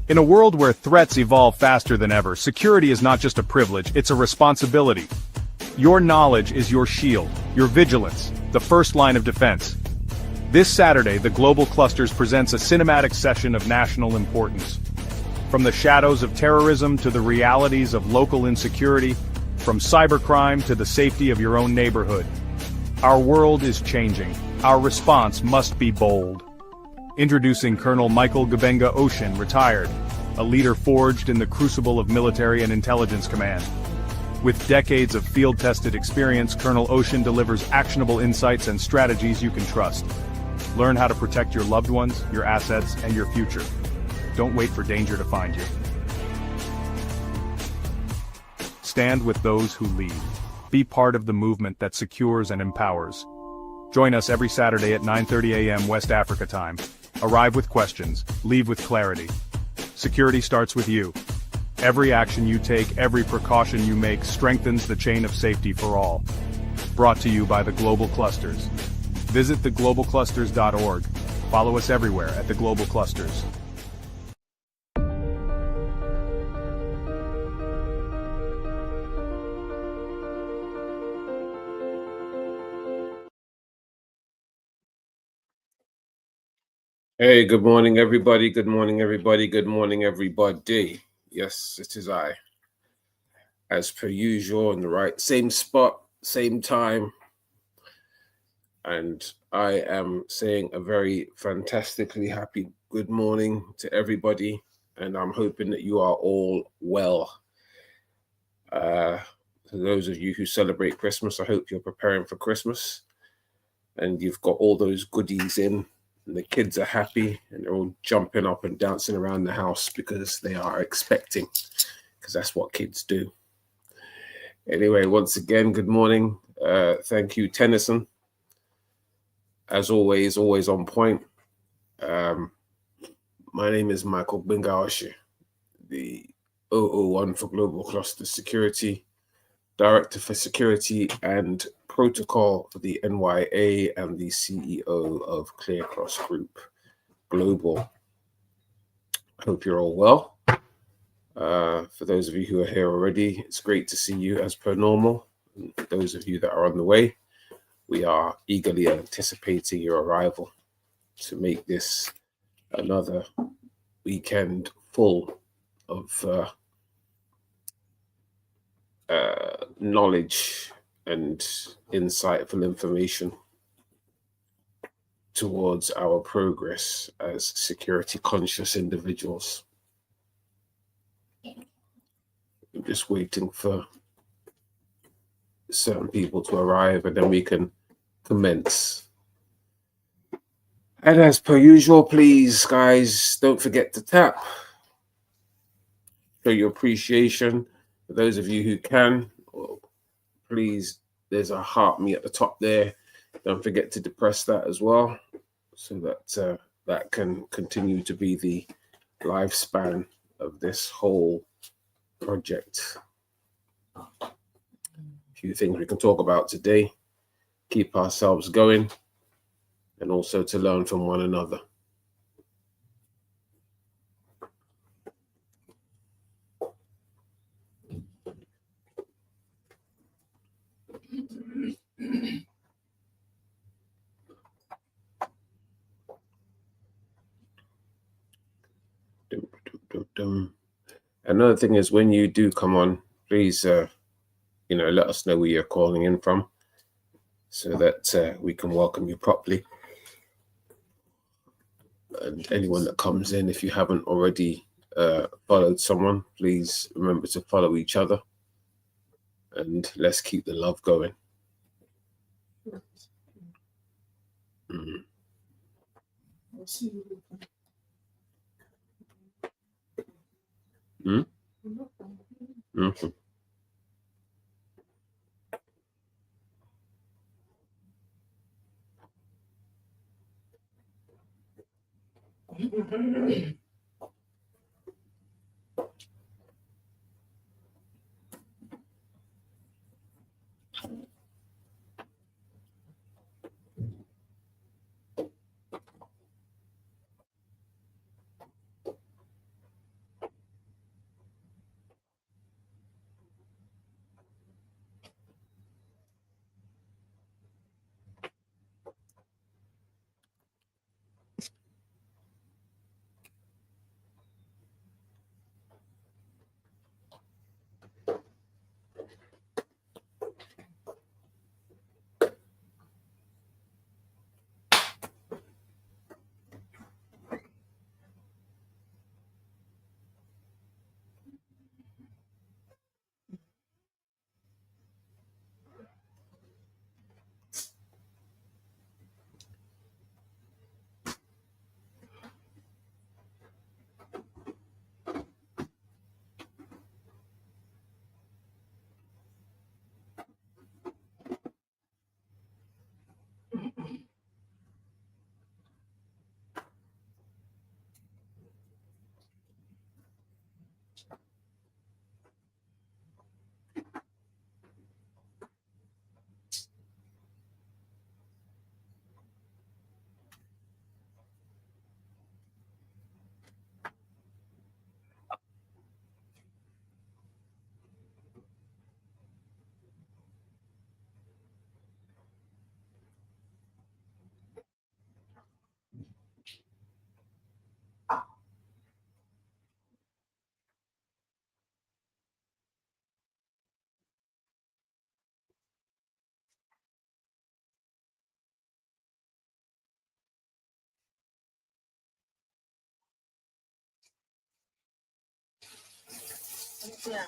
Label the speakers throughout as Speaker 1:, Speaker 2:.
Speaker 1: In a world where threats evolve faster than ever, security is not just a privilege, it's a responsibility. Your knowledge is your shield, your vigilance, the first line of defense. This Saturday, the Global Clusters presents a cinematic session of national importance. From the shadows of terrorism to the realities of local insecurity, from cybercrime to the safety of your own neighborhood. Our world is changing. Our response must be bold. Introducing Colonel Michael Gbenga Oshin, retired, a leader forged in the crucible of military and intelligence command. With decades of field-tested experience, Colonel Oshin delivers actionable insights and strategies you can trust. Learn how to protect your loved ones, your assets, and your future. Don't wait for danger to find you. Stand with those who lead. Be part of the movement that secures and empowers. Join us every Saturday at 9:30 a.m. West Africa time. Arrive with questions, leave with clarity. Security starts with you. Every action you take, every precaution you make strengthens the chain of safety for all. Brought to you by the Global Clusters. Visit theglobalclusters.org. Follow us everywhere at the Global Clusters.
Speaker 2: Hey, good morning, everybody. Good morning, everybody. Good morning, everybody. Yes, it is I. As per usual, in the right, same spot, same time. And I am saying a very fantastically happy good morning to everybody. And I'm hoping that you are all well. For those of you who celebrate Christmas, I hope you're preparing for Christmas. And you've got all those goodies in. And the kids are happy and they're all jumping up and dancing around the house because they are expecting, because that's what kids do. Anyway, once again, good morning. Thank you, Tennyson. As always on point. My name is Michael Gbenga Oshin, the 001 for Global Cluster Security, Director for Security and Protocol for the NYA and the CEO of Clear Cross Group Global. I hope you're all well. For those of you who are here already, it's great to see you as per normal. And for those of you that are on the way, we are eagerly anticipating your arrival to make this another weekend full of knowledge and insightful information towards our progress as security conscious individuals. I'm just waiting for certain people to arrive and then we can commence. And as per usual, please, guys, don't forget to tap. Show your appreciation. For those of you who can, please, there's a heart me at the top there. Don't forget to depress that as well, so that that can continue to be the lifespan of this whole project. A few things we can talk about today, keep ourselves going, and also to learn from one another. Another thing is, when you do come on, please, let us know where you're calling in from, so that we can welcome you properly. And anyone that comes in, if you haven't already followed someone, please remember to follow each other, and let's keep the love going. Mm-hmm.
Speaker 3: Yeah.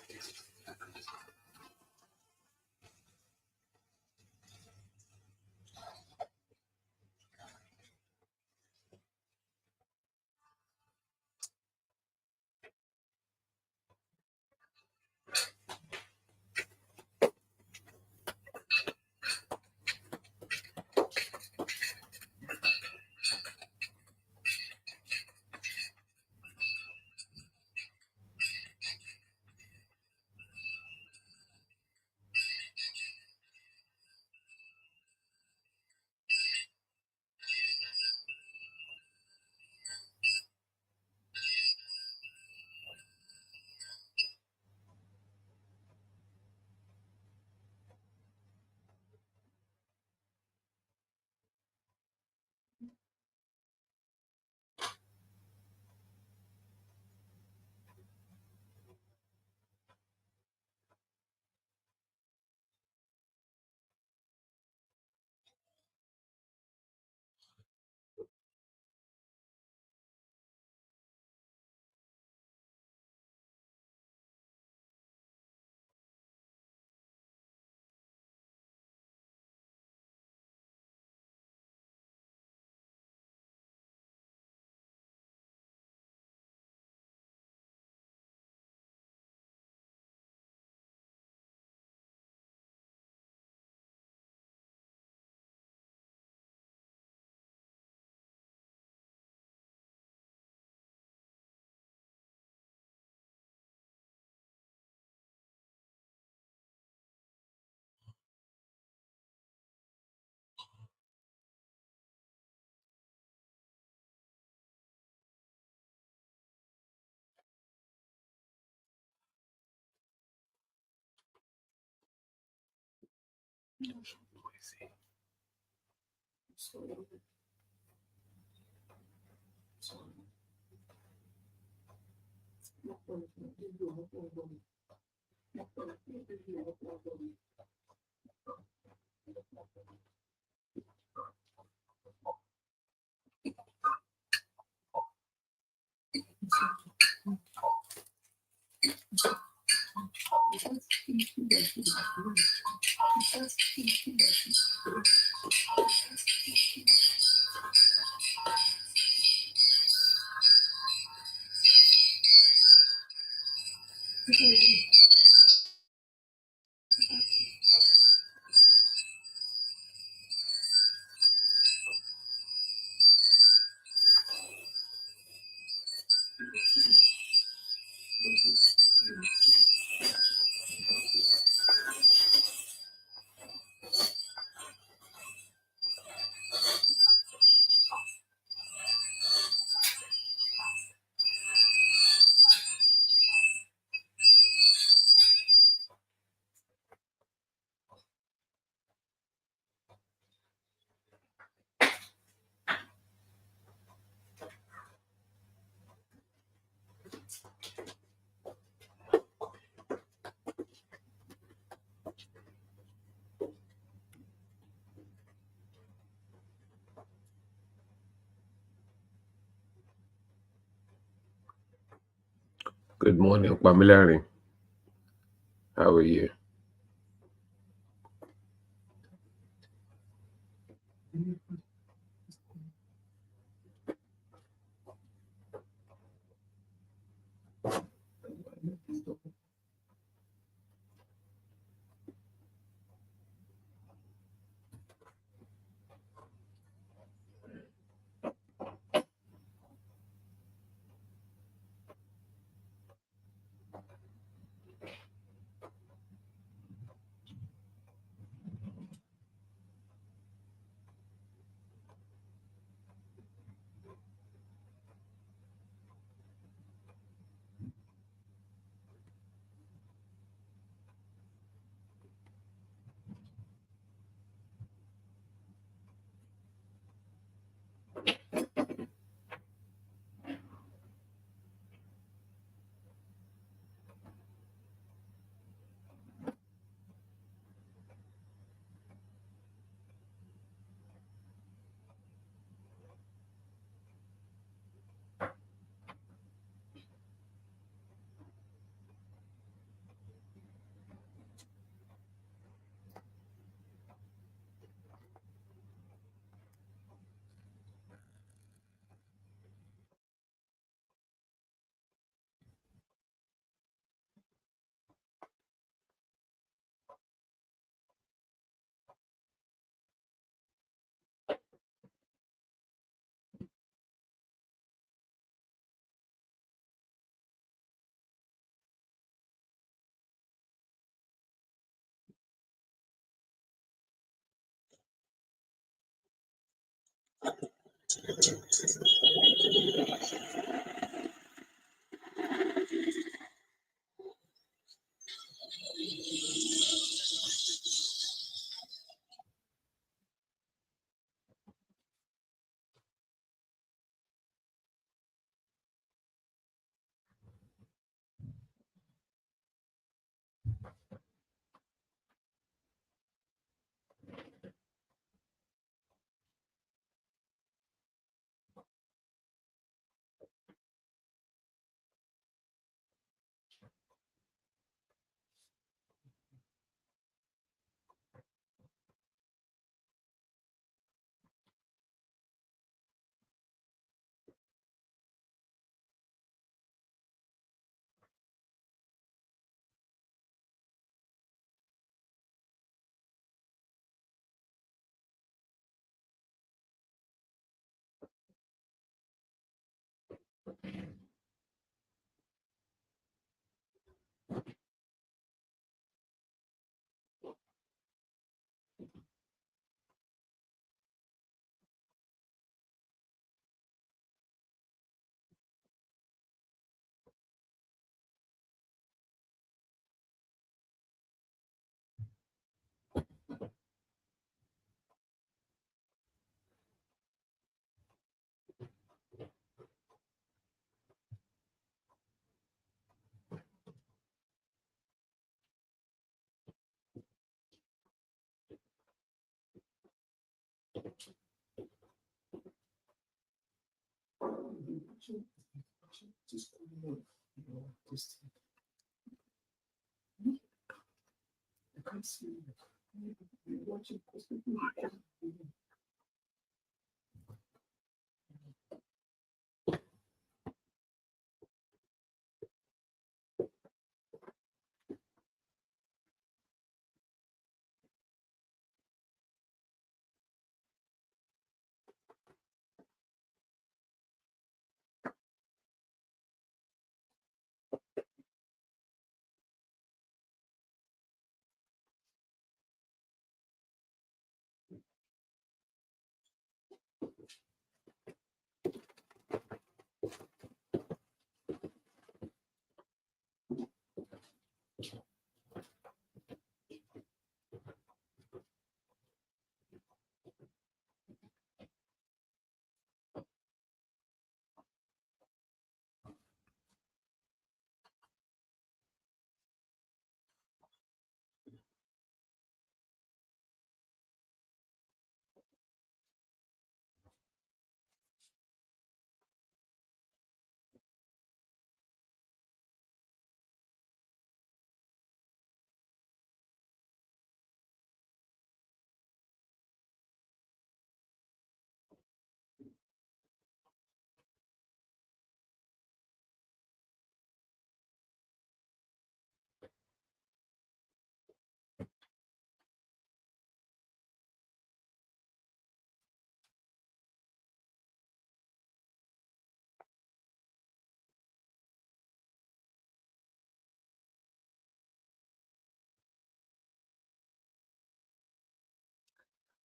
Speaker 2: Good morning, Pamilari. How are you?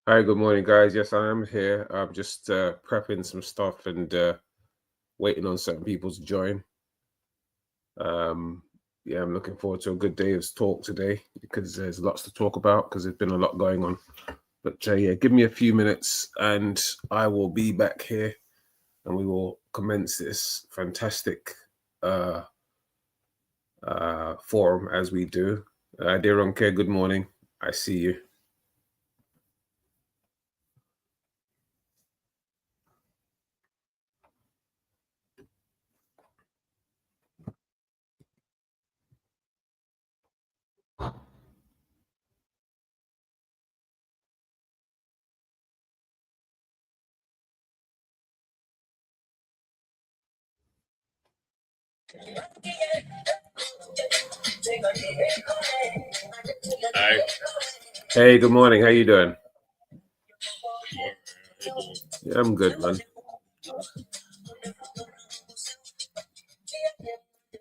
Speaker 2: Hi, good morning, guys. Yes, I am here. I'm just prepping some stuff and waiting on certain people to join. Yeah, I'm looking forward to a good day of talk today because there's lots to talk about because there's been a lot going on. But yeah, give me a few minutes and I will be back here and we will commence this fantastic forum as we do. Dear Ronke, good morning. I see you.
Speaker 3: Hi.
Speaker 2: Hey, good morning. How you doing? Yeah, I'm good, man.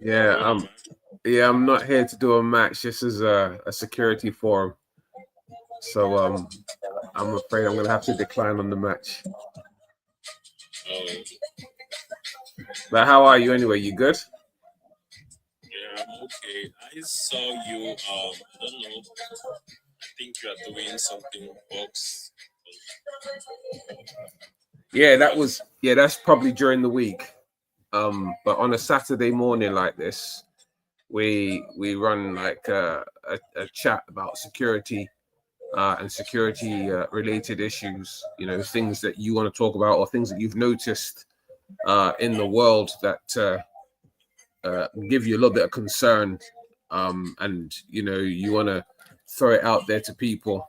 Speaker 2: Yeah, I'm not here to do a match. This is a security forum. So I'm afraid I'm gonna have to decline on the match. But how are you anyway? You good?
Speaker 3: Yeah, I'm okay. I saw you. I don't know. I think you are doing something box.
Speaker 2: Yeah, that's probably during the week. But on a Saturday morning like this, we run like a chat about security and security related issues. You know, things that you want to talk about or things that you've noticed in the world that give you a little bit of concern, and you know you want to throw it out there to people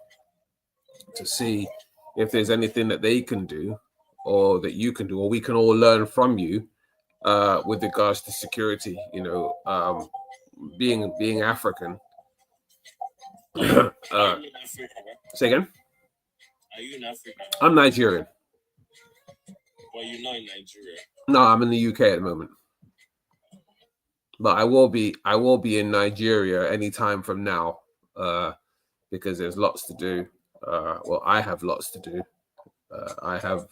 Speaker 2: to see if there's anything that they can do or that you can do or we can all learn from you with regards to security. You know, being African.
Speaker 3: Are you in Africa?
Speaker 2: Say again.
Speaker 3: Are you in Africa?
Speaker 2: I'm Nigerian.
Speaker 3: But you're not in Nigeria.
Speaker 2: No, I'm in the UK at the moment. But I will be in Nigeria anytime from now, because there's lots to do. Well, I have lots to do. I have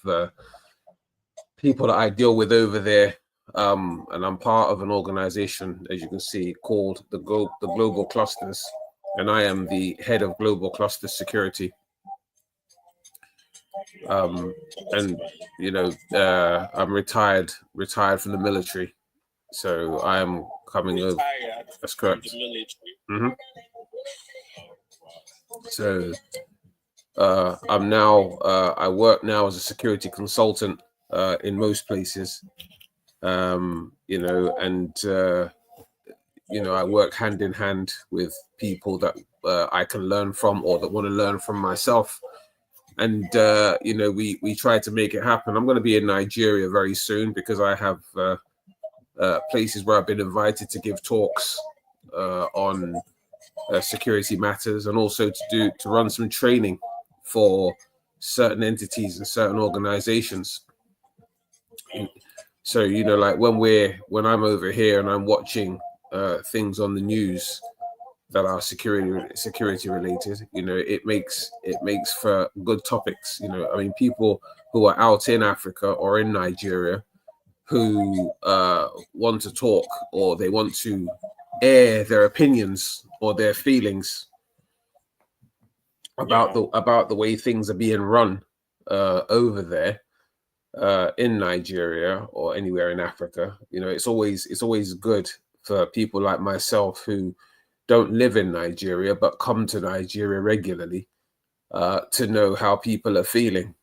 Speaker 2: people that I deal with over there, and I'm part of an organization, as you can see, called the Global Clusters, and I am the head of Global Cluster Security. And you know, I'm retired from the military, so I am coming over. That's correct. Mm-hmm. So I'm now I work now as a security consultant in most places, you know, and you know, I work hand in hand with people that I can learn from, or that want to learn from myself. And you know, we try to make it happen. I'm going to be in Nigeria very soon because I have places where I've been invited to give talks on security matters, and also to run some training for certain entities and certain organizations. So, you know, like when I'm over here and I'm watching things on the news that are security related, you know, it makes for good topics. You know, I mean, people who are out in Africa or in Nigeria who want to talk, or they want to air their opinions or their feelings about the way things are being run over there in Nigeria or anywhere in Africa. You know, it's always good for people like myself who don't live in Nigeria but come to Nigeria regularly to know how people are feeling,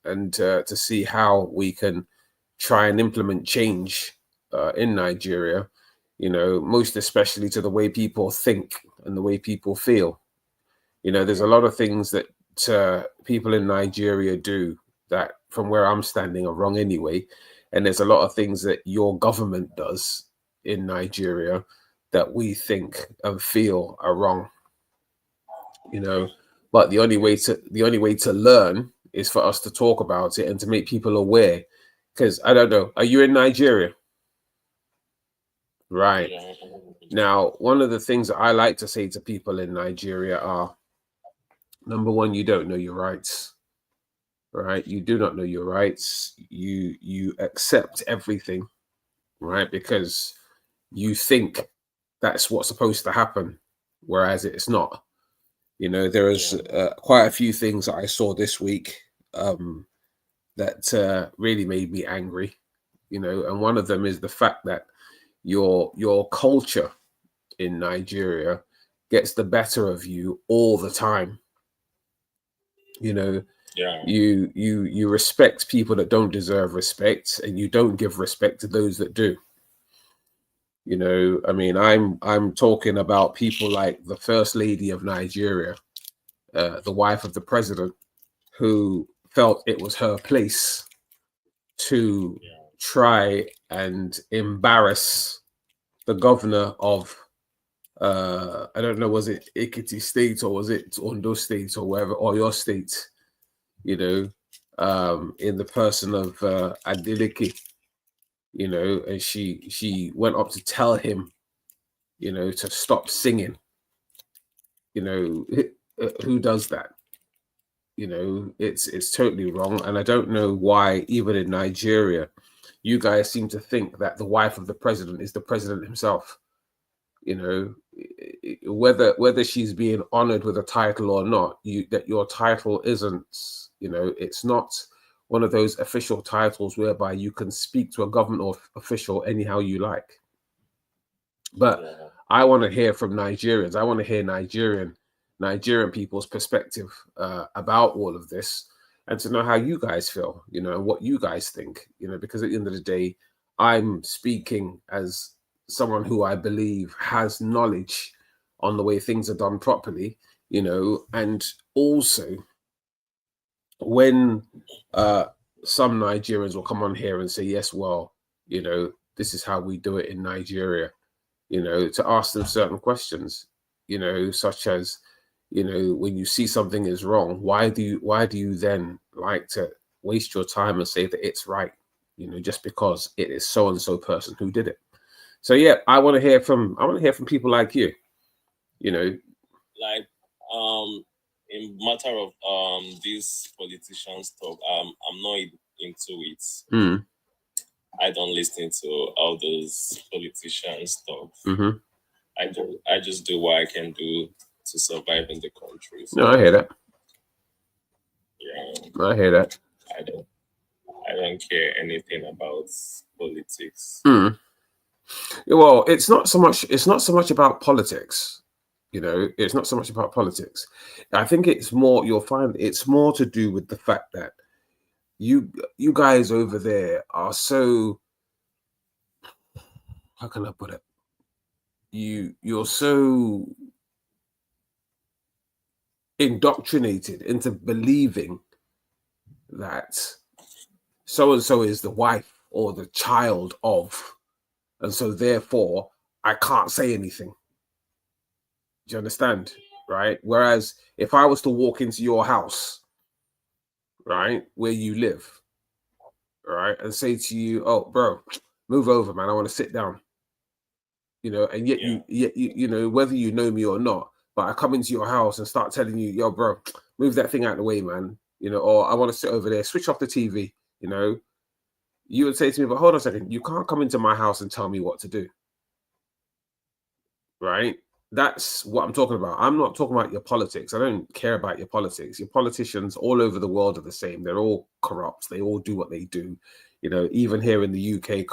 Speaker 2: and to see how we can try and implement change in Nigeria, you know, most especially to the way people think and the way people feel. You know, there's a lot of things that people in Nigeria do that, from where I'm standing, are wrong anyway. And there's a lot of things that your government does in Nigeria that we think and feel are wrong. You know, but the only way to learn is for us to talk about it and to make people aware. Because I don't know, are you in Nigeria? Right. Now, one of the things that I like to say to people in Nigeria are, number one, you don't know your rights. Right? You do not know your rights. You accept everything, right? Because you think that's what's supposed to happen, whereas it's not. You know, there is quite a few things that I saw this week that really made me angry. You know, and one of them is the fact that your culture in Nigeria gets the better of you all the time. You know, you respect people that don't deserve respect, and you don't give respect to those that do. You know, I mean, I'm talking about people like the First Lady of Nigeria, the wife of the president, who felt it was her place to try and embarrass the governor of I don't know, was it Ekiti State or was it Ondo State or wherever, or your state, you know, in the person of Adeleke, you know, and she went up to tell him, you know, to stop singing. You know, who does that? You know, it's totally wrong. And I don't know why, even in Nigeria, you guys seem to think that the wife of the president is the president himself. You know, whether she's being honored with a title or not, that your title isn't, you know, it's not one of those official titles whereby you can speak to a government official anyhow you like. But I want to hear from Nigerians. I want to hear Nigerian people's perspective about all of this, and to know how you guys feel, you know, and what you guys think, you know, because at the end of the day, I'm speaking as someone who I believe has knowledge on the way things are done properly, you know, and also when some Nigerians will come on here and say, yes, well, you know, this is how we do it in Nigeria, you know, to ask them certain questions, you know, such as, you know, when you see something is wrong, why do you then like to waste your time and say that it's right, you know, just because it is so and so person who did it. So yeah, I want to hear from people like you, you know,
Speaker 3: like in matter of these politicians talk, I'm not into it. I don't listen to all those politicians talk. I just do what I can do to survive in the country. So,
Speaker 2: no, I hear that.
Speaker 3: Yeah,
Speaker 2: I hear that.
Speaker 3: I don't care anything about politics.
Speaker 2: Well, it's not so much about politics. You know, it's not so much about politics. I think it's more, you'll find it's more to do with the fact that you guys over there are so how can I put it? You're so indoctrinated into believing that so and so is the wife or the child of, and so therefore I can't say anything. Do you understand? Right? Whereas if I was to walk into your house, right, where you live, right, and say to you, "Oh, bro, move over, man. I want to sit down." You know, and yet you know, whether you know me or not, but I come into your house and start telling you, "Yo, bro, move that thing out of the way, man." You know, or I want to sit over there, switch off the TV. You know, you would say to me, "But hold on a second, you can't come into my house and tell me what to do." Right? That's what I'm talking about. I'm not talking about your politics. I don't care about your politics. Your politicians all over the world are the same. They're all corrupt. They all do what they do. You know, even here in the UK,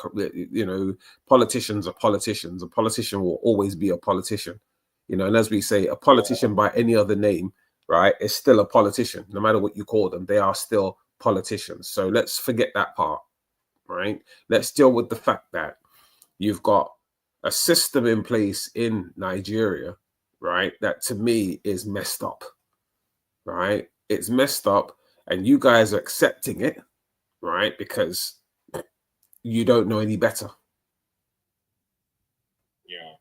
Speaker 2: you know, politicians are politicians. A politician will always be a politician. You know, and as we say, a politician by any other name, right, is still a politician. No matter what you call them, they are still politicians. So let's forget that part, right? Let's deal with the fact that you've got a system in place in Nigeria, right, that to me is messed up, right? It's messed up, and you guys are accepting it, right, because you don't know any better.
Speaker 3: Yeah.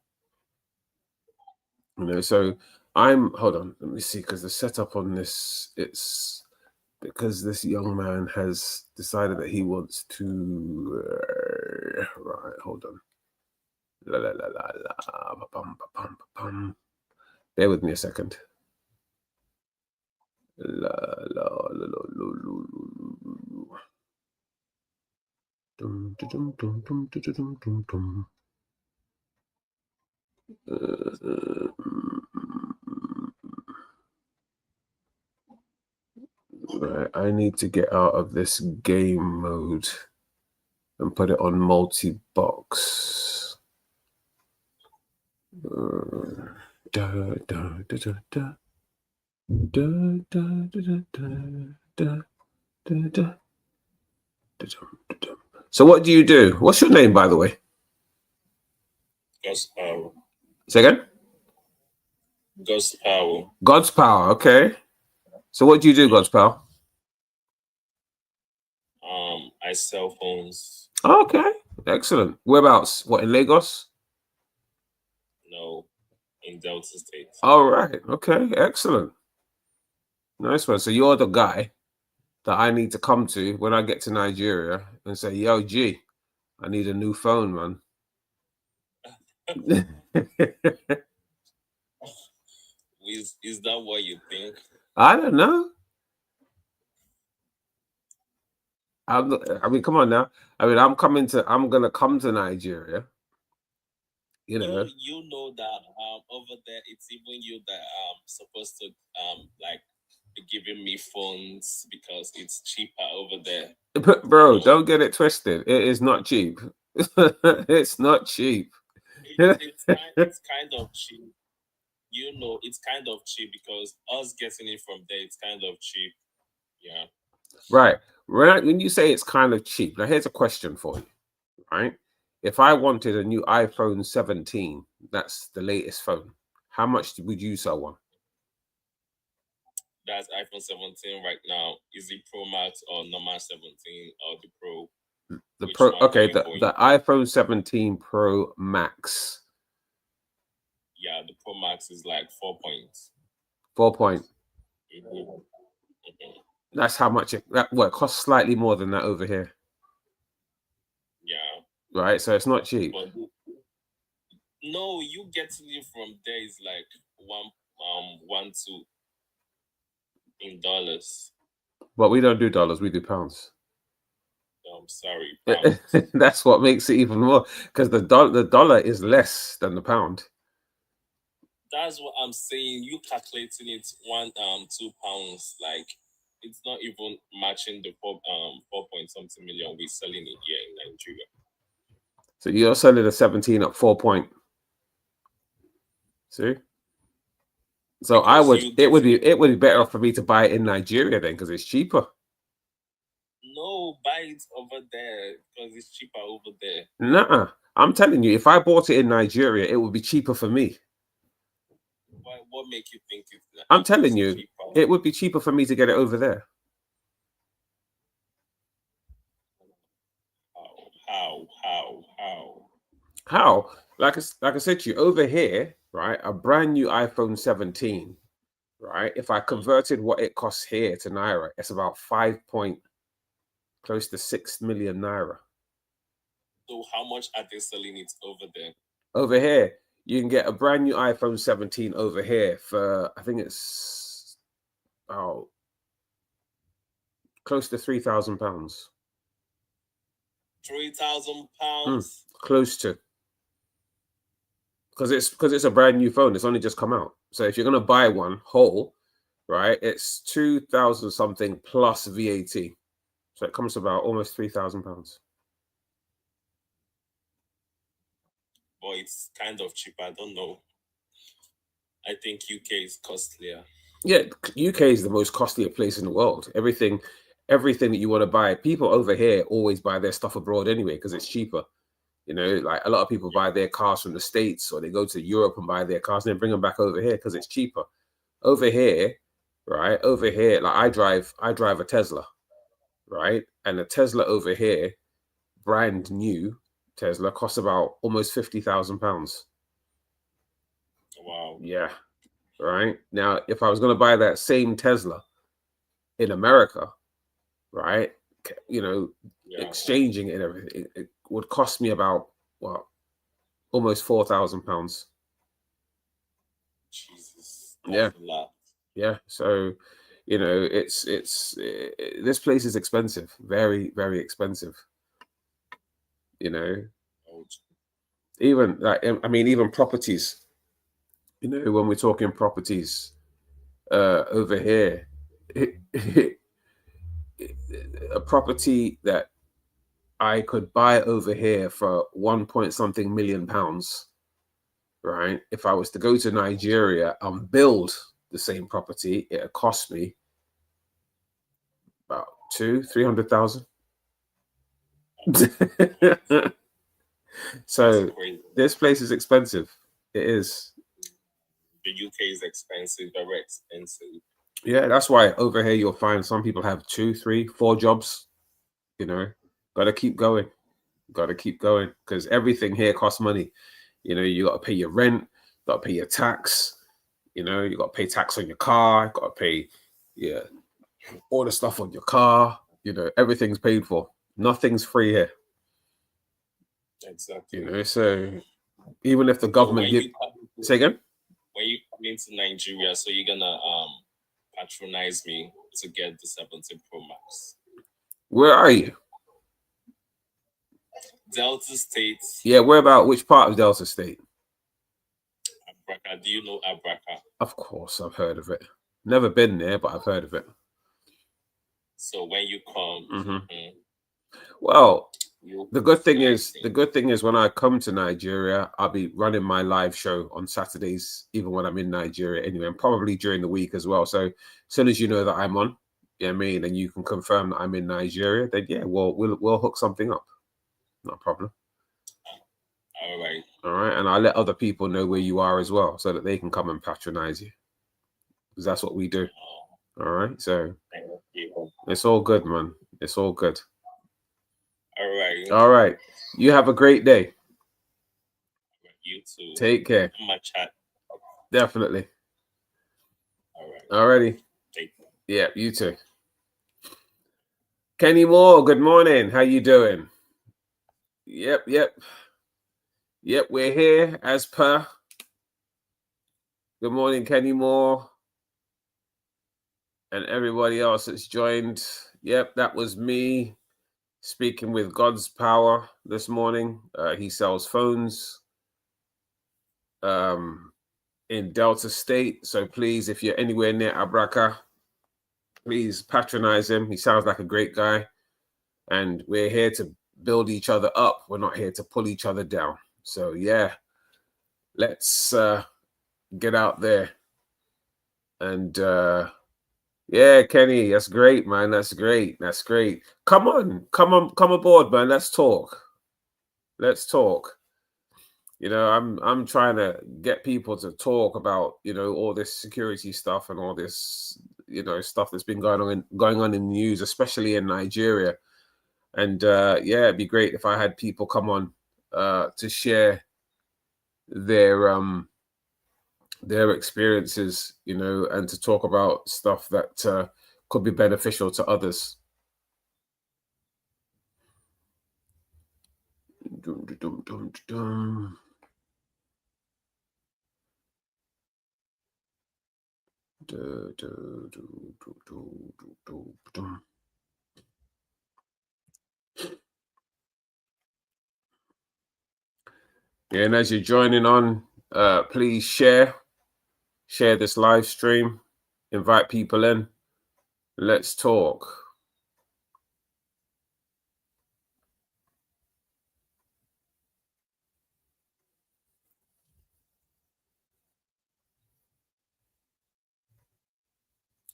Speaker 2: You know, so hold on, let me see, because the setup on this, it's because this young man has decided that he wants to, right, hold on. La, la, la, la, la, ba-bum, ba-bum, ba-bum. Bear with me a second. La, la, la, la, la, la, la. Dum, dum, dum, dum, dum, dum, dum. Right, I need to get out of this game mode and put it on multi-box. Da, da, da, da, da. Da, da, da, da, da, da, da, da. So what do you do? What's your name, by the way?
Speaker 3: God's power.
Speaker 2: Say again?
Speaker 3: God's power.
Speaker 2: God's power, okay. So what do you do, God's power?
Speaker 3: I sell phones.
Speaker 2: Okay, excellent. Whereabouts? What, in Lagos?
Speaker 3: No, in Delta State.
Speaker 2: All right. Okay, excellent. Nice one. So you're the guy that I need to come to when I get to Nigeria and say, "Yo, G, I need a new phone, man."
Speaker 3: Is that what you think?
Speaker 2: I don't know. I mean, come on now. I mean, I'm gonna come to Nigeria. You know.
Speaker 3: You know that over there it's even you that supposed to like be giving me phones because it's cheaper over there.
Speaker 2: But bro, don't get it twisted. It is not cheap. It's not cheap.
Speaker 3: It's kind of cheap. You know, it's kind of cheap because us getting it from there, it's kind of cheap. Yeah.
Speaker 2: Right. When you say it's kind of cheap, now here's a question for you. Right. If I wanted a new iPhone 17, that's the latest phone, how much would you sell one?
Speaker 3: That's iPhone 17 right now. Is it Pro Max or normal 17 or the Pro?
Speaker 2: The Pro, okay, the iPhone 17 Pro Max.
Speaker 3: Yeah, the Pro Max is like 4 points.
Speaker 2: 4 point.
Speaker 3: Mm-hmm. Mm-hmm.
Speaker 2: That's how much it costs slightly more than that over here.
Speaker 3: Yeah.
Speaker 2: Right, so it's not cheap.
Speaker 3: But no, you getting it from there is like 1.2 in dollars.
Speaker 2: But we don't do dollars, we do pounds.
Speaker 3: I'm sorry, pounds.
Speaker 2: That's what makes it even more, because the dollar is less than the pound.
Speaker 3: That's what I'm saying. You calculating it 2 pounds, like it's not even matching the 4 point something million we're selling it here in Nigeria.
Speaker 2: So you're selling a 17 at 4 point. See? So because it would be better for me to buy it in Nigeria then, because it's cheaper.
Speaker 3: No, buy it over there because it's cheaper over there.
Speaker 2: Nuh-uh. I'm telling you, if I bought it in Nigeria, it would be cheaper for me.
Speaker 3: What make you think it's?
Speaker 2: I'm telling you, it would be cheaper for me to get it over there. How? Like I said to you, over here, right? A brand new iPhone 17, right? If I converted what it costs here to Naira, it's about close to 6 million Naira.
Speaker 3: So how much are they selling it over there?
Speaker 2: Over here, you can get a brand new iPhone 17 over here for, I think it's close to £3,000.
Speaker 3: £3,000?
Speaker 2: Close to. Because it's a brand new phone. It's only just come out. So if you're gonna buy one whole, right, it's 2,000 something plus VAT. So it comes to about almost £3,000.
Speaker 3: Well, it's kind of cheap. I don't know. I think UK is costlier.
Speaker 2: Yeah, UK is the most costlier place in the world. Everything that you want to buy, people over here always buy their stuff abroad anyway because it's cheaper. You know, like a lot of people buy their cars from the States, or they go to Europe and buy their cars and then bring them back over here because it's cheaper. Over here, right? Over here, like I drive a Tesla, right? And a Tesla over here, brand new Tesla, costs about almost £50,000.
Speaker 3: Wow.
Speaker 2: Yeah. Right. Now, if I was going to buy that same Tesla in America, right, you know, exchanging it and everything, it would cost me about almost £4,000.
Speaker 3: Jesus.
Speaker 2: Yeah. Yeah. So, you know, this place is expensive, very, very expensive. You know, even like, I mean, even properties. You know, when we're talking properties over here, a property that I could buy over here for 1 point something million pounds, right? If I was to go to Nigeria and build the same property, it would cost me about 300,000. So this place is expensive. It is.
Speaker 3: The UK is expensive, very expensive.
Speaker 2: Yeah, that's why over here you'll find some people have 2, 3, 4 jobs. You know, gotta keep going. Gotta keep going because everything here costs money. You know, you gotta pay your rent, gotta pay your tax. You know, you gotta pay tax on your car, gotta pay all the stuff on your car. You know, everything's paid for. Nothing's free here.
Speaker 3: Exactly.
Speaker 2: You know, so even if the government say again.
Speaker 3: When you come into Nigeria, so you're gonna patronize me to get the 17 Pro Max. Where
Speaker 2: are you?
Speaker 3: Delta State.
Speaker 2: Yeah, where about? Which part of Delta State?
Speaker 3: Abraka. Do you know Abraka?
Speaker 2: Of course, I've heard of it. Never been there, but I've heard of it.
Speaker 3: So when you come,
Speaker 2: well, the good thing is when I come to Nigeria, I'll be running my live show on Saturdays, even when I'm in Nigeria anyway, and probably during the week as well. So as soon as you know that I'm on, you know what I mean, and you can confirm that I'm in Nigeria, then yeah, we'll hook something up. Not a problem. All right. And I'll let other people know where you are as well so that they can come and patronize you. Because that's what we do. All right. So it's all good, man. It's all good. All right. You have a great day.
Speaker 3: You too.
Speaker 2: Take care.
Speaker 3: My chat.
Speaker 2: Definitely.
Speaker 3: All right.
Speaker 2: Alrighty. Yeah, you too. Kenny Moore, good morning. How you doing? Yep. We're here as per. Good morning, Kenny Moore. And everybody else that's joined. Yep, that was me speaking with God's Power this morning. He sells phones in Delta State. So please, if you're anywhere near Abraka, please patronize him. He sounds like a great guy. And we're here to build each other up. We're not here to pull each other down. So yeah, let's get out there. And yeah, Kenny, that's great, man. That's great. Come aboard, man. Let's talk. You know, I'm trying to get people to talk about, you know, all this security stuff and all this, you know, stuff that's been going on in the news, especially in Nigeria. And yeah, it'd be great if I had people come on to share their experiences, you know, and to talk about stuff that could be beneficial to others. Yeah, and as you're joining on, please share this live stream, invite people in. Let's talk.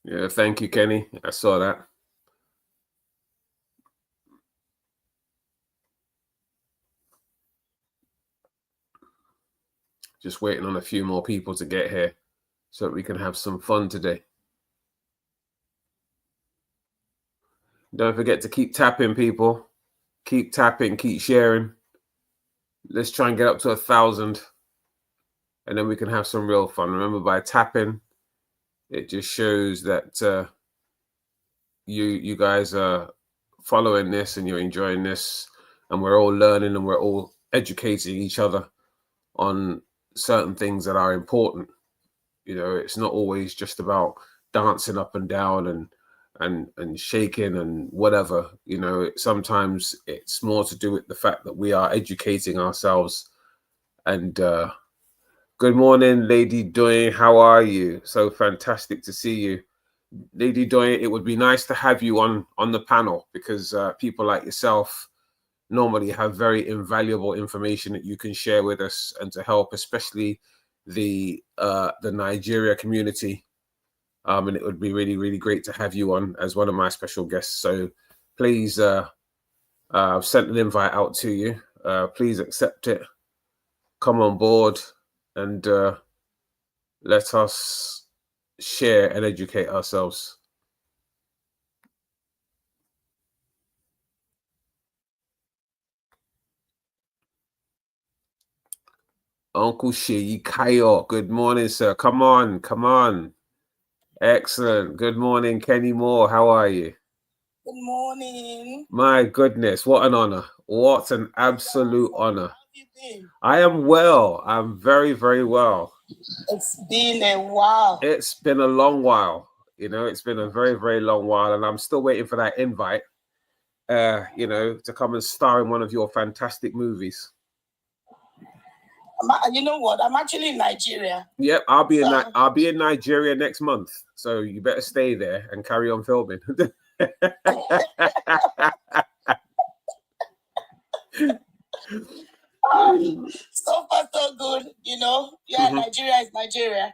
Speaker 2: Yeah, thank you, Kenny. I saw that. Just waiting on a few more people to get here so that we can have some fun today. Don't forget to keep tapping, people. Keep tapping, keep sharing. Let's try and get up to 1,000, and then we can have some real fun. Remember, by tapping, it just shows that you guys are following this and you're enjoying this, and we're all learning and we're all educating each other on certain things that are important. You know, it's not always just about dancing up and down and shaking and whatever. You know, sometimes it's more to do with the fact that we are educating ourselves. And good morning, Lady Doyen. How are you? So fantastic to see you, Lady Doyen. It would be nice to have you on the panel, because people like yourself normally have very invaluable information that you can share with us and to help, especially the Nigeria community. And it would be really, really great to have you on as one of my special guests. So please, I've sent an invite out to you. Please accept it. Come on board and let us share and educate ourselves. Uncle Sheyi Kayo, good morning, sir. Come on, come on. Excellent. Good morning, Kenny Moore. How are you?
Speaker 4: Good morning.
Speaker 2: My goodness, what an honor. What an absolute honor.
Speaker 4: How have you been?
Speaker 2: I am well. I'm very, very well.
Speaker 4: It's been a while.
Speaker 2: It's been a long while. You know, it's been a very, very long while, and I'm still waiting for that invite, you know, to come and star in one of your fantastic movies.
Speaker 4: You know what? I'm actually in Nigeria.
Speaker 2: Yep, I'll be in Nigeria next month. So you better stay there and carry on filming.
Speaker 4: So far, so good. You know, yeah, Nigeria is Nigeria.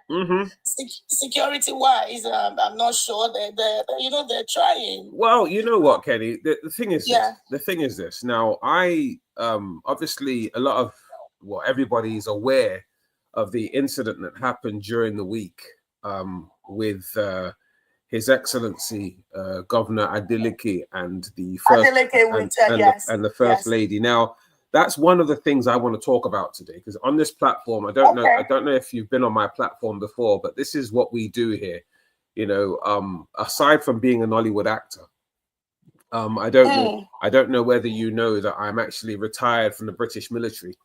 Speaker 4: Security wise, I'm not sure. They're trying.
Speaker 2: Well, you know what, Kenny? The thing is, the thing is this. Now, I obviously a lot of everybody's aware of the incident that happened during the week with His Excellency Governor Adeleke and the first First Lady. Now, that's one of the things I want to talk about today, because on this platform, I don't know if you've been on my platform before, but this is what we do here. You know, aside from being a Nollywood actor, I don't know whether you know that I'm actually retired from the British military.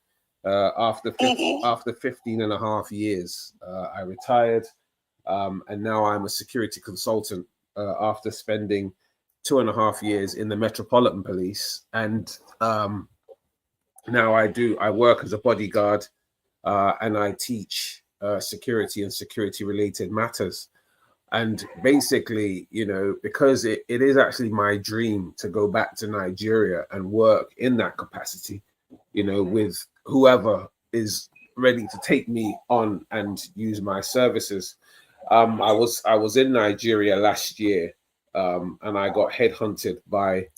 Speaker 2: After 15 and a half years, I retired, and now I'm a security consultant after spending 2.5 years in the Metropolitan Police. And now I work as a bodyguard, and I teach security and security related matters. And basically, you know, because it is actually my dream to go back to Nigeria and work in that capacity, you know, with whoever is ready to take me on and use my services. I was in Nigeria last year, and I got headhunted by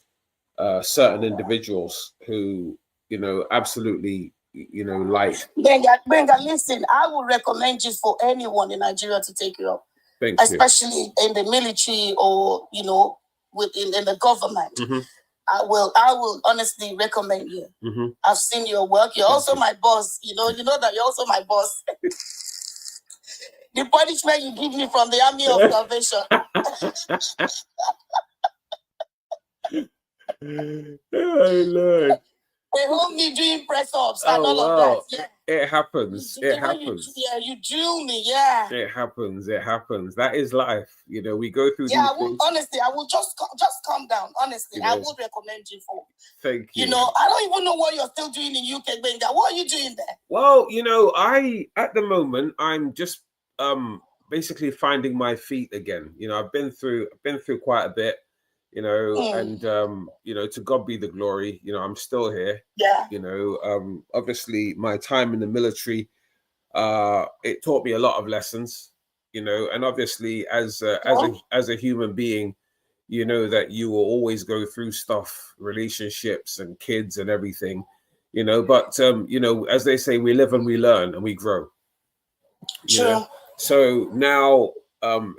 Speaker 2: certain individuals who, you know, absolutely light.
Speaker 4: Gbenga, listen, I would recommend you for anyone in Nigeria to take you up.
Speaker 2: Thank you.
Speaker 4: Especially in the military or, within the government.
Speaker 2: Mm-hmm.
Speaker 4: I will honestly recommend you.
Speaker 2: Mm-hmm.
Speaker 4: I've seen your work. You're also my boss. You know that you're also my boss. The punishment you give me from the Army of Salvation.
Speaker 2: Oh, Lord.
Speaker 4: They hold me doing press ups and all of that. Yeah.
Speaker 2: It happens. It happens.
Speaker 4: You drill me. Yeah.
Speaker 2: It happens. It happens. That is life. We go through.
Speaker 4: Yeah, honestly, I will just calm down. Honestly, I would recommend you for.
Speaker 2: Thank you.
Speaker 4: I don't even know what you're still doing in UK, Gbenga. What are you doing there?
Speaker 2: Well, at the moment, I'm just basically finding my feet again. I've been through quite a bit. And to God be the glory. I'm still here.
Speaker 4: Yeah.
Speaker 2: Obviously my time in the military, it taught me a lot of lessons. And obviously as a human being, that you will always go through stuff, relationships and kids and everything. But as they say, we live and we learn and we grow.
Speaker 4: Sure.
Speaker 2: So now.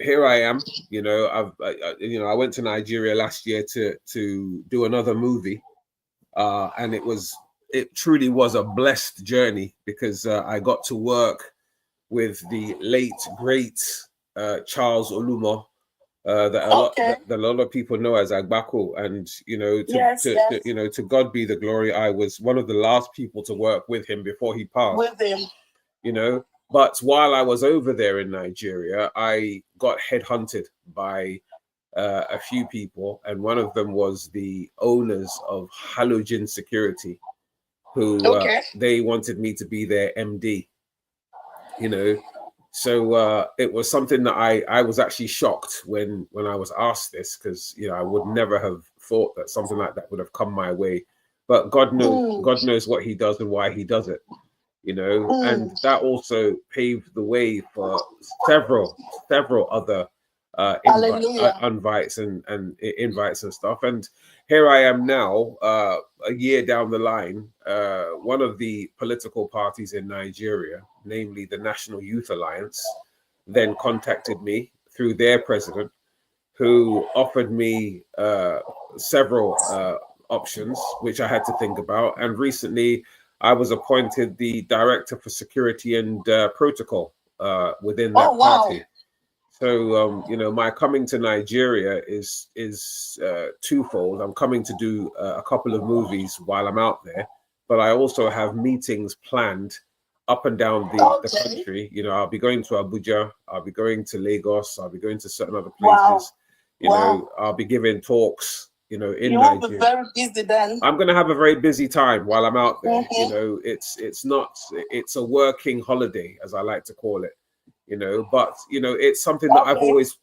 Speaker 2: Here I am. I went to Nigeria last year to do another movie, and it truly was a blessed journey because I got to work with the late great Charles Olumo, that a lot of people know as Agbako, and to God be the glory. I was one of the last people to work with him before he passed.
Speaker 4: With him,
Speaker 2: But while I was over there in Nigeria, I got headhunted by a few people, and one of them was the owners of Halogen Security, who they wanted me to be their MD. So it was something that I was actually shocked when I was asked this, because I would never have thought that something like that would have come my way. But God knows what He does and why He does it. And that also paved the way for several other invites and invites and stuff. And here I am now, a year down the line. One of the political parties in Nigeria, namely the National Youth Alliance, then contacted me through their president, who offered me several options, which I had to think about. And recently, I was appointed the Director for Security and Protocol within that party. So, my coming to Nigeria is twofold. I'm coming to do a couple of movies while I'm out there, but I also have meetings planned up and down the country. I'll be going to Abuja, I'll be going to Lagos, I'll be going to certain other places. I'll be giving talks. In Nigeria.
Speaker 4: Will be very busy then.
Speaker 2: I'm going to have a very busy time while I'm out there. It's a working holiday, as I like to call it. But it's something that I've always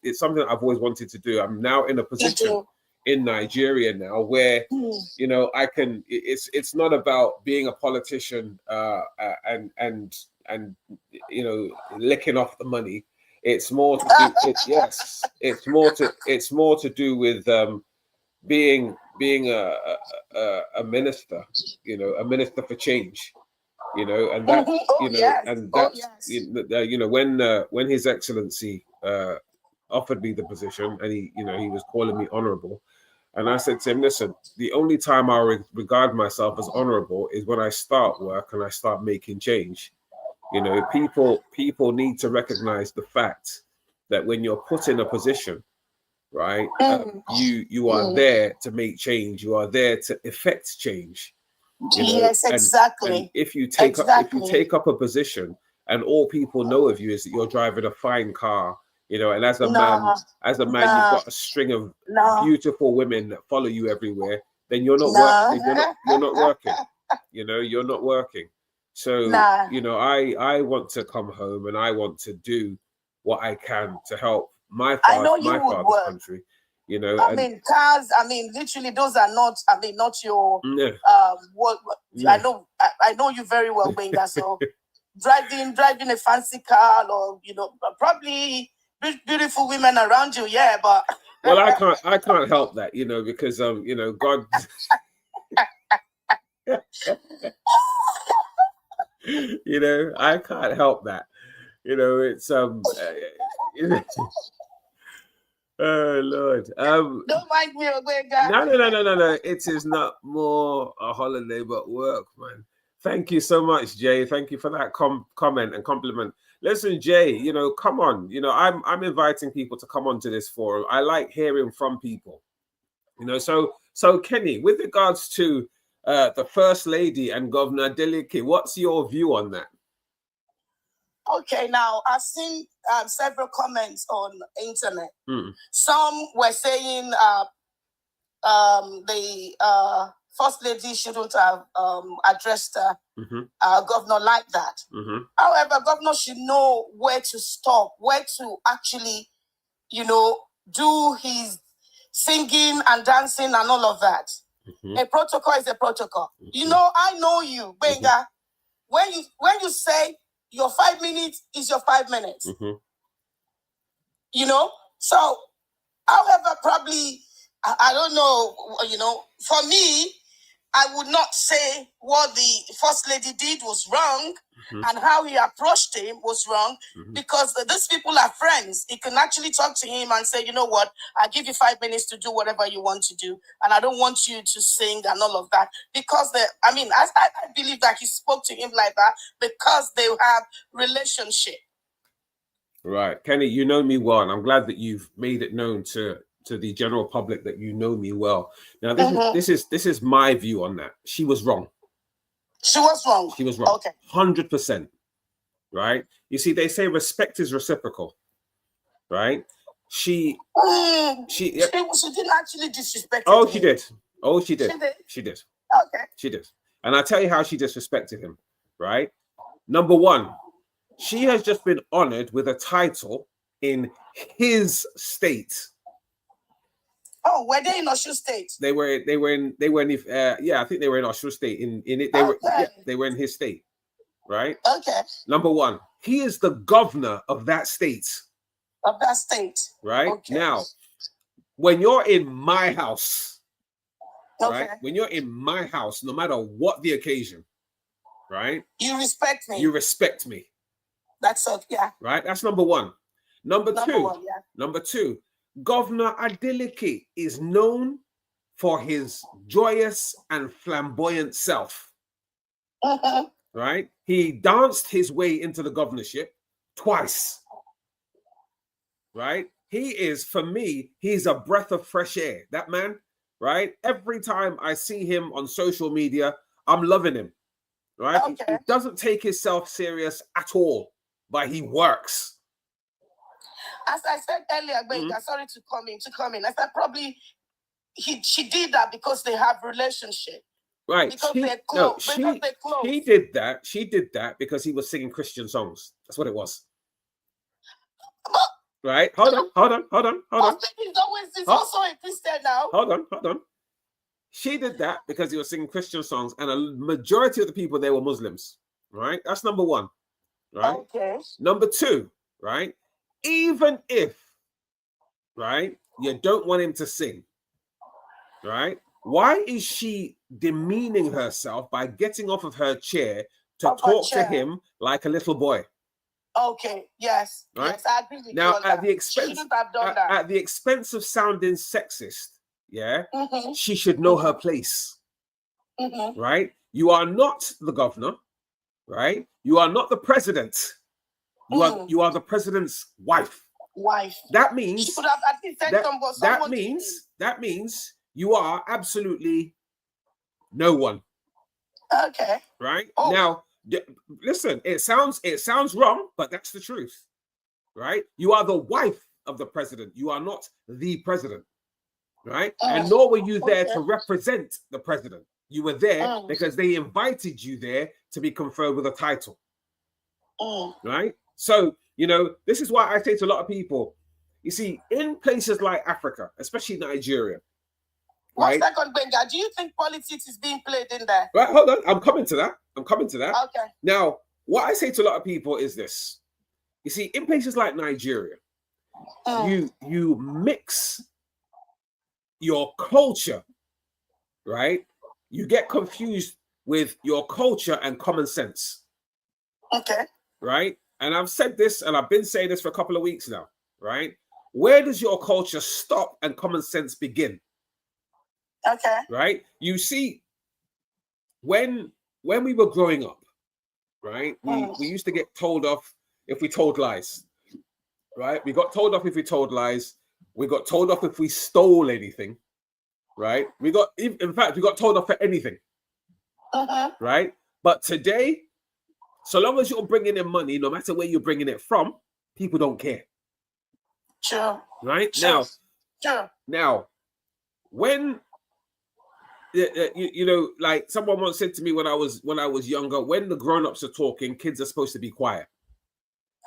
Speaker 2: wanted to do. I'm now in a position in Nigeria now where I can. It's not about being a politician and licking off the money. It's more to do. It's more to do with being a minister, a minister for change, and that, and that's, when His Excellency offered me the position, and he was calling me honorable, and I said to him, listen, the only time I regard myself as honorable is when I start work and I start making change. People need to recognize the fact that when you're put in a position, right, you are there to make change. You are there to effect change.
Speaker 4: Yes, exactly.
Speaker 2: And if you take up a position and all people know of you is that you're driving a fine car, and as a man, you've got a string of beautiful women that follow you everywhere, then you're not working. You're not working. So I want to come home and I want to do what I can to help my father's country,
Speaker 4: cars. Literally, those are not. Not your. What? I know you very well, Gbenga. So, driving a fancy car, or probably beautiful women around you. Yeah, but
Speaker 2: well, I can't help that, because God. You know, I can't help that. You know, it's oh Lord.
Speaker 4: Don't mind me, Gbenga.
Speaker 2: No. It is not more a holiday but work, man. Thank you so much, Jay. Thank you for that comment and compliment. Listen, Jay, you know, come on. You know, I'm inviting people to come onto this forum. I like hearing from people. You know, so Kenny, with regards to the First Lady and Governor Adeleke, what's your view on that?
Speaker 4: Okay, now I've seen several comments on the internet. Some were saying the First Lady shouldn't have addressed Governor like that. However, Governor should know where to stop, where to actually, you know, do his singing and dancing and all of that. A protocol is a protocol. You know, I know you, Gbenga. When you say your 5 minutes is your 5 minutes. You know? So, however, probably, I don't know, you know, for me, I would not say what the First Lady did was wrong and how he approached him was wrong because these people are friends. He can actually talk to him and say, you know what, I give you 5 minutes to do whatever you want to do. And I don't want you to sing and all of that. Because, I believe that he spoke to him like that because they have relationship.
Speaker 2: Right. Kenny, you know me well, and I'm glad that you've made it known to the general public that you know me well. Now, this is my view on that. She was wrong.
Speaker 4: She was wrong.
Speaker 2: She was wrong.
Speaker 4: Okay.
Speaker 2: 100%. Right? You see, they say respect is reciprocal. Right? She didn't actually disrespect him. She did. She did. She did.
Speaker 4: Okay.
Speaker 2: She did. And I'll tell you how she disrespected him. Right? Number one, she has just been honored with a title in his state.
Speaker 4: Oh, were they in Oshin State?
Speaker 2: They were in I think they were in Oshin State. They were in his state, right?
Speaker 4: Okay.
Speaker 2: Number one, he is the governor of that state.
Speaker 4: Of that state.
Speaker 2: Right?
Speaker 4: Okay.
Speaker 2: Now, when you're in my house,
Speaker 4: okay,
Speaker 2: right? When you're in my house, no matter what the occasion, right?
Speaker 4: You respect me.
Speaker 2: You respect me.
Speaker 4: That's okay, yeah.
Speaker 2: Right? That's number one. Number two, Governor Adeleke is known for his joyous and flamboyant self. Right? He danced his way into the governorship twice. Right? He is, for me, he's a breath of fresh air. That man, right? Every time I see him on social media, I'm loving him. Right?
Speaker 4: Okay.
Speaker 2: He doesn't take himself serious at all, but he works.
Speaker 4: As I said earlier, sorry to come in. I said probably she did that because they have relationship.
Speaker 2: Right.
Speaker 4: Because they're close.
Speaker 2: She did that. She did that because he was singing Christian songs. That's what it was. Right? Hold on.
Speaker 4: He's also a Christian now.
Speaker 2: Hold on. She did that because he was singing Christian songs, and a majority of the people there were Muslims. Right? That's number one. Right?
Speaker 4: Okay.
Speaker 2: Number two, right? Even if, right, you don't want him to sing, right? Why is she demeaning herself by getting off of her chair to talk to him like a little boy?
Speaker 4: Okay, yes.
Speaker 2: Right?
Speaker 4: Yes, I agree with
Speaker 2: now,
Speaker 4: you. At
Speaker 2: the expense of sounding sexist, yeah, she should know her place. Right? You are not the governor, right? You are not the president. You are the president's wife. That means
Speaker 4: she could have at least said
Speaker 2: that means you are absolutely no one.
Speaker 4: Okay.
Speaker 2: Right? Now, listen, it sounds wrong, but that's the truth. Right? You are the wife of the president. You are not the president. Right? And nor were you there to represent the president. You were there because they invited you there to be conferred with a title. Right? So, you know, this is why I say to a lot of people, you see, in places like Africa, especially Nigeria.
Speaker 4: One second, Gbenga. Do you think politics is being played in there?
Speaker 2: Right, hold on. I'm coming to that.
Speaker 4: Okay.
Speaker 2: Now, what I say to a lot of people is this. You see, in places like Nigeria, you mix your culture, right? You get confused with your culture and common sense.
Speaker 4: Okay.
Speaker 2: Right? And I've said this, and I've been saying this for a couple of weeks now, right? Where does your culture stop and common sense begin?
Speaker 4: Okay.
Speaker 2: Right? You see, when we were growing up, right, we used to get told off if we told lies. Right? We got told off if we told lies. We got told off if we stole anything. Right? In fact, we got told off for anything. Right? But today, so long as you're bringing in money, no matter where you're bringing it from, people don't care.
Speaker 4: Sure.
Speaker 2: Right?
Speaker 4: Sure.
Speaker 2: Now, when you know, like someone once said to me when I was younger, when the grown-ups are talking, kids are supposed to be quiet.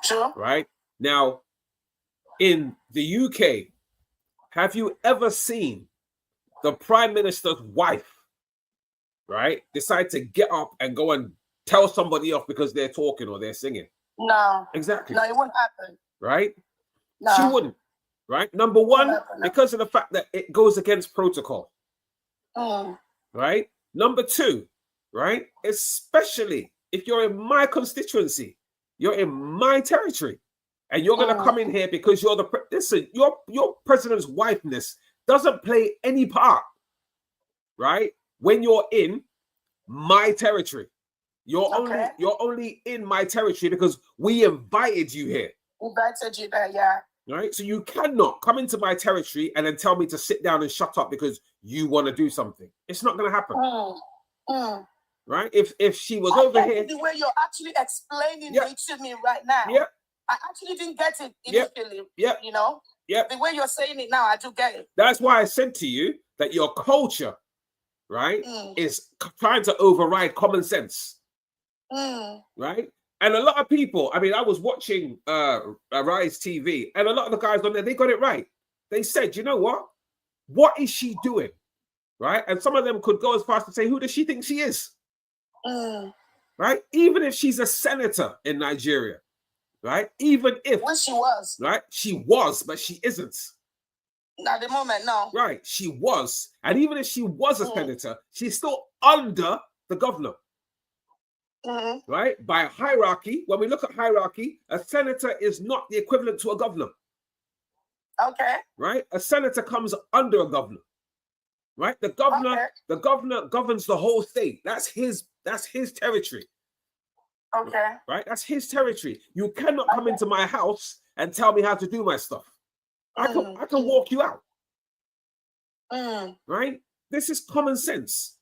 Speaker 4: Sure.
Speaker 2: Right? Now, in the UK, have you ever seen the Prime Minister's wife, right, decide to get up and go and tell somebody off because they're talking or they're singing?
Speaker 4: No.
Speaker 2: Exactly.
Speaker 4: No, it wouldn't happen.
Speaker 2: Right?
Speaker 4: No.
Speaker 2: She wouldn't. Right? Number one, because of the fact that it goes against protocol. Right? Number two, right? Especially if you're in my constituency, you're in my territory, and you're going to come in here because you're listen, your president's wifeness doesn't play any part, right? When you're in my territory. You're only in my territory because we invited you here.
Speaker 4: Invited you there, yeah.
Speaker 2: Right? So you cannot come into my territory and then tell me to sit down and shut up because you want to do something. It's not going to happen. Right? If she was over here,
Speaker 4: the way you're actually explaining it to me right now, I actually didn't get it initially. You know, the way you're saying it now, I do get it.
Speaker 2: That's why I said to you that your culture, right, is trying to override common sense. Right? And a lot of people, I mean, I was watching Rise TV, and a lot of the guys on there, they got it right. They said, you know what? What is she doing? Right? And some of them could go as far as to say, who does she think she is? Right? Even if she's a senator in Nigeria, right? Even if
Speaker 4: she was,
Speaker 2: right? She was, but she isn't.
Speaker 4: At the moment, no.
Speaker 2: Right? She was, and even if she was a senator, she's still under the governor. Right? By hierarchy, when we look at hierarchy, a senator is not the equivalent to a governor.
Speaker 4: Okay.
Speaker 2: Right? A senator comes under a governor. Right? The governor governs the whole state. That's his territory.
Speaker 4: Okay.
Speaker 2: Right? That's his territory. You cannot come into my house and tell me how to do my stuff. I can walk you out. Right? This is common sense.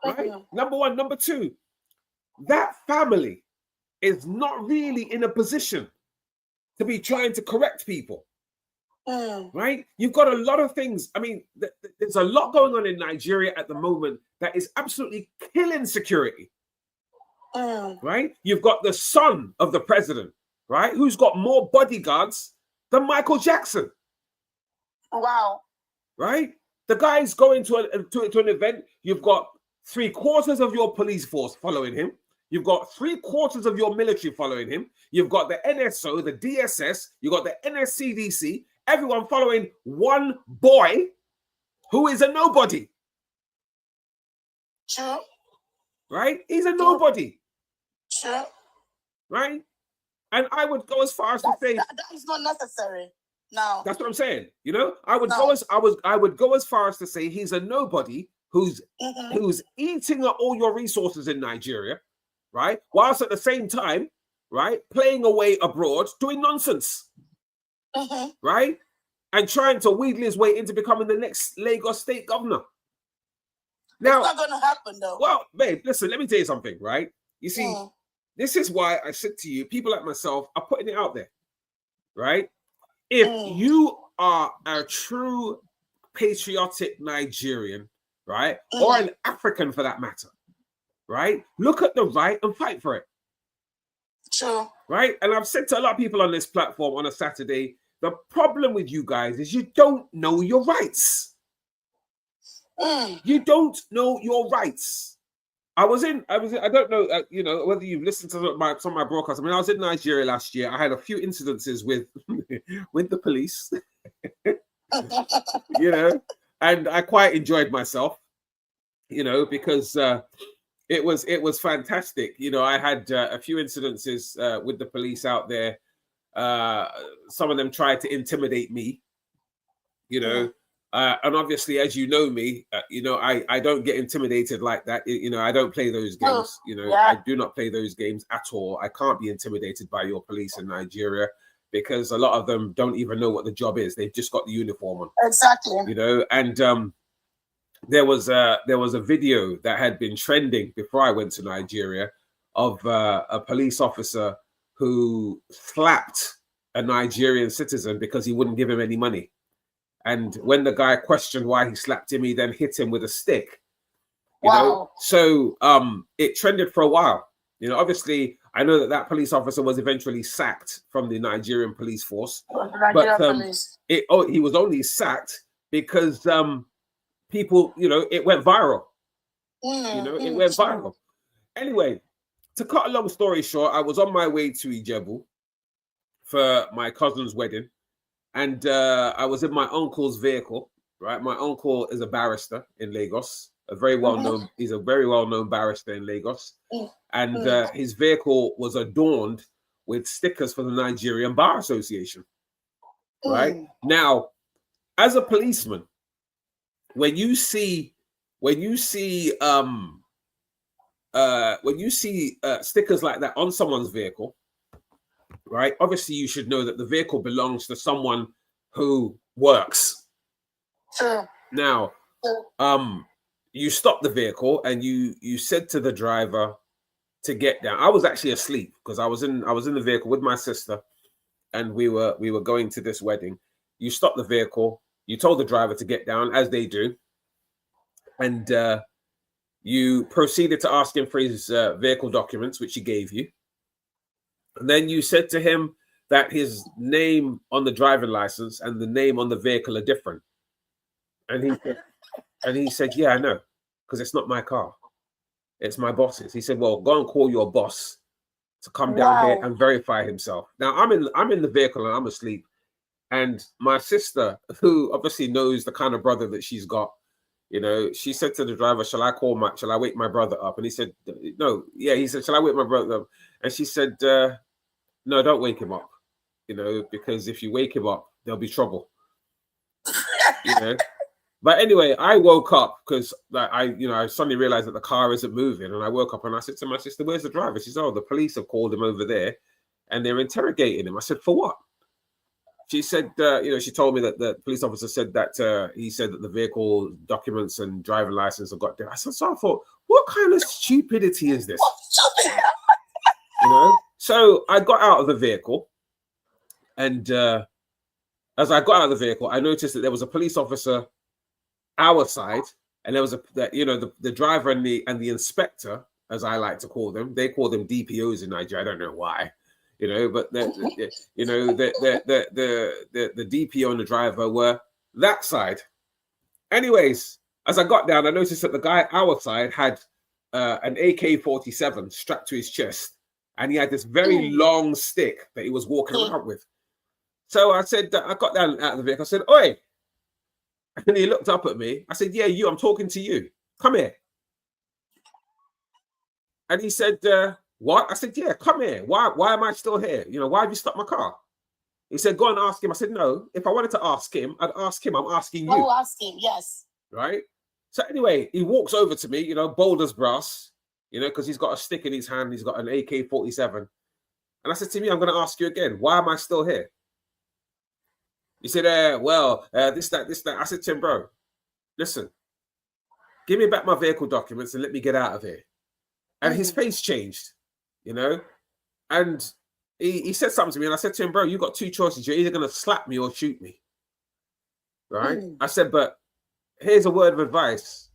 Speaker 2: Right? Number one. Number two, that family is not really in a position to be trying to correct people. Right? You've got a lot of things. I mean, there's a lot going on in Nigeria at the moment that is absolutely killing security. Right? You've got the son of the president, right? Who's got more bodyguards than Michael Jackson.
Speaker 4: Wow.
Speaker 2: Right? The guy's going to an event. You've got 3/4 of your police force following him. You've got 3/4 of your military following him. You've got the NSO, the DSS. You've got the NSCDC. Everyone following one boy who is a nobody.
Speaker 4: Sure.
Speaker 2: Right? He's a nobody.
Speaker 4: Sure.
Speaker 2: Right? And I would go as far as to say
Speaker 4: that is not necessary. No.
Speaker 2: That's what I'm saying. You know, I would go as far as to say he's a nobody who's eating up all your resources in Nigeria, right? Whilst at the same time, right, playing away abroad, doing nonsense. Right? And trying to wheedle his way into becoming the next Lagos state governor. Now,
Speaker 4: it's not going to happen, though.
Speaker 2: Well, babe, listen, let me tell you something, right? You see, this is why I said to you, people like myself are putting it out there, right? If you are a true patriotic Nigerian, right, or an African for that matter, right, look at the right and fight for it.
Speaker 4: True.
Speaker 2: Right? And I've said to a lot of people on this platform on a Saturday, the problem with you guys is you don't know your rights. You don't know your rights. I don't know, you know, whether you've listened to some of my broadcasts. I mean, I was in Nigeria last year. I had a few incidences with the police, you know, and I quite enjoyed myself, you know, because it was fantastic. You know, I had a few incidences with the police out there. Some of them tried to intimidate me, you know, and obviously, as you know me, you know, I don't get intimidated like that. You know, I don't play those games. You know, I do not play those games at all. I can't be intimidated by your police in Nigeria because a lot of them don't even know what the job is. They've just got the uniform on.
Speaker 4: Exactly.
Speaker 2: You know, and there was a video that had been trending before I went to Nigeria of a police officer who slapped a Nigerian citizen because he wouldn't give him any money. And when the guy questioned why he slapped him, he then hit him with a stick. You know? So it trended for a while. You know, obviously, I know that police officer was eventually sacked from the Nigerian police force. But he was only sacked because people, you know, it went viral. You know, it went viral. Anyway, to cut a long story short, I was on my way to Ijebu for my cousin's wedding. And I was in my uncle's vehicle, right? My uncle is a barrister in Lagos, he's a very well-known barrister in Lagos. And his vehicle was adorned with stickers for the Nigerian Bar Association, right? Now, as a policeman, when you see stickers like that on someone's vehicle, right? Obviously, you should know that the vehicle belongs to someone who works.
Speaker 4: Sure.
Speaker 2: Now, you stopped the vehicle and you said to the driver to get down. I was actually asleep because I was in the vehicle with my sister, and we were going to this wedding. You stopped the vehicle. You told the driver to get down, as they do, and you proceeded to ask him for his vehicle documents, which he gave you. And then you said to him that his name on the driving license and the name on the vehicle are different. And he said, yeah, I know, because it's not my car. It's my boss's. He said, well, go and call your boss to come down here and verify himself. Now, I'm in the vehicle and I'm asleep. And my sister, who obviously knows the kind of brother that she's got, you know, she said to the driver, shall I wake my brother up? And he said, no. Yeah, he said, shall I wake my brother up? And she said, no, don't wake him up, you know, because if you wake him up, there'll be trouble, you know. But anyway, I woke up because I suddenly realized that the car isn't moving. And I woke up and I said to my sister, where's the driver? She said, oh, the police have called him over there and they're interrogating him. I said, for what? She said, you know, she told me that the police officer said that he said that the vehicle documents and driving license have got there. I said, so I thought, what kind of stupidity is this? You know? So I got out of the vehicle, and as I got out of the vehicle, I noticed that there was a police officer our side, and there was the driver and the inspector, as I like to call them. They call them DPOs in Nigeria. I don't know why, you know, but the DPO and the driver were that side. Anyways, as I got down, I noticed that the guy our side had an AK-47 strapped to his chest. And he had this very long stick that he was walking around with. So I said, I got down out of the vehicle. I said, oi. And he looked up at me. I said, yeah, you, I'm talking to you. Come here. And he said, what? I said, yeah, come here. Why am I still here? You know, why have you stopped my car? He said, go and ask him. I said, no, if I wanted to ask him, I'd ask him. I'm asking you.
Speaker 4: Oh, ask him, yes.
Speaker 2: Right? So anyway, he walks over to me, you know, bold as brass. You know, because he's got a stick in his hand. He's got an AK-47. And I said to me, I'm going to ask you again, why am I still here? He said, this, that. I said to him, bro, listen, give me back my vehicle documents and let me get out of here. And his face changed, you know. And he said something to me. And I said to him, bro, you got two choices. You're either going to slap me or shoot me. Right? I said, but here's a word of advice.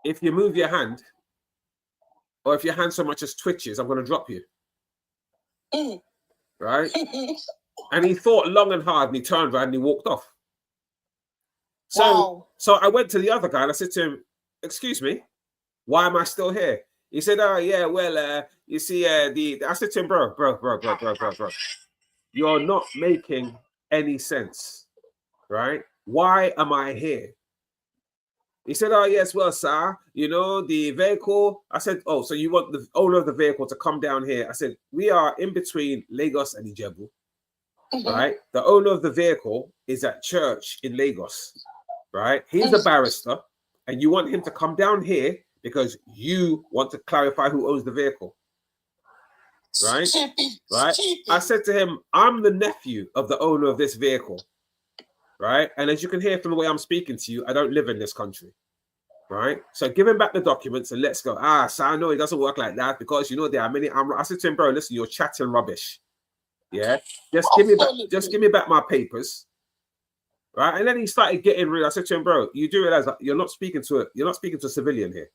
Speaker 2: If you move your hand, or if your hand so much as twitches, I'm going to drop you. Right? And he thought long and hard, and he turned around and he walked off. So I went to the other guy and I said to him, excuse me, why am I still here? He said, oh, yeah, well, you see, I said to him, bro, you're not making any sense, right? Why am I here? He said, oh, yes, well, sir, you know, the vehicle. I said, oh, so you want the owner of the vehicle to come down here? I said, we are in between Lagos and Ijebu, right? The owner of the vehicle is at church in Lagos, right? He's a barrister, and you want him to come down here because you want to clarify who owns the vehicle, right? Right? I said to him, I'm the nephew of the owner of this vehicle, right? And as you can hear from the way I'm speaking to you, I don't live in this country, right? So give him back the documents and let's go. So I know it doesn't work like that because, you know, there are many. I said to him, bro, listen, you're chatting rubbish. Yeah, just give me back my papers, right? And then he started getting real. I said to him, bro, you do realize that you're not speaking to a civilian here,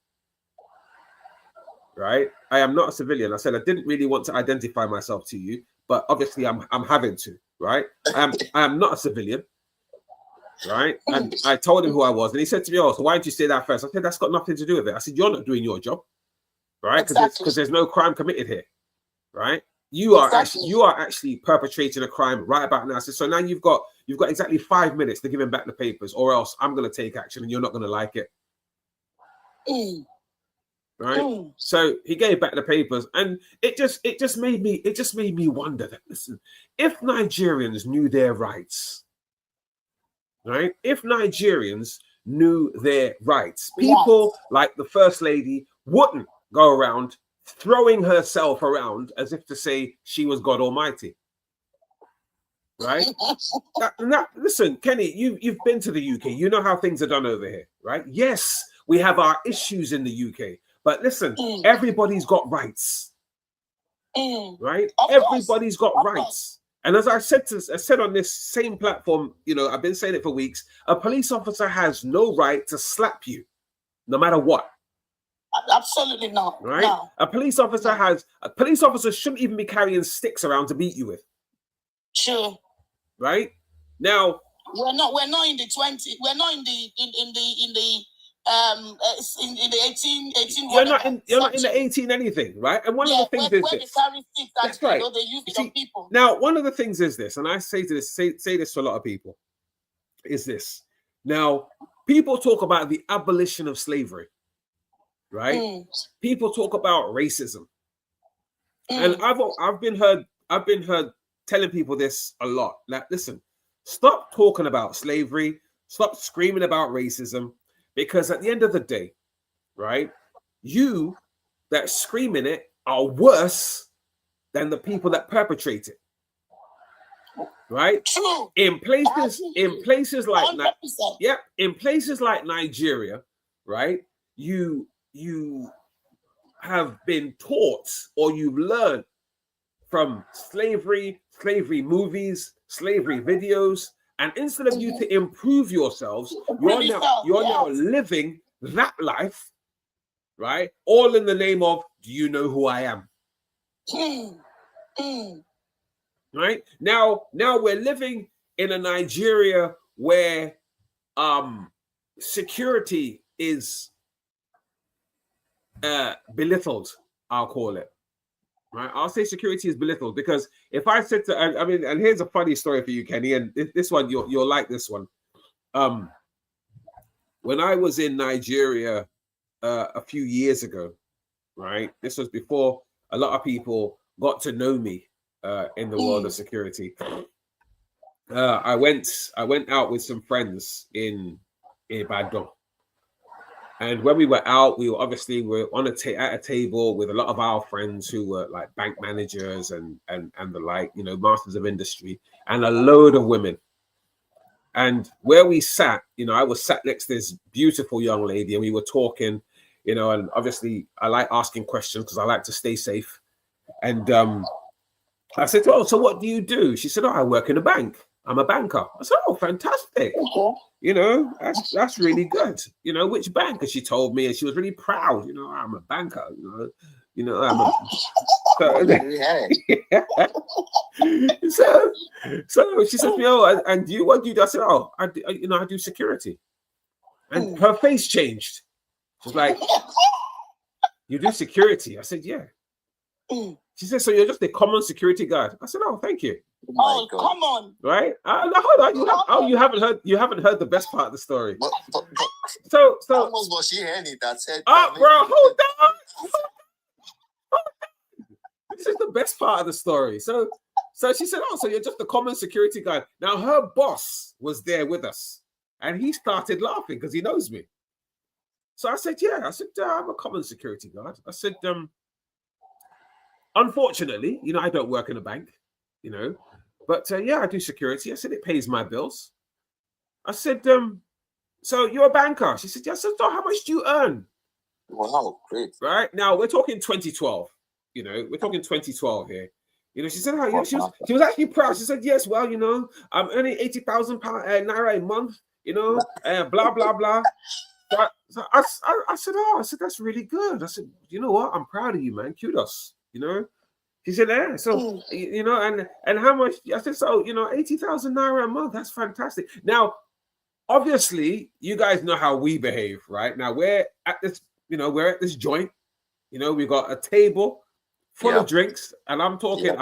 Speaker 2: right? I am not a civilian. I said I didn't really want to identify myself to you, but obviously I'm having to, right? I am not a civilian, right? And I told him who I was, and he said to me, "Oh, so why didn't you say that first?" I said, "That's got nothing to do with it." I said, "You're not doing your job, right? Because there's no crime committed here, right? You are actually perpetrating a crime right about now." I said, "So now you've got exactly 5 minutes to give him back the papers, or else I'm going to take action, and you're not going to like it." Right? So he gave back the papers, and it just made me wonder that, listen, if Nigerians knew their rights, right? If Nigerians knew their rights, people like the First Lady wouldn't go around throwing herself around as if to say she was God Almighty, right? Listen, Kenny, you've been to the UK. You know how things are done over here, right? Yes, we have our issues in the UK, but listen, everybody's got rights, right? Everybody's got rights. And as I said on this same platform, you know, I've been saying it for weeks, a police officer has no right to slap you, no matter what.
Speaker 4: Absolutely not.
Speaker 2: Right?
Speaker 4: No.
Speaker 2: A police officer shouldn't even be carrying sticks around to beat you with. Sure. Right? Now
Speaker 4: we're not in the 20, we're not in the 18
Speaker 2: you're not in the 18 anything, right? And one of the things is this. That's right.
Speaker 4: They use it on people.
Speaker 2: Now, one of the things is this, and I say this to a lot of people, is this. Now, people talk about the abolition of slavery, right? People talk about racism. And I've been heard telling people this a lot. Like, listen, stop talking about slavery, stop screaming about racism. Because at the end of the day, right, you that screaming it are worse than the people that perpetrate it, right?
Speaker 4: True.
Speaker 2: In places like Nigeria, right, you have been taught or you've learned from slavery movies, slavery videos. And instead of you to improve yourselves, you're now living that life, right? All in the name of, do you know who I am? Right? Now we're living in a Nigeria where security is belittled, I'll call it. Right, I'll say security is belittled because if I said to, I mean, and here's a funny story for you, Kenny, and this one you'll like this one. When I was in Nigeria a few years ago, right? This was before a lot of people got to know me in the world of security. I went out with some friends in Ibadan. And when we were out, we were obviously on at a table with a lot of our friends who were like bank managers and the like, you know, masters of industry, and a load of women. And where we sat, you know, I was sat next to this beautiful young lady, and we were talking, you know, and obviously I like asking questions because I like to stay safe. And I said, "Oh, so what do you do?" She said, "Oh, I work in a bank. I'm a banker." I said, "Oh, fantastic. You know, that's really good. You know, which bank?" And she told me, and she was really proud. You know, "I'm a banker. You know, I'm a." So she said to me, "Oh, and you, what do you do?" I said, "Oh, I do security." And her face changed. She's like, "You do security?" I said, "Yeah." She said, "So you're just a common security guard?" I said, "Oh, thank you."
Speaker 4: Oh, come on!
Speaker 2: Right? Hold on. You haven't heard the best part of the story. So
Speaker 5: how much was she earning that said?
Speaker 2: Oh, bro, hold on. This is the best part of the story. So she said, "Oh, so you're just a common security guard." Now her boss was there with us, and he started laughing because he knows me. So I said, "Yeah." I said, "I'm a common security guard." I said, "Unfortunately, you know, I don't work in a bank, you know, but yeah, I do security." I said, "It pays my bills." I said, "So you're a banker?" She said, "Yeah." I said, "So how much do you earn?"
Speaker 5: Wow, great.
Speaker 2: Right now, we're talking 2012. You know, we're talking 2012 here. You know, she said, "Oh, you know," she was actually proud. She said, "Yes, well, you know, I'm earning 80,000 naira a month. You know, blah blah blah." So I said, "Oh, I said that's really good." I said, "You know what? I'm proud of you, man. Kudos." You know, she said, "Yeah." So you know, and how much? I said, "So you know, 80,000 naira a month. That's fantastic." Now, obviously, you guys know how we behave, right? Now we're at this, you know, we're at this joint. You know, we got a table full of drinks, and I'm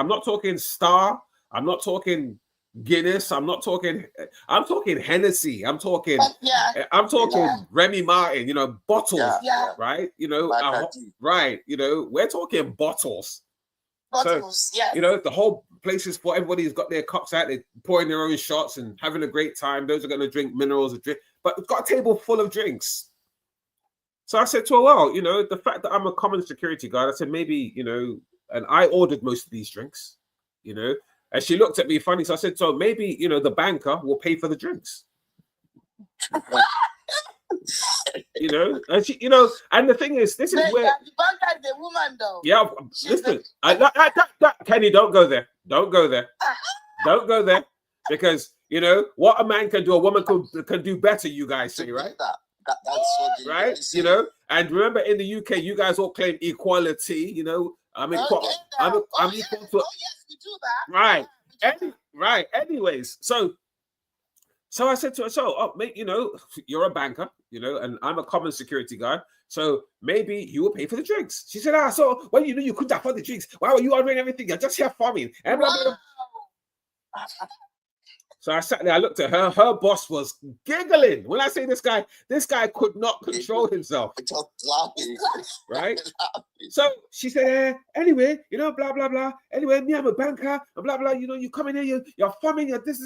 Speaker 2: not talking Star, I'm not talking Guinness, I'm talking Hennessy, I'm talking Remy Martin, you know, bottles, right? You know, right, you know, we're talking bottles.
Speaker 4: Bottles,
Speaker 2: so, you know, the whole place is for everybody's got their cups out, they're pouring their own shots and having a great time. Those are going to drink minerals or drink, but it's got a table full of drinks. So I said to her, "Well, you know, the fact that I'm a common security guard," I said, "maybe, you know," and I ordered most of these drinks, you know, and she looked at me funny. So I said, "So maybe, you know, the banker will pay for the drinks." You know, and she, you know, and the thing is, this is where
Speaker 4: the banker is a woman, though.
Speaker 2: Yeah, listen, Kenny, don't go there. Don't go there. Don't go there, because you know what a man can do, a woman can do better. You guys say, right?
Speaker 5: That's
Speaker 2: right. You know, and remember in the UK, you guys all claim equality. You know, I'm equal. I'm equal to.
Speaker 4: Oh yes, we do that.
Speaker 2: Right. Right. Anyways, so I said to her, "So, mate, you know, you're a banker, you know, and I'm a common security guard. So maybe you will pay for the drinks." She said, "So well, you know, you couldn't afford the drinks. Why were you ordering everything? You're just here farming." And blah, blah, blah. So I sat there, I looked at her. Her boss was giggling. When I say this guy could not control himself. Right? So she said, "Anyway, you know, blah, blah, blah. Anyway, me, I'm a banker, and blah, blah. You know, you come in here, you're farming, you're this.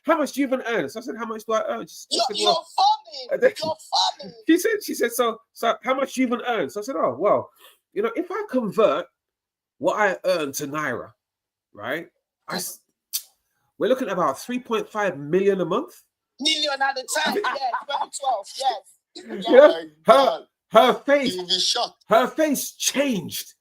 Speaker 2: How much do you even earn?" So I said, "How much do I earn?"
Speaker 4: You're farming. You're farming.
Speaker 2: She said, so how much do you even earn? So I said, "Oh, well, you know, if I convert what I earn to Naira, right? We're looking at about 3.5 million a month."
Speaker 4: Million at the time, yeah, 2012, yes.
Speaker 2: Yeah. Her face,
Speaker 5: you'll be shocked.
Speaker 2: Her face changed.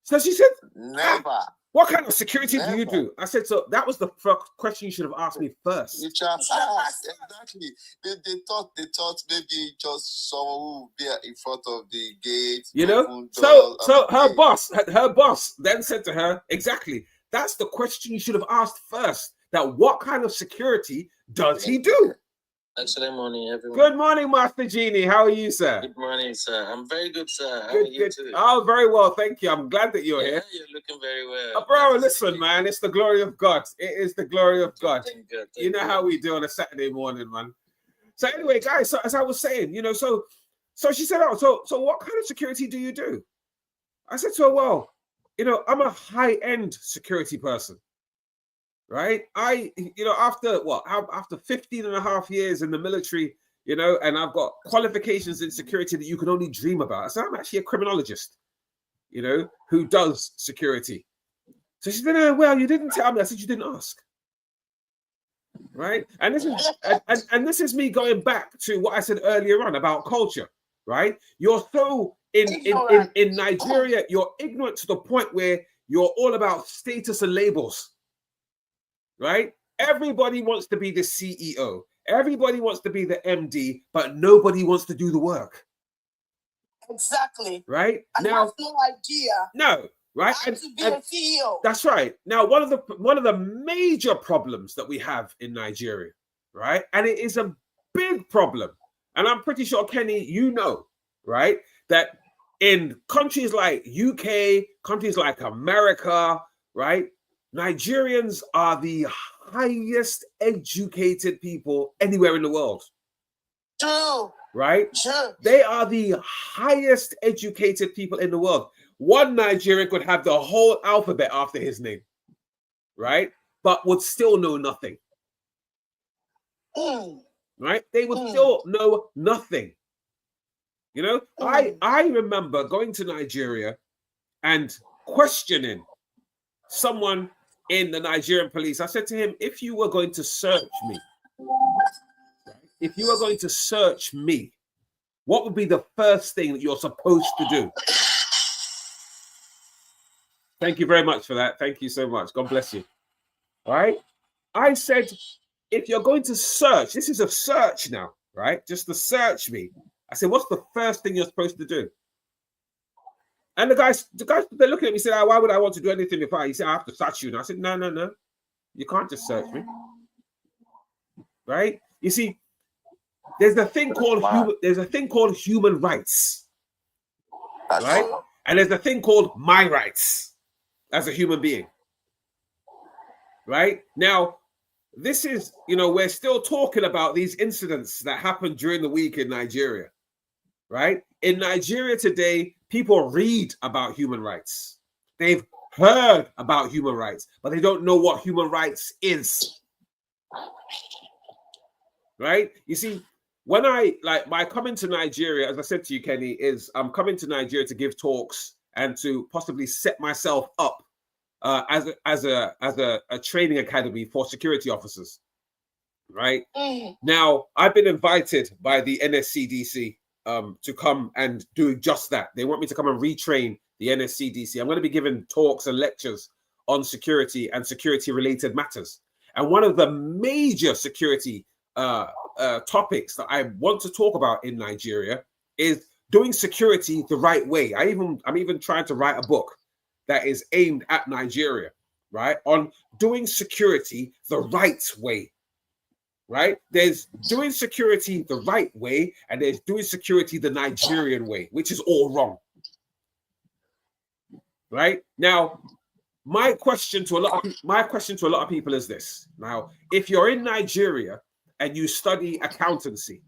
Speaker 2: So she said,
Speaker 5: "Never.
Speaker 2: What kind of security do you do?" I said, "So that was the first question you should have asked me first."
Speaker 5: You should have asked. Exactly. They thought maybe just someone who would be in front of the gate.
Speaker 2: You know, so her boss then said to her, "Exactly. That's the question you should have asked first. That what kind of security does he do?"
Speaker 6: Excellent morning, everyone.
Speaker 2: Good morning, Master Genie. How are you, sir?
Speaker 6: Good morning, sir. I'm very good, sir. How are you too?
Speaker 2: Oh, very well, thank you. I'm glad that you're here.
Speaker 6: You're looking very well.
Speaker 2: Bro, listen, man. It's the glory of God. It is the glory of God.
Speaker 6: Thank you.
Speaker 2: You know how we do on a Saturday morning, man. So anyway, guys, so as I was saying, you know, so she said, "Oh, so what kind of security do you do?" I said to her, "Well, you know, I'm a high-end security person. Right? You know, after 15 and a half years in the military, you know, and I've got qualifications in security that you can only dream about. So I'm actually a criminologist, you know, who does security." So she said, "Well, you didn't tell me." I said, "You didn't ask." Right? And this is and this is me going back to what I said earlier on about culture, right? You're so in Nigeria, you're ignorant to the point where you're all about status and labels. Right? Everybody wants to be the CEO. Everybody wants to be the MD, but nobody wants to do the work.
Speaker 4: Exactly.
Speaker 2: Right?
Speaker 4: And
Speaker 2: now,
Speaker 4: have no idea.
Speaker 2: No, right?
Speaker 4: How to be a CEO.
Speaker 2: That's right. Now, one of the major problems that we have in Nigeria, right? And it is a big problem. And I'm pretty sure, Kenny, you know, right? That in countries like UK, countries like America, right? Nigerians are the highest educated people anywhere in the world.
Speaker 4: True.
Speaker 2: right?
Speaker 4: Sure.
Speaker 2: They are the highest educated people in the world. One Nigerian could have the whole alphabet after his name, right? But would still know nothing. Right? They would still know nothing. You know, I remember going to Nigeria and questioning someone in the Nigerian police. I said to him, if you were going to search me, what would be the first thing that you're supposed to do? Thank you very much for that. Thank you so much. God bless you. All right. I said, if you're going to search, this is a search now, right? Just to search me. I said, what's the first thing you're supposed to do? And the guys, they're looking at me and said, why would I want to do anything if he said, I have to search you. And I said, no. You can't just search me. Right? You see, there's a thing called human rights. Right? And there's a thing called my rights as a human being. Right? Now, this is, we're still talking about these incidents that happened during the week in Nigeria. Right? In Nigeria today, people read about human rights. They've heard about human rights, but they don't know what human rights is. Right? You see, when my coming to Nigeria, as I said to you, Kenny, is I'm coming to Nigeria to give talks and to possibly set myself up as a training academy for security officers. Right? Now, I've been invited by the NSCDC to come and do just that. They want me to come and retrain the NSCDC. I'm going to be giving talks and lectures on security and security-related matters. And one of the major security topics that I want to talk about in Nigeria is doing security the right way. I'm even trying to write a book that is aimed at Nigeria, right? On doing security the right way. Right? There's doing security the right way, and there's doing security the Nigerian way, which is all wrong. Right? Now, my question to a lot of people is this. Now, if you're in Nigeria and you study accountancy,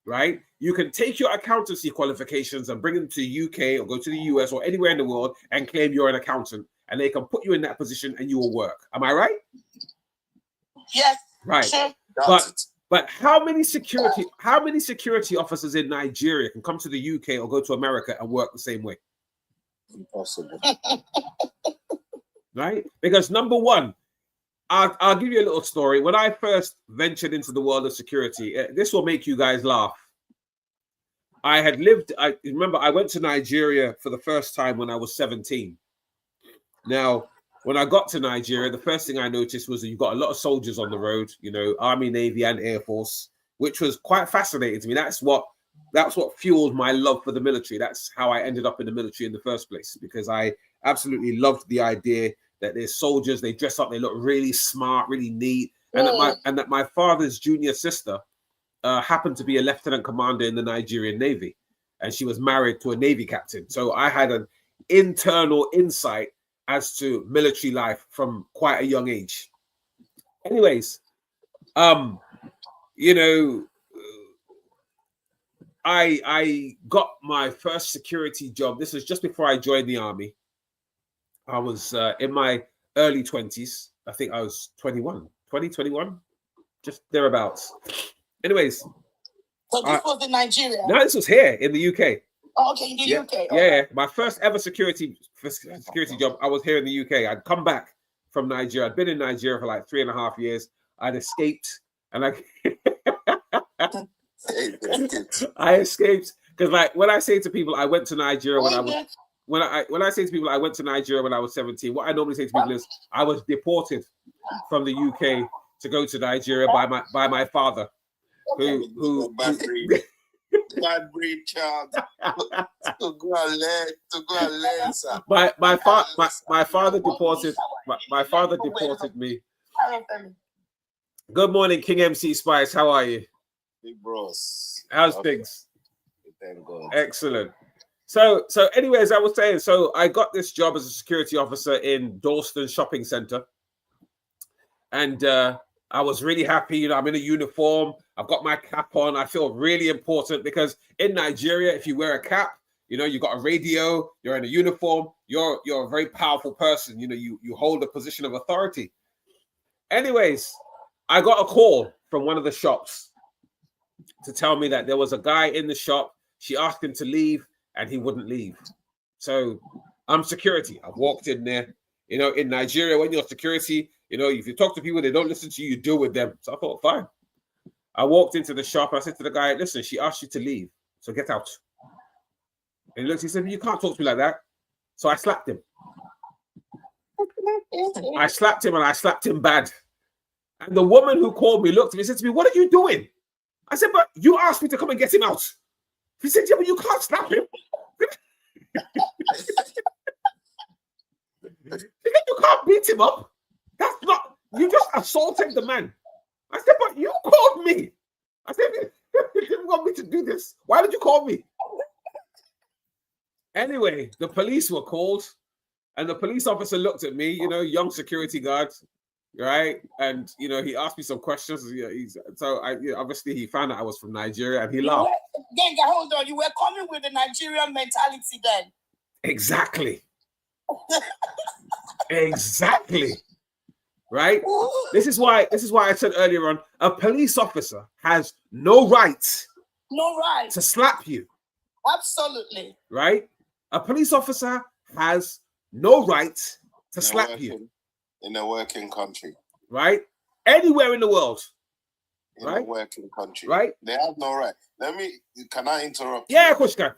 Speaker 2: right? You can take your accountancy qualifications and bring them to the UK or go to the US or anywhere in the world and claim you're an accountant, and they can put you in that position and you will work. Am I right?
Speaker 4: Yes.
Speaker 2: Right.
Speaker 4: Sure.
Speaker 2: But how many security officers in Nigeria can come to the UK or go to America and work the same way?
Speaker 5: Impossible.
Speaker 2: Right? Because number one, I'll give you a little story. When I first ventured into the world of security, this will make you guys laugh. I remember I went to Nigeria for the first time when I was 17. Now, when I got to Nigeria, the first thing I noticed was that you've got a lot of soldiers on the road, Army, Navy, and Air Force, which was quite fascinating to me. That's what fueled my love for the military. That's how I ended up in the military in the first place, because I absolutely loved the idea that there's soldiers, they dress up, they look really smart, really neat, and that my father's junior sister happened to be a lieutenant commander in the Nigerian Navy, and she was married to a Navy captain. So I had an internal insight as to military life from quite a young age. Anyways, I got my first security job. This was just before I joined the army. I was in my early 20s. I think I was 21, just thereabouts. Anyways.
Speaker 4: So this was in Nigeria?
Speaker 2: No, this was here in the UK.
Speaker 4: Oh, okay, in the UK. Okay.
Speaker 2: Yeah, my first ever security job, I was here in the UK. I'd come back from Nigeria. I'd been in Nigeria for like 3.5 years. I'd escaped, and I escaped because, like, when I say to people, I went to Nigeria when I say to people I went to Nigeria when I was 17. What I normally say to people is I was deported from the UK to go to Nigeria by my father, who
Speaker 5: bad breed child to go and learn, sir.
Speaker 2: My father deported me. Good morning, King MC Spice. How are you?
Speaker 5: Big bros.
Speaker 2: How's things?
Speaker 5: Thank God.
Speaker 2: Excellent. So anyways, I was saying, so I got this job as a security officer in Dalston Shopping Centre. And I was really happy. I'm in a uniform. I've got my cap on. I feel really important because in Nigeria, if you wear a cap, you know, you got a radio, you're in a uniform, you're a very powerful person. You know, you hold a position of authority. Anyways, I got a call from one of the shops to tell me that there was a guy in the shop. She asked him to leave and he wouldn't leave. So I'm security. I've walked in there. You know, in Nigeria, when you're security, you know, if you talk to people, they don't listen to you, you deal with them. So I thought, fine. I walked into the shop. I said to the guy, listen, she asked you to leave. So get out. And he said, you can't talk to me like that. So I slapped him. I slapped him and I slapped him bad. And the woman who called me looked at me and said to me, what are you doing? I said, but you asked me to come and get him out. He said, yeah, but you can't slap him. You can't beat him up. That's not, you just assaulted the man. I said, but you called me. I said, you didn't want me to do this. Why did you call me? Anyway, the police were called and the police officer looked at me, you know, young security guard, right? And, you know, he asked me some questions. Obviously he found out I was from Nigeria and he laughed.
Speaker 4: Gbenga, hold on. You were coming with the Nigerian mentality then.
Speaker 2: Exactly. Exactly. Right? This is why I said earlier on, a police officer has no right to slap you.
Speaker 4: Absolutely.
Speaker 2: Right? A police officer has no right to slap you.
Speaker 5: In a working country.
Speaker 2: Right? Anywhere in the world.
Speaker 5: In a working country.
Speaker 2: Right?
Speaker 5: They have no right. Can I interrupt?
Speaker 2: Yeah, of course you can.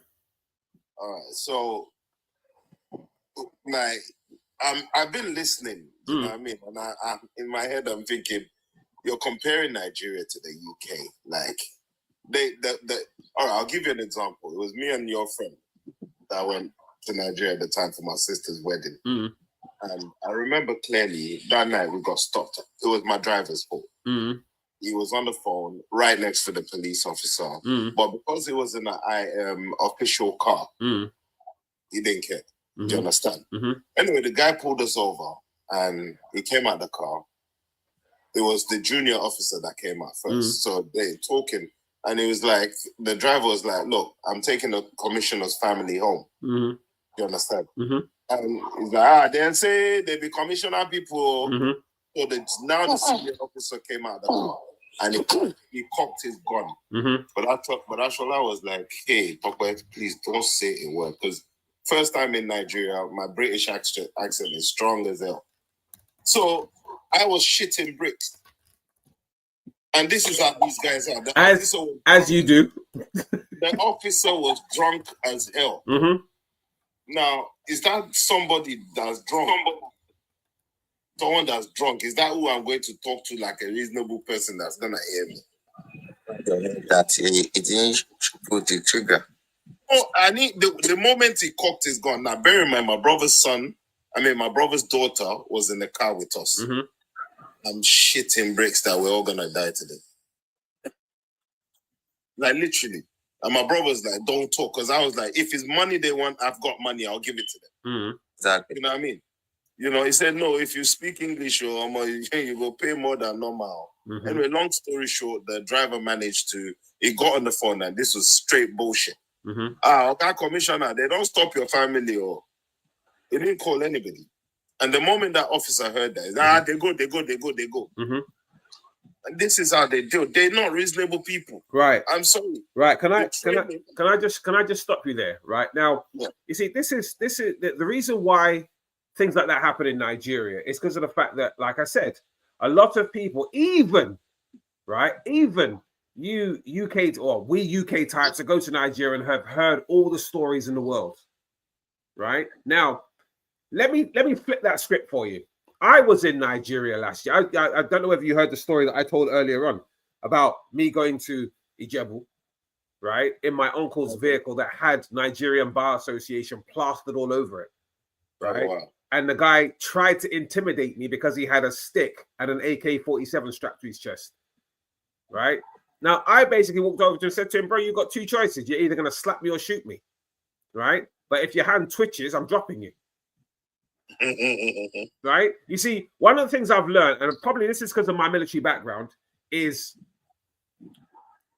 Speaker 5: All right. So, I've been listening, you know what I mean? And I in my head, I'm thinking, you're comparing Nigeria to the UK. Like, all right, I'll give you an example. It was me and your friend that went to Nigeria at the time for my sister's wedding. And I remember clearly that night we got stopped. It was my driver's fault. He was on the phone right next to the police officer. But because it was in an official car, he didn't care. Do you understand? Anyway, the guy pulled us over and he came out the car. It was the junior officer that came out first. So they talking and it was like, the driver was like, look, I'm taking the commissioner's family home. Do you understand? And he's like, they'll say they be commissioner people. So now the senior officer came out the car and he cocked his gun. But Ashola was like, hey, Papa, please don't say a word because first time in Nigeria, my British accent is strong as hell. So I was shitting bricks. And this is how these guys are.
Speaker 2: As you do.
Speaker 5: The officer was drunk as hell. Now, is that somebody that's drunk? Someone that's drunk. Is that who I'm going to talk to like a reasonable person that's going to hear me?
Speaker 6: That it didn't pull the trigger.
Speaker 5: Oh, I need the moment he cocked his gun. Now, bear in mind, my brother's daughter was in the car with us. I'm shitting bricks that we're all gonna die today. Like literally. And my brother's like, don't talk. Because I was like, if it's money they want, I've got money, I'll give it to them.
Speaker 6: Exactly.
Speaker 5: You know what I mean? You know, he said, no, if you speak English, you will pay more than normal. Anyway, long story short, the driver he got on the phone and this was straight bullshit. Okay, commissioner, they don't stop your family or they didn't call anybody. And the moment that officer heard that, they go. And this is how they do. They're not reasonable people.
Speaker 2: Right.
Speaker 5: I'm sorry.
Speaker 2: Right. Can I just stop you there? Right now, you see, this is the reason why things like that happen in Nigeria is because of the fact that, like I said, a lot of people, even you UK or we UK types that go to Nigeria and have heard all the stories in the world. Right now, let me flip that script for you. I was in Nigeria last year. I don't know whether you heard the story that I told earlier on about me going to Ijebu, right, in my uncle's vehicle that had Nigerian Bar Association plastered all over it, right? Oh, wow. And the guy tried to intimidate me because he had a stick and an AK-47 strapped to his chest, right? Now, I basically walked over to him and said to him, bro, you got two choices. You're either going to slap me or shoot me, right? But if your hand twitches, I'm dropping you. Right? You see, one of the things I've learned, and probably this is because of my military background, is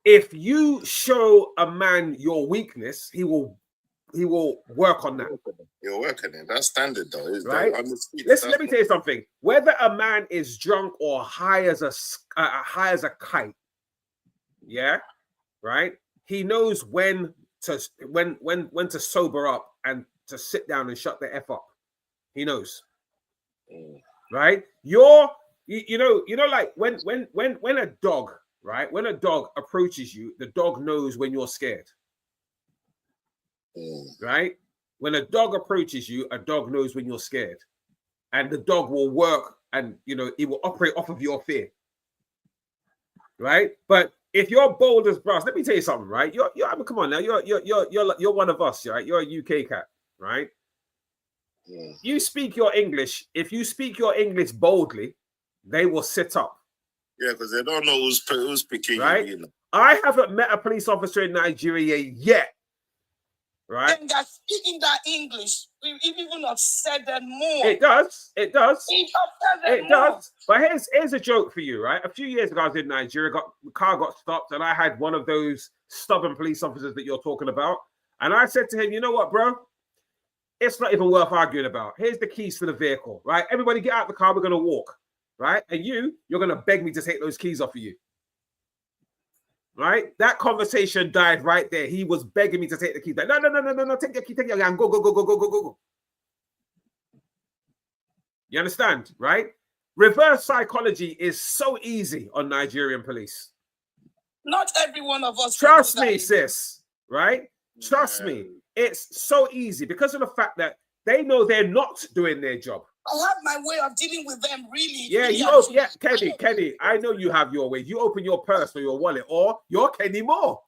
Speaker 2: if you show a man your weakness, he will work on that.
Speaker 5: He'll work on it. That's standard, though.
Speaker 2: Right? Listen, let me tell you something. Whether a man is drunk or high as a kite, yeah, right? He knows when to sober up and to sit down and shut the F up. He knows. Right? You know, like when a dog, right? When a dog approaches you, the dog knows when you're scared. Right? When a dog approaches you, a dog knows when you're scared. And the dog will work and, you know, it will operate off of your fear. Right? But if you're bold as brass, let me tell you something, right? I mean, come on now, you're one of us, right? You're a UK cat, right? You speak your English. If you speak your English boldly, they will sit up.
Speaker 5: Yeah, because they don't know who's picking
Speaker 2: right?
Speaker 5: you know.
Speaker 2: I haven't met a police officer in Nigeria yet. Right?
Speaker 4: And they're speaking that English. We even have said that more.
Speaker 2: It does. It does.
Speaker 4: It
Speaker 2: does. But here's a joke for you, right? A few years ago, I was in Nigeria. The car got stopped, and I had one of those stubborn police officers that you're talking about. And I said to him, "You know what, bro? It's not even worth arguing about. Here's the keys to the vehicle, right? Everybody, get out of the car. We're gonna walk, right? And you're gonna beg me to take those keys off of you." Right? That conversation died right there. He was begging me to take the keys. Like, no, take your key, and go. You understand, right? Reverse psychology is so easy on Nigerian police.
Speaker 4: Not every one of us.
Speaker 2: Trust me, sis, right? Trust me. It's so easy because of the fact that they know they're not doing their job.
Speaker 4: I have my way of dealing with them, really.
Speaker 2: Yeah, Kenny, I know you have your way. You open your purse or your wallet, or you're Kenny Moore.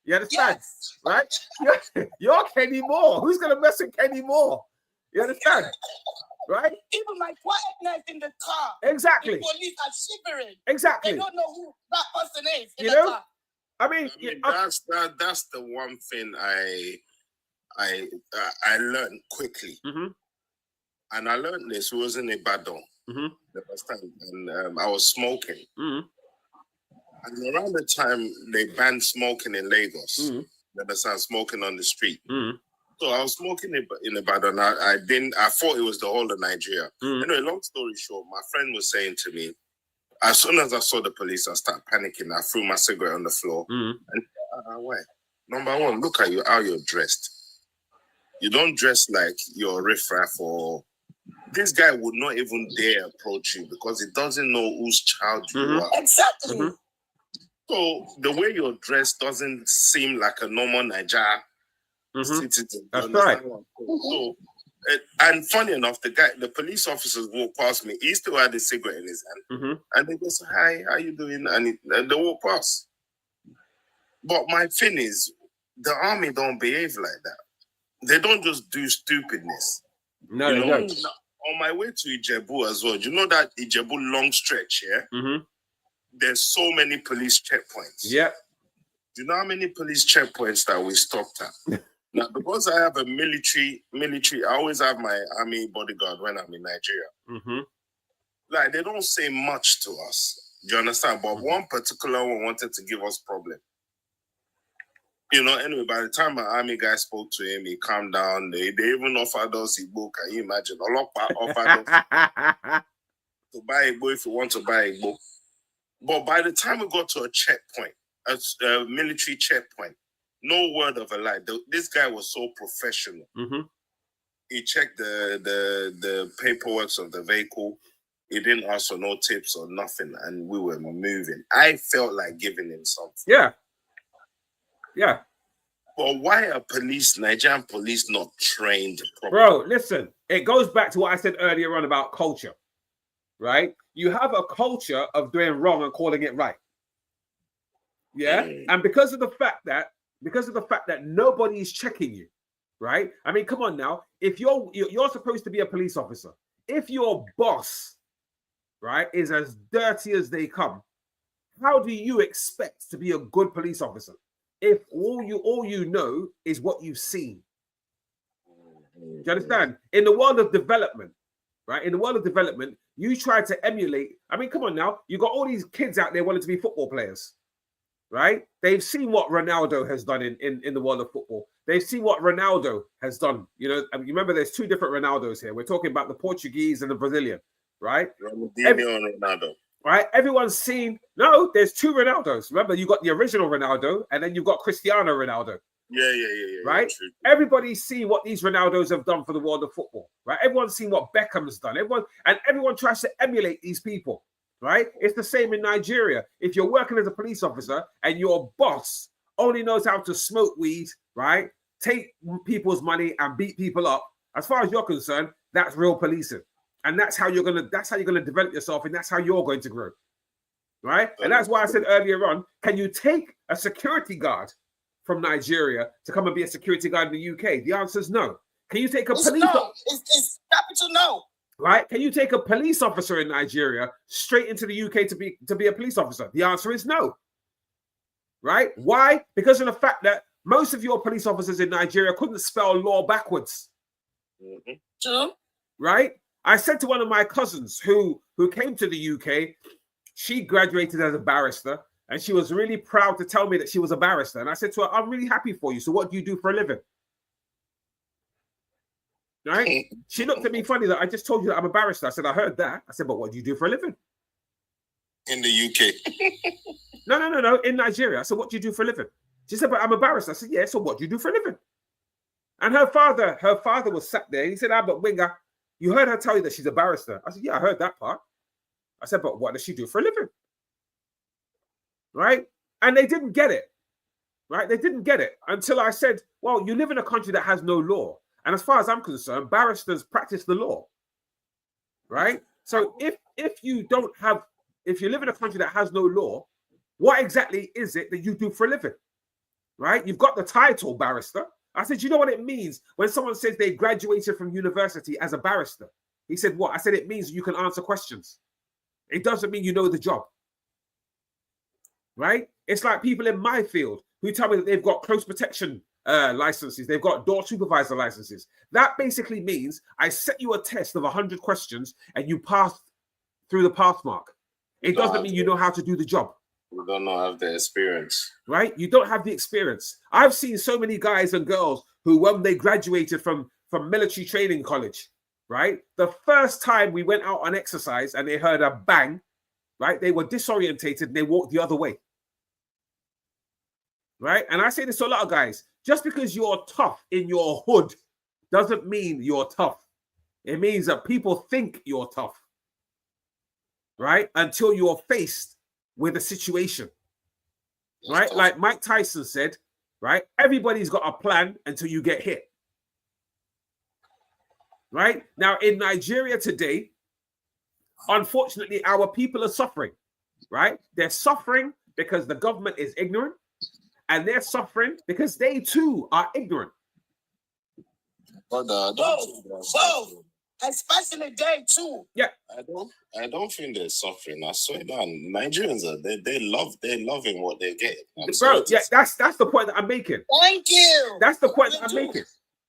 Speaker 2: You understand?
Speaker 4: Yes.
Speaker 2: Right? You're Kenny Moore. Who's going to mess with Kenny Moore? You understand? Right?
Speaker 4: Even my quietness in the car.
Speaker 2: Exactly.
Speaker 4: The police are shivering.
Speaker 2: Exactly.
Speaker 4: They don't know who that person is in
Speaker 2: you
Speaker 4: the
Speaker 2: know?
Speaker 4: car.
Speaker 2: I mean,
Speaker 5: that's the one thing I learned quickly.
Speaker 2: Mm-hmm.
Speaker 5: And I learned this. It was in Ibadan the first time, and I was smoking.
Speaker 2: Mm-hmm.
Speaker 5: And around the time they banned smoking in Lagos,
Speaker 2: Mm-hmm.
Speaker 5: you understand, smoking on the street.
Speaker 2: Mm-hmm.
Speaker 5: So I was smoking in Ibadan. I thought it was the whole of Nigeria.
Speaker 2: Mm-hmm.
Speaker 5: Anyway, long story short, my friend was saying to me, as soon as I saw the police, I started panicking. I threw my cigarette on the floor.
Speaker 2: Mm-hmm.
Speaker 5: And why? Number one, look at you, how you're dressed. You don't dress like you're a riffraff, or this guy would not even dare approach you because he doesn't know whose child you are.
Speaker 4: Exactly.
Speaker 2: Mm-hmm.
Speaker 5: So the way you're dressed doesn't seem like a normal Niger citizen.
Speaker 2: That's right.
Speaker 5: So, and funny enough, the police officers walked past me. He still had a cigarette in his hand, and they just, "Hi, how you doing?" And they walk past. But my thing is, the army don't behave like that. They don't just do stupidness.
Speaker 2: No, they don't.
Speaker 5: On my way to Ijebu as well, you know that Ijebu long stretch here? Yeah? There's so many police checkpoints.
Speaker 2: Yeah.
Speaker 5: Do you know how many police checkpoints that we stopped at? Now, because I have a military, I always have my army bodyguard when I'm in Nigeria. Like, they don't say much to us. Do you understand? But one particular one wanted to give us problem. You know, anyway, by the time my army guy spoke to him, he calmed down. They even offered us a book. Can you imagine? Offered us to buy a book if you want to buy a book. But by the time we got to a checkpoint, a military checkpoint, no word of a lie. This guy was so professional. He checked the paperwork of the vehicle. He didn't ask for no tips or nothing, and we were moving. I felt like giving him something.
Speaker 2: Yeah. Yeah.
Speaker 5: But why are Nigerian police not trained properly?
Speaker 2: Bro, listen, it goes back to what I said earlier on about culture, right? You have a culture of doing wrong and calling it right. Yeah. And because of the fact that nobody's checking you, right? I mean, come on now. If you're supposed to be a police officer, if your boss, right, is as dirty as they come, how do you expect to be a good police officer if all you know is what you've seen? Do you understand? In the world of development, right? In the world of development, you try to emulate. I mean, come on now. You got all these kids out there wanting to be football players, right? They've seen what Ronaldo has done in the world of football. They've seen what Ronaldo has done. You know, you remember there's two different Ronaldos here. We're talking about the Portuguese and the Brazilian, right?
Speaker 5: Ronaldinho and Ronaldo.
Speaker 2: Right? Everyone's seen, no, there's two Ronaldos. Remember, you got the original Ronaldo and then you've got Cristiano Ronaldo.
Speaker 5: Yeah.
Speaker 2: Right?
Speaker 5: Yeah,
Speaker 2: everybody's seen what these Ronaldos have done for the world of football. Right? Everyone's seen what Beckham's done. Everyone tries to emulate these people. Right? It's the same in Nigeria. If you're working as a police officer and your boss only knows how to smoke weed, right? Take people's money and beat people up. As far as you're concerned, that's real policing. And that's how you're gonna develop yourself, and that's how you're going to grow. Right? And that's why I said earlier on, can you take a security guard from Nigeria to come and be a security guard in the UK? The answer is no. Can you take a police?
Speaker 4: No. It's capital no.
Speaker 2: Right? Can you take a police officer in Nigeria straight into the UK to be a police officer? The answer is no. Right? Why? Because of the fact that most of your police officers in Nigeria couldn't spell law backwards.
Speaker 4: True.
Speaker 2: Right? I said to one of my cousins who came to the UK, she graduated as a barrister, and she was really proud to tell me that she was a barrister. And I said to her, I'm really happy for you. So what do you do for a living? Right? She looked at me funny that I just told you that I'm a barrister. I said, I heard that. I said, but what do you do for a living?
Speaker 5: In the UK.
Speaker 2: No. In Nigeria. I said, what do you do for a living? She said, but I'm a barrister. I said, yeah, so what do you do for a living? And her father was sat there. He said, but Gbenga, you heard her tell you that she's a barrister. I said, yeah, I heard that part. I said, but what does she do for a living? Right? And they didn't get it. Right? They didn't get it until I said, well, you live in a country that has no law. And as far as I'm concerned, barristers practice the law. Right? So if you live in a country that has no law, what exactly is it that you do for a living? Right? You've got the title barrister. I said, you know what it means when someone says they graduated from university as a barrister? He said, what? I said, it means you can answer questions. It doesn't mean you know the job. Right? It's like people in my field who tell me that they've got close protection licenses. They've got door supervisor licenses. That basically means I set you a test of 100 questions and you pass through the pass mark. It doesn't mean you know how to do the job.
Speaker 5: You don't have the experience.
Speaker 2: Right? You don't have the experience. I've seen so many guys and girls who, when they graduated from military training college, right? The first time we went out on exercise and they heard a bang, right? They were disorientated and they walked the other way. Right? And I say this to a lot of guys, just because you're tough in your hood doesn't mean you're tough. It means that people think you're tough. Right? Until you're faced with a situation. Right? Like Mike Tyson said, right? Everybody's got a plan until you get hit. Right? Now, in Nigeria today, unfortunately, our people are suffering. Right? They're suffering because the government is ignorant. And they're suffering because they too are ignorant.
Speaker 5: But
Speaker 4: especially they too.
Speaker 2: Yeah.
Speaker 5: I don't think they're suffering. I swear down. Nigerians they're loving what they get.
Speaker 2: Bro, yeah, that's the point that I'm making.
Speaker 4: Thank you.
Speaker 2: That's the point that I'm making.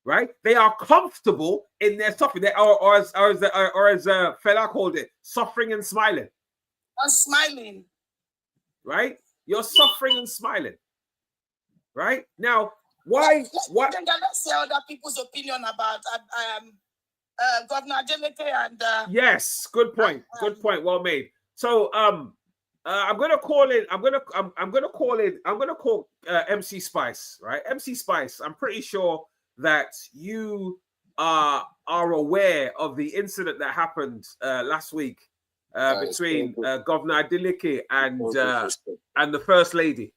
Speaker 2: Right? They are comfortable in their suffering. They are, or as Fela called it, suffering and smiling.
Speaker 4: I'm smiling.
Speaker 2: Right? You're suffering and smiling. Right? Now, why?
Speaker 4: Let's hear other people's opinion about Governor Adeleke and
Speaker 2: yes, good point. Good point. Well made. So I'm gonna call MC Spice, right? MC Spice, I'm pretty sure that you are aware of the incident that happened last week between Governor Adeleke and the First Lady.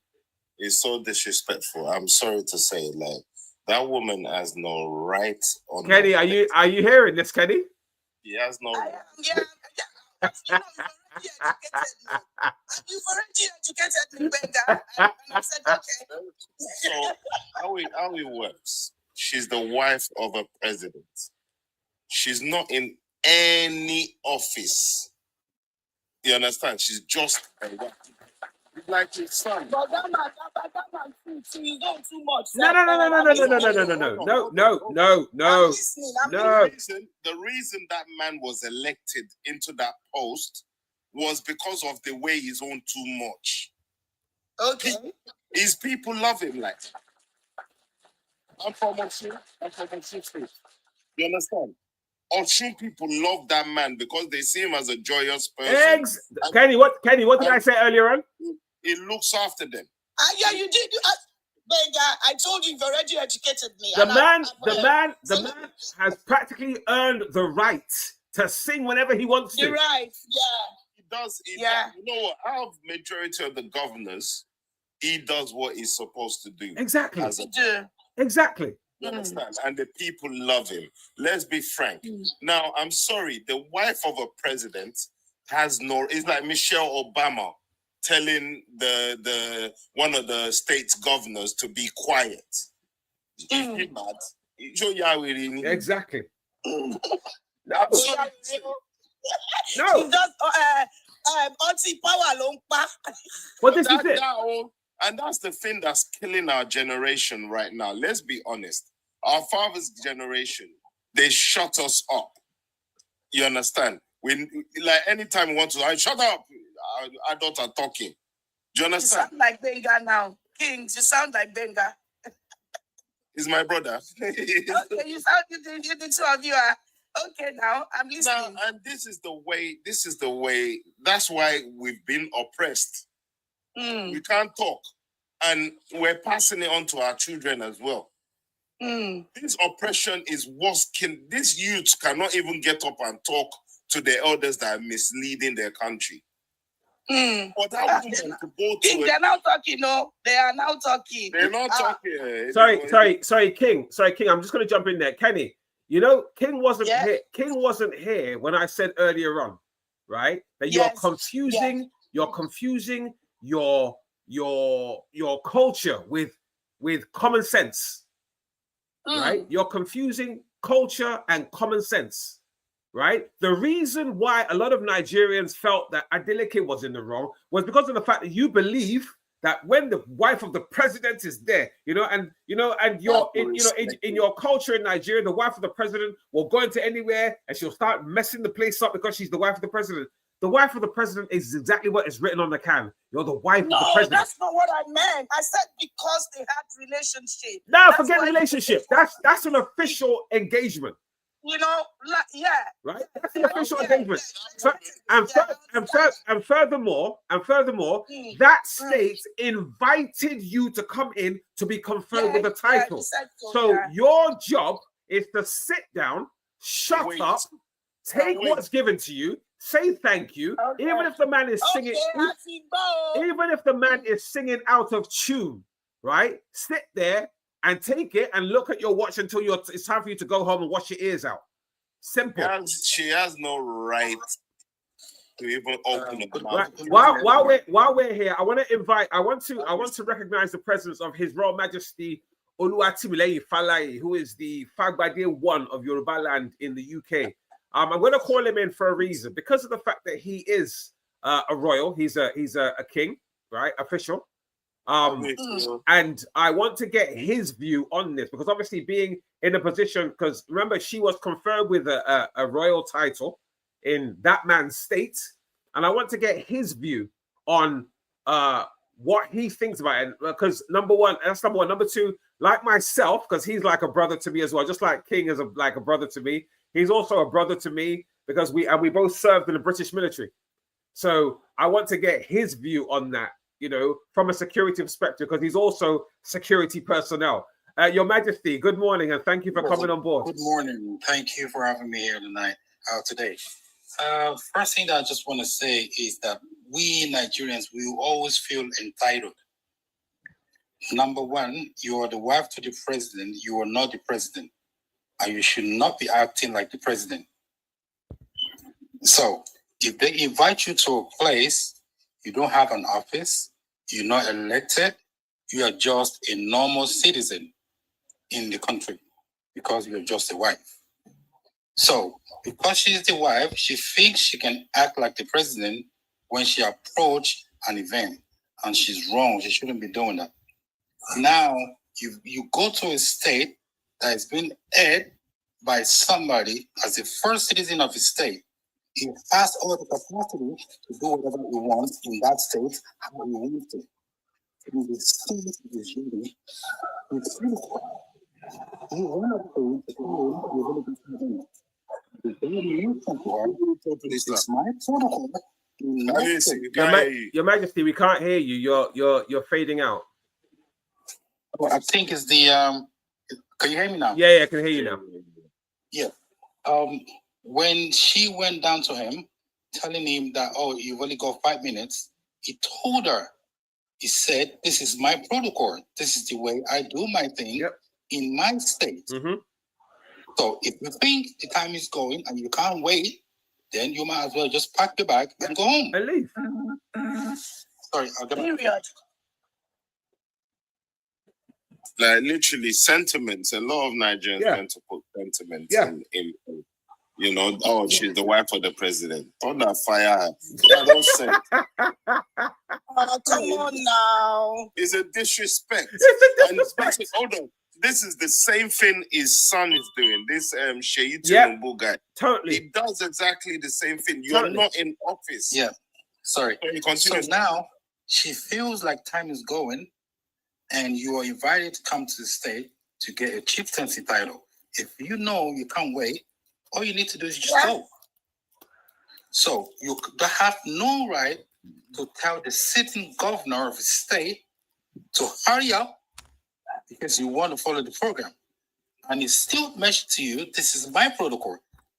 Speaker 5: It's so disrespectful. I'm sorry to say, like, that woman has no right on.
Speaker 2: Kenny, are you hearing this, Kenny?
Speaker 5: He has no.
Speaker 4: Yeah. You've already educated me, Gbenga. And I said, okay.
Speaker 5: So how it works? She's the wife of a president. She's not in any office. You understand? She's just a wife. Like his son.
Speaker 4: But that man, so you don't too much.
Speaker 2: No.
Speaker 5: The reason that man was elected into that post was because of the way he's on too much.
Speaker 4: Okay.
Speaker 5: His people love him like. I'm from Oshin. I'm from Oshin State. You understand? Oshin people love that man because they see him as a joyous person.
Speaker 1: Kenny, what did I say earlier on?
Speaker 5: He looks after them.
Speaker 4: Yeah, you did. Gbenga, I told you, you've already educated me.
Speaker 1: The man has practically earned the right to sing whenever he wants to.
Speaker 4: You're right. Yeah.
Speaker 5: He does.
Speaker 4: Yeah.
Speaker 5: Does, you know what? Out of majority of the governors, he does what he's supposed to do.
Speaker 1: Exactly.
Speaker 5: Exactly. You understand? And the people love him. Let's be frank. Now, I'm sorry, the wife of a president has no. It's like Michelle Obama telling the one of the state's governors to be quiet. Exactly.
Speaker 4: No.
Speaker 1: But this is it.
Speaker 5: And that's the thing that's killing our generation right now. Let's be honest. Our father's generation, they shut us up. You understand? Like anytime we want to, shut up. Adults are talking. Do you understand?
Speaker 4: You sound like Gbenga now. Kings, you sound like Gbenga.
Speaker 5: He's my brother.
Speaker 4: Okay, you the two of you are. Okay, now I'm listening.
Speaker 5: Now, and this is the way, that's why we've been oppressed. We can't talk. And we're passing it on to our children as well. This oppression is worse. These youths cannot even get up and talk to their elders that are misleading their country. But that woman to go to
Speaker 4: they're now talking, no? They are now talking.
Speaker 5: They're not talking.
Speaker 1: Sorry, King. I'm just going to jump in there. Kenny, you know, King wasn't here. King wasn't here when I said earlier on, right? That you're confusing your culture with common sense, right? You're confusing culture and common sense, right? The reason why a lot of Nigerians felt that Adeleke was in the wrong was because of the fact that you believe that when the wife of the president is there, in your culture in Nigeria, the wife of the president will go into anywhere and she'll start messing the place up because she's the wife of the president. The wife of the president is exactly what is written on the can. You're the wife of the president.
Speaker 4: No, that's not what I meant. I said because they had relationship.
Speaker 1: No, forget relationship. That's an official engagement. Right? That's an official engagement. And furthermore, that state invited you to come in to be conferred with the title. So your job is to sit down, shut up, take what's given to you, say thank you, even if the man is singing, even if the man is singing out of tune, right? Sit there and take it and look at your watch until it's time for you to go home and wash your ears out. Simple.
Speaker 5: She has no right to even open the mouth.
Speaker 1: While we're here, I want to recognize the presence of His Royal Majesty Oluwatimileyin Falaye, who is the Fagbade one of Yoruba land in the UK. I'm going to call him in for a reason, because of the fact that he is a royal. He's a king, right? Official. And I want to get his view on this, because obviously being in a position, because remember, she was conferred with a royal title in that man's state, and I want to get his view on what he thinks about it. Because number one. Number two, like myself, because he's like a brother to me as well, just like King is like a brother to me. He's also a brother to me because we both served in the British military. So I want to get his view on that, from a security perspective, because he's also security personnel. Your Majesty, good morning, and thank you for coming on board.
Speaker 7: Good morning. Thank you for having me here today. First thing that I just want to say is that we Nigerians, we always feel entitled. Number one, you are the wife to the president. You are not the president. And you should not be acting like the president. So if they invite you to a place, you don't have an office, you're not elected, you are just a normal citizen in the country because you're just a wife. So because she's the wife, she thinks she can act like the president when she approached an event, and she's wrong. She shouldn't be doing that. Now, you go to a state that has been aired by somebody as the first citizen of the state. He has all the capacity to do whatever he wants in that state, how he wants to. in the state is really it's critical. You want to prove that you're going to be the very new protocol is my protocol.
Speaker 2: Your Majesty, we can't hear you. You're fading out.
Speaker 7: Well, I think it's the can you hear me now?
Speaker 2: Yeah, I can hear you now.
Speaker 7: Yeah. When she went down to him, telling him that, oh, you've only got 5 minutes, he told her, he said, this is my protocol. This is the way I do my thing in my state.
Speaker 2: Mm-hmm.
Speaker 7: So if you think the time is going and you can't wait, then you might as well just pack your bag and go home.
Speaker 2: And leave.
Speaker 7: Sorry, I'll get back.
Speaker 5: Like literally sentiments. A lot of Nigerians tend to put sentiments in you know, oh, she's the wife of the president. On that fire. I don't say.
Speaker 4: Oh, come on now.
Speaker 5: It's a disrespect. And especially, hold on. This is the same thing his son is doing. This Sheyi Tinubu guy.
Speaker 2: Totally.
Speaker 5: He does exactly the same thing. You're not in office.
Speaker 7: Yeah. Sorry.
Speaker 5: So
Speaker 7: now she feels like time is going and you are invited to come to the state to get a chieftaincy title. If you know you can't wait, all you need to do is just go. So you have no right to tell the sitting governor of the state to hurry up because you want to follow the program. And it's still mentioned to you, this is my protocol.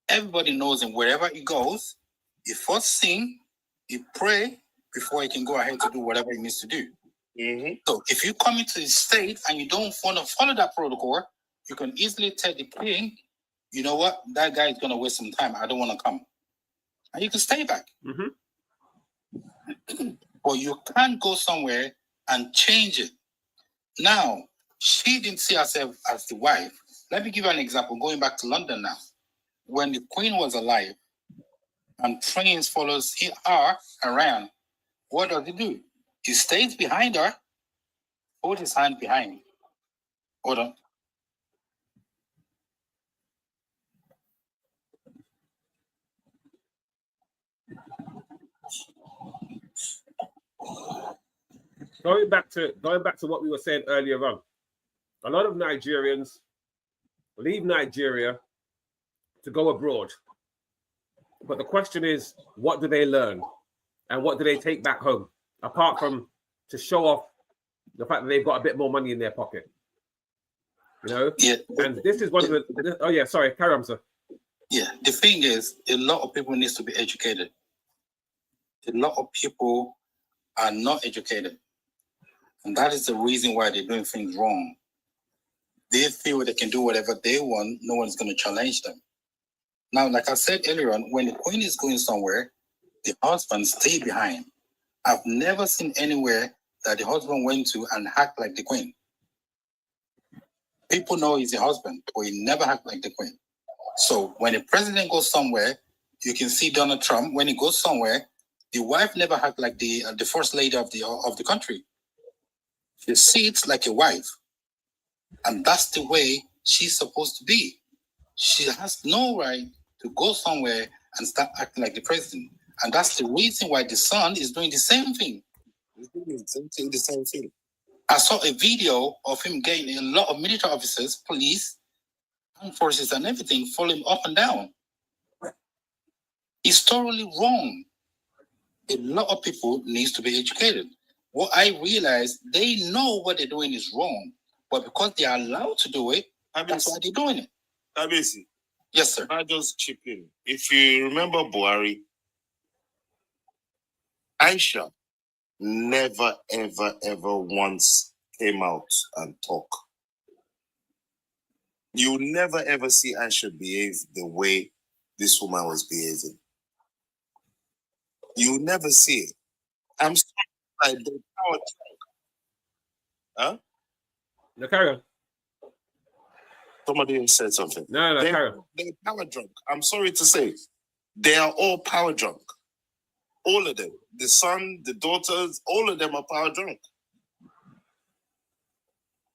Speaker 7: Everybody knows him wherever he goes, he first sing, he pray before he can go ahead to do whatever he needs to do.
Speaker 5: Mm-hmm.
Speaker 7: So if you come into the state and you don't want to follow that protocol, you can easily tell the king, you know what, that guy is going to waste some time. I don't want to come. And you can stay back.
Speaker 2: Mm-hmm.
Speaker 7: But you can't go somewhere and change it. Now, she didn't see herself as the wife. Let me give you an example, going back to London now. When the Queen was alive and Prince follows her around, what does he do? He stays behind her, hold his hand behind. Hold on.
Speaker 2: Going back to what we were saying earlier on, a lot of Nigerians leave Nigeria to go abroad. But the question is, what do they learn? And what do they take back home? Apart from to show off the fact that they've got a bit more money in their pocket. You know?
Speaker 7: Yeah.
Speaker 2: And this is one of the... Oh, yeah, sorry. Carry on, sir.
Speaker 7: Yeah. The thing is, a lot of people need to be educated. A lot of people are not educated. And that is the reason why they're doing things wrong. They feel they can do whatever they want. No one's going to challenge them. Now, like I said earlier on, when the Queen is going somewhere, the husband stay behind. I've never seen anywhere that the husband went to and act like the Queen. People know he's the husband, but he never act like the Queen. So when the president goes somewhere, you can see Donald Trump. When he goes somewhere, the wife never act like the first lady of the country. She sits like a wife, and that's the way she's supposed to be. She has no right to go somewhere and start acting like the president. And that's the reason why the son is doing the same thing.
Speaker 5: He's doing the same thing.
Speaker 7: I saw a video of him getting a lot of military officers, police, armed forces, and everything follow him up and down. It's totally wrong. A lot of people need to be educated. What I realized, they know what they're doing is wrong, but because they are allowed to do it, that's why they're doing it.
Speaker 5: Abisi.
Speaker 7: Yes, sir.
Speaker 5: I just chip in. If you remember Buhari, Aisha never, ever, ever once came out and talked. You never, ever see Aisha behave the way this woman was behaving. You never see it. I'm sorry, like the power drunk. Huh?
Speaker 2: No, carry on.
Speaker 5: Somebody said something.
Speaker 2: No, carry on.
Speaker 5: They're power drunk. I'm sorry to say. They are all power drunk. All of them. The son, the daughters, all of them are power drunk.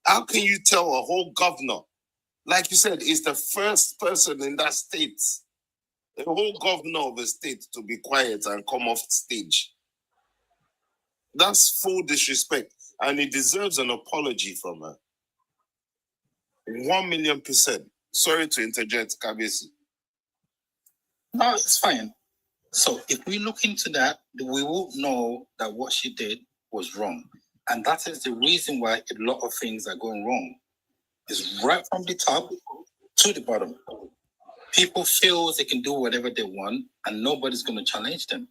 Speaker 5: How can you tell a whole governor, like you said, is the first person in that state, the whole governor of the state, to be quiet and come off stage? That's full disrespect. and he deserves an apology from her. 1,000,000%. Sorry to interject, Kabisi.
Speaker 7: No, it's fine. So if we look into that, we will know that what she did was wrong. And that is the reason why a lot of things are going wrong. It's right from the top to the bottom. People feel they can do whatever they want and nobody's going to challenge them.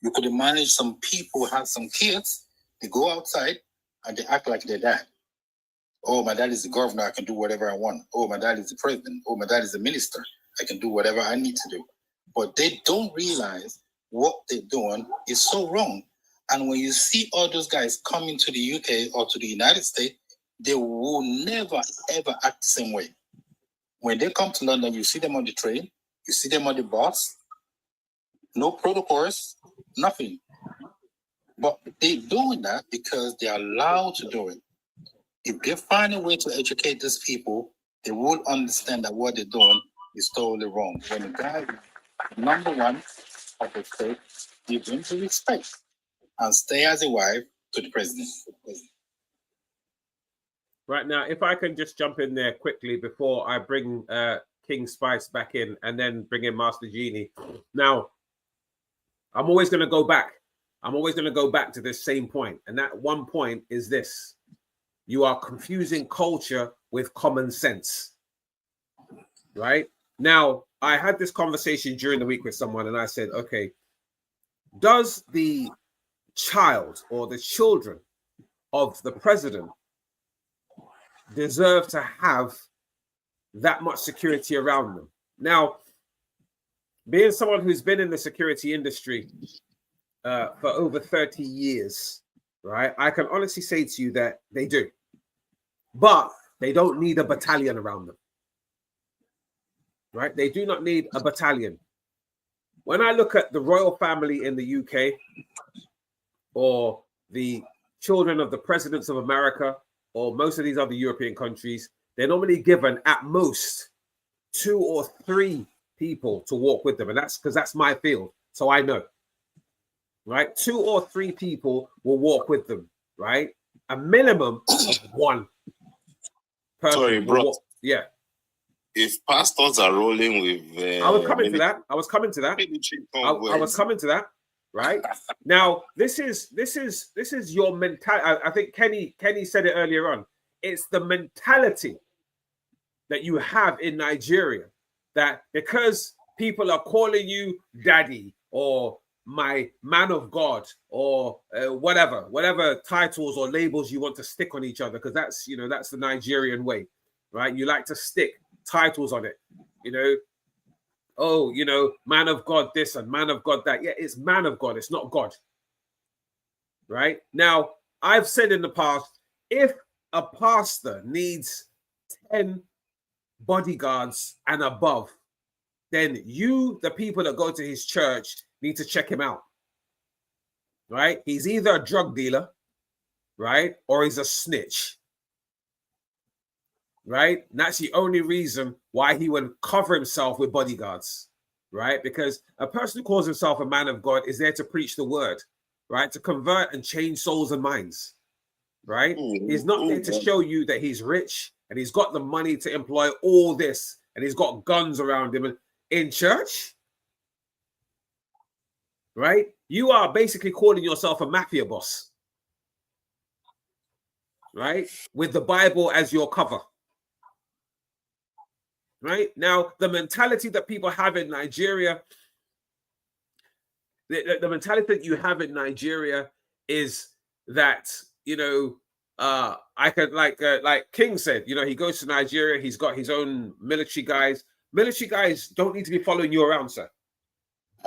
Speaker 7: You could imagine some people have some kids, they go outside and they act like their dad. Oh, my dad is the governor, I can do whatever I want. Oh, my dad is the president. Oh, my dad is the minister, I can do whatever I need to do. But they don't realize what they're doing is so wrong. And when you see all those guys coming to the UK or to the United States, they will never, ever act the same way. When they come to London, you see them on the train, you see them on the bus, no protocols, nothing. But they're doing that because they're allowed to do it. If they find a way to educate these people, they will understand that what they're doing is totally wrong. When the guy number one of the state, give him to respect and stay as a wife to the president.
Speaker 2: Right now, if I can just jump in there quickly before I bring King Spice back in and then bring in Master Genie. Now, I'm always going to go back. I'm always going to go back to this same point. And that one point is this. You are confusing culture with common sense. Right? Now, I had this conversation during the week with someone and I said, okay, does the child or the children of the president deserve to have that much security around them? Now, being someone who's been in the security industry for over 30 years, right, I can honestly say to you that they do. But they don't need a battalion around them. Right? They do not need a battalion. When I look at the royal family in the UK or the children of the presidents of America or most of these other European countries, they're normally given at most 2 or 3 people to walk with them. And that's because that's my field. So I know. Right? 2 or 3 people will walk with them. Right? A minimum of 1 person.
Speaker 5: Sorry, bro.
Speaker 2: Yeah.
Speaker 5: If pastors are rolling with,
Speaker 2: I was coming to that. I was coming to that. Right now, this is your mentality. I think Kenny said it earlier on. It's the mentality that you have in Nigeria that because people are calling you daddy or my man of God or whatever titles or labels you want to stick on each other, because that's the Nigerian way, right? You like to stick titles on it, man of God this and man of God that. Yeah, it's man of God, it's not God. Right? Now, I've said in the past, if a pastor needs 10 bodyguards and above, then you, the people that go to his church, need to check him out. Right? He's either a drug dealer, right? Or he's a snitch. Right? And that's the only reason why he would cover himself with bodyguards, right? Because a person who calls himself a man of God is there to preach the word, right? To convert and change souls and minds, right? He's not there to show you that he's rich and he's got the money to employ all this and he's got guns around him in church, right? You are basically calling yourself a mafia boss, right? With the Bible as your cover. Right now, the mentality that people have in Nigeria, the mentality that you have in Nigeria is that, I could like King said, he goes to Nigeria, he's got his own military guys. Military guys don't need to be following you around, sir.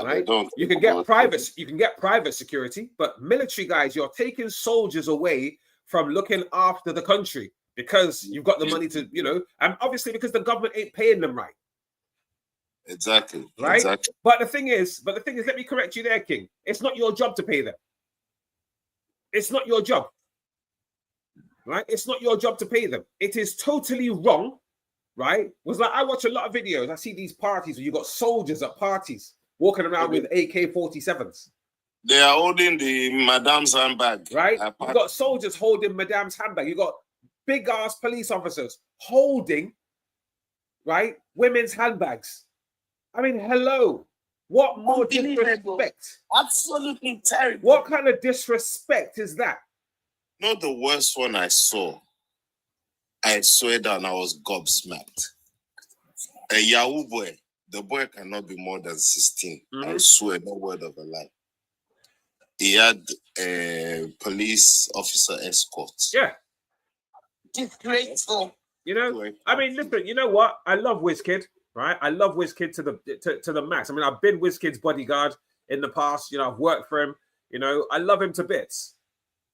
Speaker 2: Right? You can get private security, but military guys, you're taking soldiers away from looking after the country. Because you've got the money to, and obviously because the government ain't paying them right.
Speaker 5: Exactly.
Speaker 2: Right.
Speaker 5: Exactly.
Speaker 2: But the thing is, let me correct you there, King. It's not your job to pay them. It's not your job. Right? It's not your job to pay them. It is totally wrong. Right? Was like I watch a lot of videos. I see these parties where you got soldiers at parties walking around with AK-47s.
Speaker 5: They are holding the madam's handbag.
Speaker 8: Right? You've got soldiers holding madam's handbag. You've got big ass police officers holding, right, women's handbags. I mean, hello. What more disrespect?
Speaker 4: Absolutely terrible.
Speaker 8: What kind of disrespect is that?
Speaker 5: Not the worst one I saw. I swear down, I was gobsmacked. A Yahoo boy. The boy cannot be more than 16. I swear, no word of a lie. He had a police officer escort.
Speaker 8: Yeah.
Speaker 4: Disgraceful.
Speaker 8: You know, I mean, listen, you know what? I love WizKid, right? I love WizKid to the max. I mean, I've been WizKid's bodyguard in the past. You know, I've worked for him. You know, I love him to bits,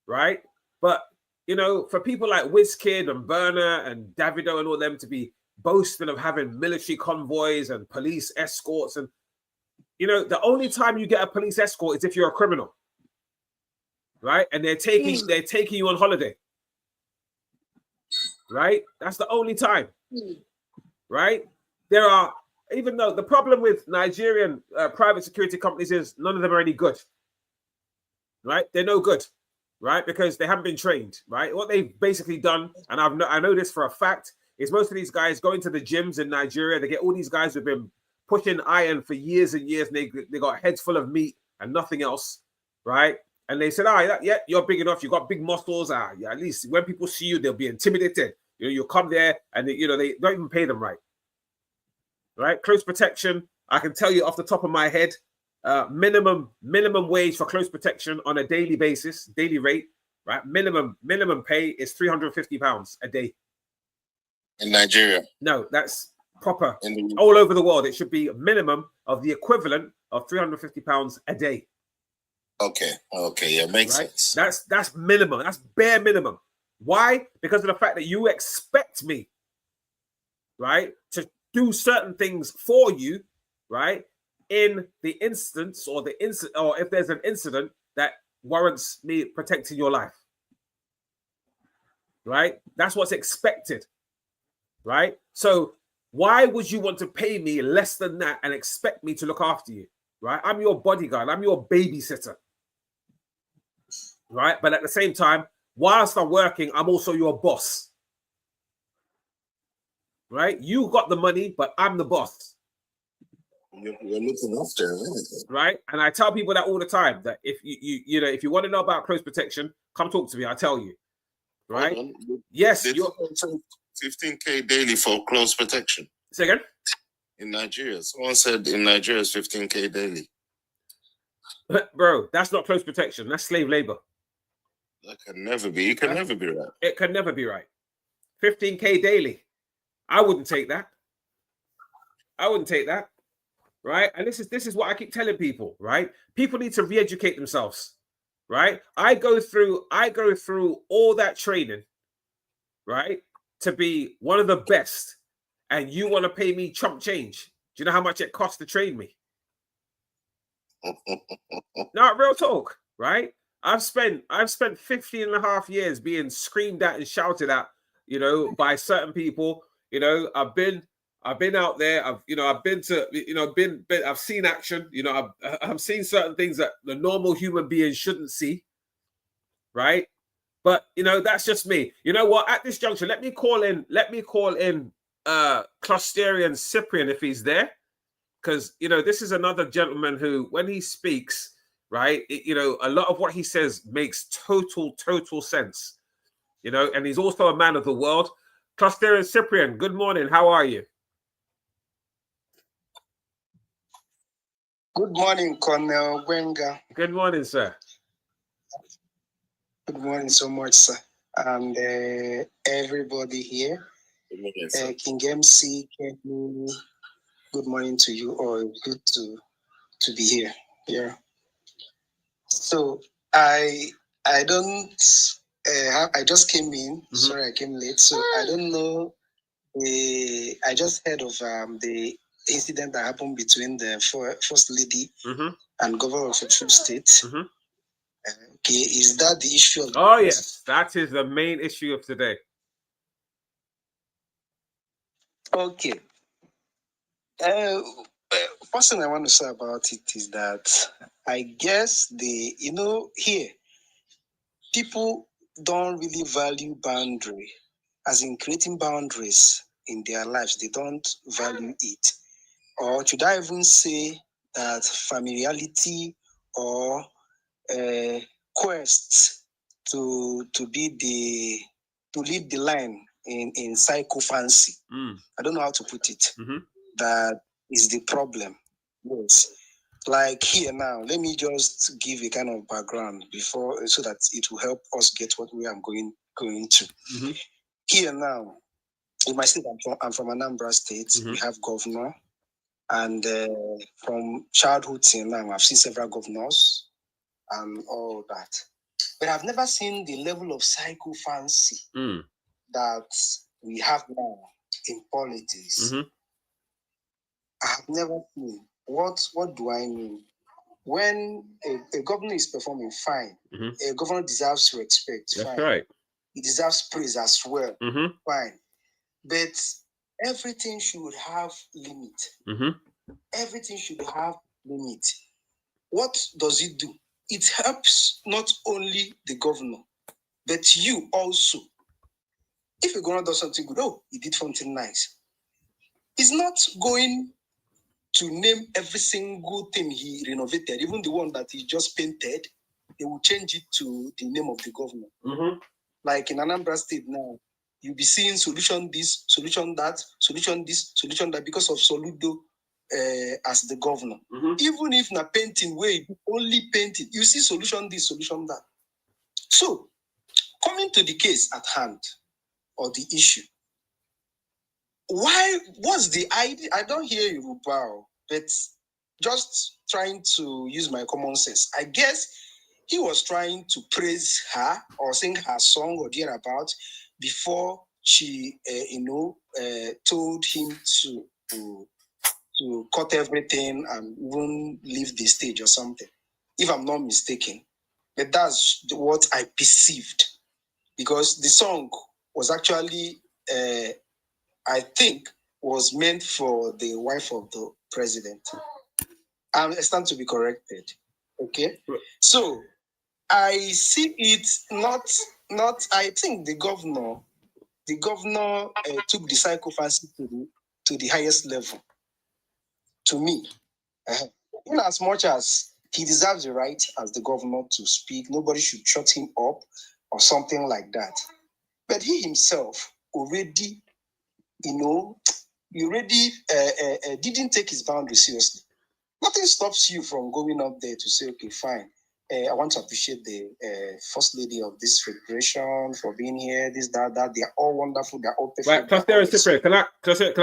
Speaker 8: right? But, you know, for people like WizKid and Burner and Davido and all them to be boasting of having military convoys and police escorts, and, you know, the only time you get a police escort is if you're a criminal, right? And they're taking you on holiday. Right? That's the only time. Right? There are, even though the problem with Nigerian private security companies is none of them are any good. Right? They're no good. Right? Because they haven't been trained. Right? What they've basically done, and I know this for a fact, is most of these guys go into the gyms in Nigeria. They get all these guys who've been pushing iron for years and years, and they got heads full of meat and nothing else. Right? And they said, yeah, you're big enough. You got big muscles. Yeah, at least when people see you, they'll be intimidated. You know, you'll come there and they don't even pay them right. Right? Close protection. I can tell you off the top of my head, minimum wage for close protection on a daily basis, daily rate, right? Minimum pay is £350 a day.
Speaker 5: In Nigeria?
Speaker 8: No, that's proper. All over the world, it should be a minimum of the equivalent of £350 a day.
Speaker 5: Okay, yeah, makes sense.
Speaker 8: That's minimum. That's bare minimum. Why? Because of the fact that you expect me, right, to do certain things for you, right, in the instance or if there's an incident that warrants me protecting your life, right? That's what's expected, right? So why would you want to pay me less than that and expect me to look after you, right? I'm your bodyguard. I'm your babysitter. Right? But at the same time, whilst I'm working, I'm also your boss. Right? You got the money, but I'm the boss.
Speaker 5: You're looking after him,
Speaker 8: right? And I tell people that all the time, that if if you want to know about close protection, come talk to me. I'll tell you. Right? Yes.
Speaker 5: You're 15K daily for close protection.
Speaker 8: Say again?
Speaker 5: In Nigeria. Someone said in Nigeria it's 15K daily.
Speaker 8: Bro, that's not close protection. That's slave labor.
Speaker 5: That can never be. It can never be right.
Speaker 8: It can never be right. 15K daily. I wouldn't take that. I wouldn't take that. Right? And this is what I keep telling people, right? People need to re-educate themselves. Right? I go through all that training, right? To be one of the best. And you want to pay me chump change. Do you know how much it costs to train me? Not real talk, right? I've spent 15 and a half years being screamed at and shouted at, by certain people. I've been out there. I've seen action. I've seen certain things that the normal human being shouldn't see, right? But that's just me. You know what? At this juncture, let me call in Clusterian Cyprian if he's there, because this is another gentleman who, when he speaks, right, a lot of what he says makes total sense, and he's also a man of the world. Clusterian Cyprian, good morning. How are you?
Speaker 9: Good morning, Colonel Gbenga.
Speaker 8: Good morning, sir.
Speaker 9: Good morning so much, sir, and everybody here.
Speaker 5: Good morning, sir.
Speaker 9: King MC, good morning to you all. Good to be here. Yeah. So I just came in. Mm-hmm. Sorry, I came late. So I don't know. I just heard of the incident that happened between the First Lady and Governor of a True State. Mm-hmm. Okay, is that the issue of?
Speaker 8: Oh yes, that is the main issue of today.
Speaker 9: Okay. first thing I want to say about it is that I guess here, people don't really value boundary, as in creating boundaries in their lives. They don't value it. Or should I even say that familiarity or quest to lead the line in psychophancy. I don't know how to put it. That is the problem. Yes. Like here now, let me just give a kind of background before, so that it will help us get what we are going to. Here now, in my state, I'm from Anambra State. We have governor, and from childhood till now, I've seen several governors and all that. But I've never seen the level of psychophancy that we have now in politics. I have never seen. What do I mean? When a governor is performing fine, a governor deserves respect.
Speaker 8: That's
Speaker 9: fine.
Speaker 8: right.
Speaker 9: He deserves praise as well. Fine. But everything should have limit. Everything should have limit. What does it do? It helps not only the governor, but you also. If a governor does something good, he did something nice. He's not going to name every single thing he renovated, even the one that he just painted. They will change it to the name of the governor. Like in Anambra State now, you'll be seeing solution this, solution that, solution this, solution that, because of Soludo as the governor. Even if na painting way, only painting, you see solution this, solution that. So, coming to the case at hand, or the issue, what's the idea? I don't hear you, but just trying to use my common sense. I guess he was trying to praise her or sing her song or thereabout before she, told him to cut everything and even leave the stage or something, if I'm not mistaken. But that's what I perceived, because the song was actually, I think, was meant for the wife of the president. I stand to be corrected. Okay? So, I see it not. I think the governor took the psychophancy to the highest level. To me, in as much as he deserves the right as the governor to speak, nobody should shut him up or something like that. But he himself already, didn't take his boundary seriously. Nothing stops you from going up there to say, okay, fine. I want to appreciate the First Lady of this federation for being here, this, that. They are all wonderful. They are all perfect.
Speaker 8: Right, plus there is separate. Can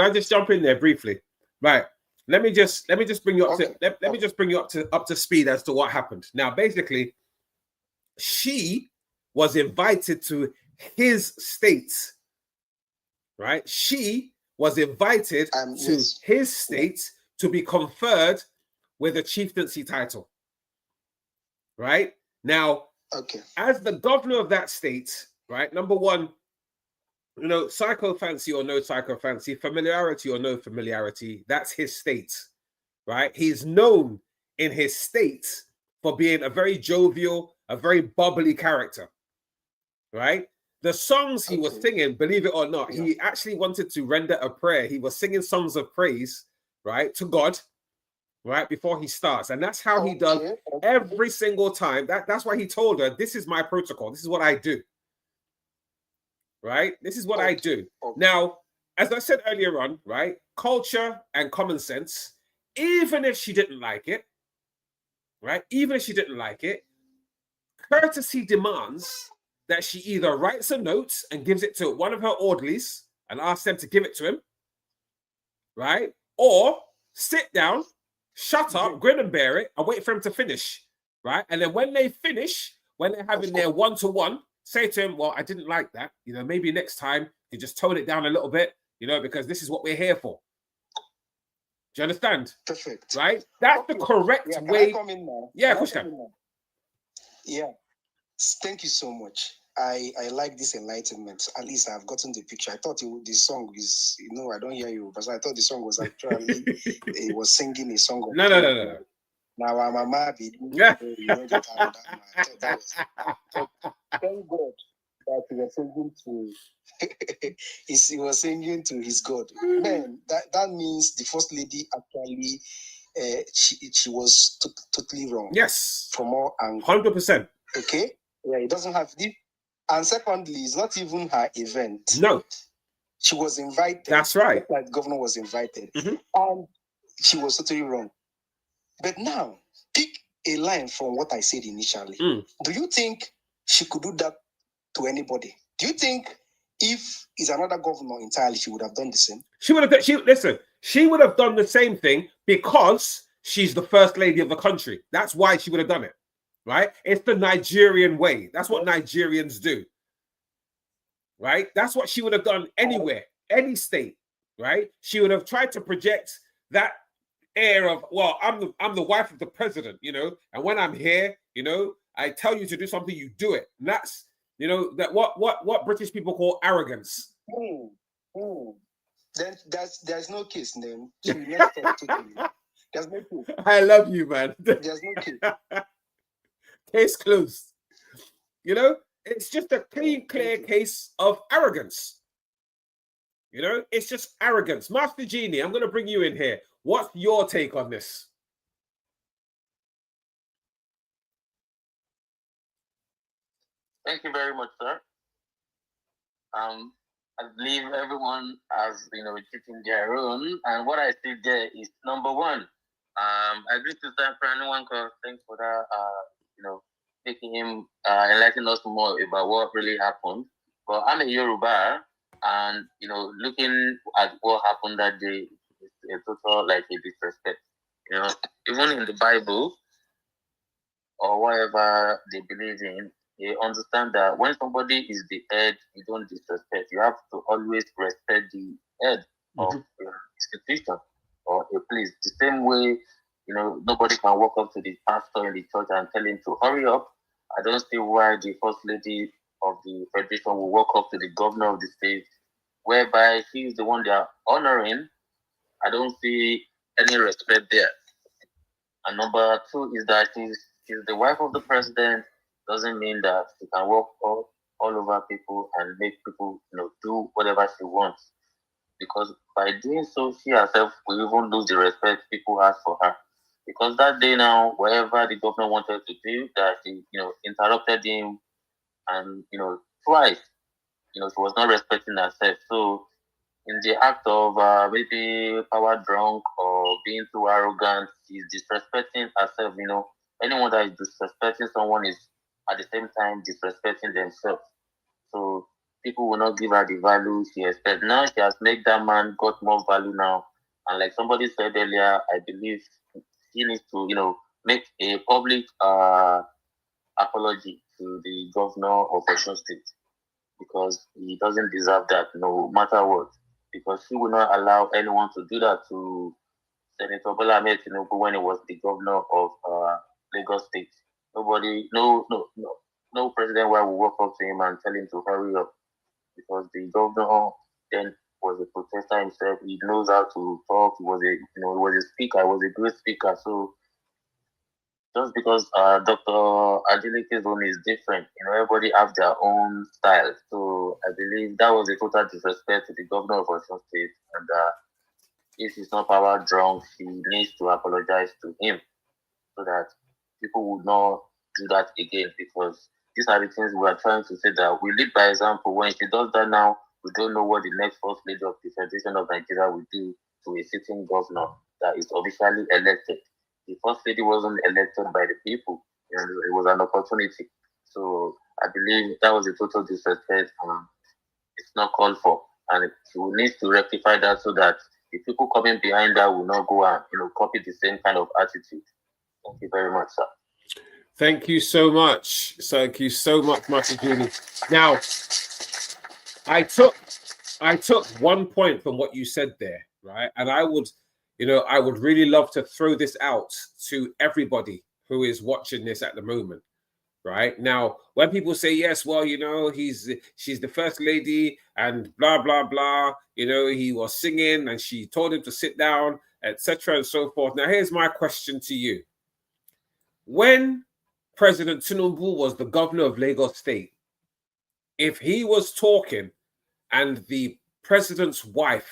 Speaker 8: I just jump in there briefly? Right. Let me just bring you up to let me just bring you up to speed as to what happened. Now, basically, she was invited to his state. Right? She was invited to his state to be conferred with a chieftaincy title. Right? Now, as the governor of that state, right, number one, psychophancy or no psychophancy, familiarity or no familiarity, that's his state, right? He's known in his state for being a very jovial, a very bubbly character, right? The songs he was singing, believe it or not, he actually wanted to render a prayer. He was singing songs of praise, right, to God, right, before he starts. And that's how he does every single time. That's why he told her, this is my protocol. This is what I do. Right? This is what I do. Now, as I said earlier on, right, culture and common sense, even if she didn't like it, right, courtesy demands that she either writes a note and gives it to one of her orderlies and asks them to give it to him, right, or sit down, shut up, grin and bear it, and wait for him to finish, right? And then when they finish, when they're having their one-to-one, say to him, well, I didn't like that. Maybe next time you just tone it down a little bit, because this is what we're here for. Do you understand?
Speaker 9: Perfect.
Speaker 8: Right? That's the correct way.
Speaker 9: Can I come in now?
Speaker 8: Yeah, of course you can.
Speaker 9: Yeah. Thank you so much. I like this enlightenment. At least I've gotten the picture. I thought the song is, I don't hear you, but I thought the song was actually he was singing a song of
Speaker 8: No.
Speaker 9: Now I'm a Mabi.
Speaker 8: Yeah.
Speaker 9: I thought that was thank God that he was singing to he was singing to his God. Man, that means the first lady actually she was totally wrong.
Speaker 8: Yes.
Speaker 9: From all angles.
Speaker 8: 100%.
Speaker 9: Okay? Yeah, it doesn't have the. And secondly, it's not even her event.
Speaker 8: No.
Speaker 9: She was invited.
Speaker 8: That's right.
Speaker 9: Like the governor was invited. And she was totally wrong. But now, pick a line from what I said initially. Do you think she could do that to anybody? Do you think if it's another governor entirely, she would have done the same? She would have.
Speaker 8: She would have done the same thing because she's the first lady of the country. That's why she would have done it, right? It's the Nigerian way. That's what Nigerians do, right? That's what she would have done anywhere, any state, right? She would have tried to project that air of, well, I'm the wife of the president, and when I'm here, I tell you to do something, you do it. And that's, that what British people call arrogance.
Speaker 9: Then there's no case, name. There's no case.
Speaker 8: I love you, man.
Speaker 9: There's no case.
Speaker 8: Case closed. It's just a clear case of arrogance. It's just arrogance. Master Genie, I'm going to bring you in here. What's your take on this?
Speaker 10: Thank you very much, sir. I believe everyone has, choosing their own. And what I see there is number one. I agree to stand for anyone because thanks for that, taking him, enlightening us more about what really happened. But I'm a Yoruba, and, looking at what happened that day, it's a total, a disrespect. Even in the Bible, or whatever they believe in, they understand that when somebody is the head, you don't disrespect. You have to always respect the head of the institution or a place. The same way, nobody can walk up to the pastor in the church and tell him to hurry up. I don't see why the first lady of the federation will walk up to the governor of the state, whereby she is the one they are honoring. I don't see any respect there. And number two is that she's the wife of the president. Doesn't mean that she can walk all over people and make people, do whatever she wants. Because by doing so, she herself will even lose the respect people have for her. Because that day now, whatever the governor wanted to do, that she, interrupted him and, twice, she was not respecting herself. So in the act of maybe power drunk or being too arrogant, she's disrespecting herself. Anyone that is disrespecting someone is at the same time disrespecting themselves. So people will not give her the value she expects. Now she has made that man got more value now. And like somebody said earlier, I believe he needs to, make a public apology to the governor of Oshin State, because he doesn't deserve that no matter what. Because he will not allow anyone to do that to Senator Bola Ahmed Tinubu when he was the governor of Lagos State. Nobody, no president will walk up to him and tell him to hurry up, because the governor then was a protester himself. He knows how to talk. He was a speaker. He was a great speaker. So just because Dr. Adeleke's own is different, everybody have their own style. So I believe that was a total disrespect to the governor of Oshin State, and if he's not power drunk, he needs to apologize to him so that people would not do that again, because these are the things we are trying to say, that we lead by example. When she does that now, we don't know what the next first lady of the Federation of Nigeria will do to a sitting governor that is officially elected. The first lady wasn't elected by the people, and it was an opportunity. So I believe that was a total disrespect. It's not called for, and she will need to rectify that so that the people coming behind her will not go and copy the same kind of attitude. Thank you very much, sir.
Speaker 8: Thank you so much. Thank you so much, Master Julie. Now, I took one point from what you said there, right? And I would really love to throw this out to everybody who is watching this at the moment. right? Now, when people say, yes, well, you know, she's the first lady and blah, blah, blah, you know, he was singing and she told him to sit down, etc. and so forth. Now, here's my question to you. When President Tinubu was the governor of Lagos State, if he was talking and the president's wife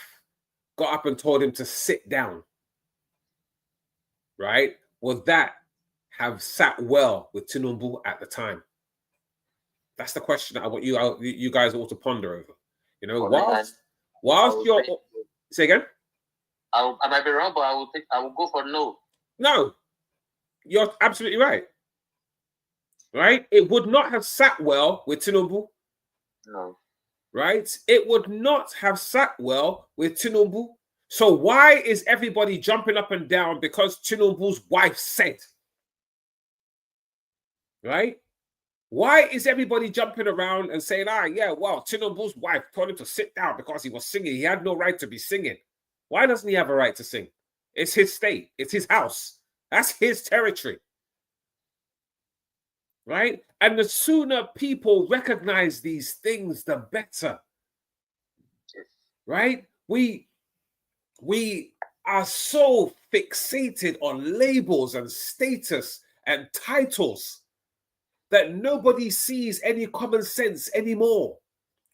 Speaker 8: got up and told him to sit down, right, would that have sat well with Tinubu at the time? That's the question that I want you guys all to ponder over. You know, whilst you're say again.
Speaker 10: I might be wrong, but I will go for no.
Speaker 8: No, you're absolutely right. Right? It would not have sat well with Tinubu.
Speaker 10: No.
Speaker 8: Right? It would not have sat well with Tinubu. So why is everybody jumping up and down because Tinubu's wife said? Right? Why is everybody jumping around and saying, yeah, well, Tinubu's wife told him to sit down because he was singing. He had no right to be singing. Why doesn't he have a right to sing? It's his state. It's his house. That's his territory. Right? And the sooner people recognize these things, the better. Right? We are so fixated on labels and status and titles that nobody sees any common sense anymore.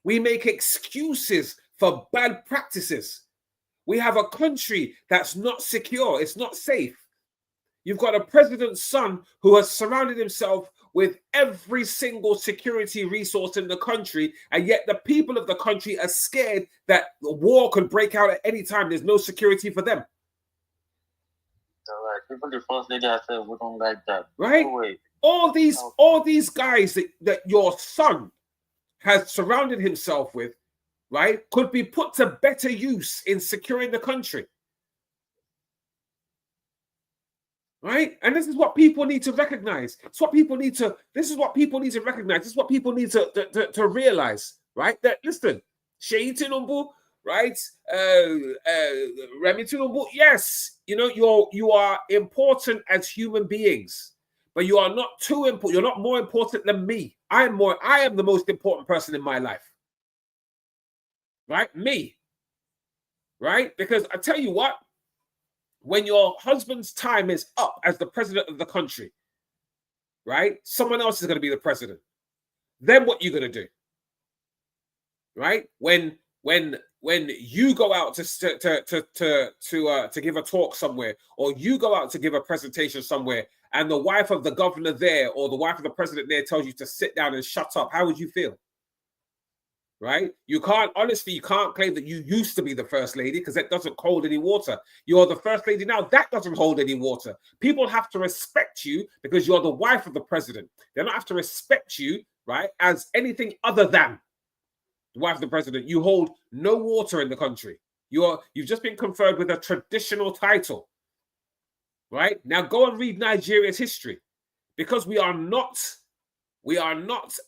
Speaker 8: We make excuses for bad practices. We have a country that's not secure. It's not safe. You've got a president's son who has surrounded himself with every single security resource in the country, and yet the people of the country are scared that the war could break out at any time. There's no security for them.
Speaker 10: All right. People, the first lady I said, we don't like that.
Speaker 8: Right?
Speaker 10: No way.
Speaker 8: All these guys that your son has surrounded himself with, right, could be put to better use in securing the country. Right? And this is what people need to recognize. This is what people need to recognize. This is what people need to realize, right? That, listen, Sheyi Tinubu, right? Remi Tinubu, yes, you know, you are important as human beings, but you are not too important. You're not more important than me. I am the most important person in my life. Right? Me. Right? Because I tell you what, when your husband's time is up as the president of the country, right? Someone else is going to be the president. Then what are you going to do? Right? When you go out to give a talk somewhere, or you go out to give a presentation somewhere, and the wife of the governor there or the wife of the president there tells you to sit down and shut up, how would you feel? Right? You can't claim that you used to be the first lady, because that doesn't hold any water. You're the first lady now. That doesn't hold any water. People have to respect you because you're the wife of the president. They don't have to respect you, right, as anything other than the wife of the president. You hold no water in the country. You've just been conferred with a traditional title. Right? Now go and read Nigeria's history, because we are not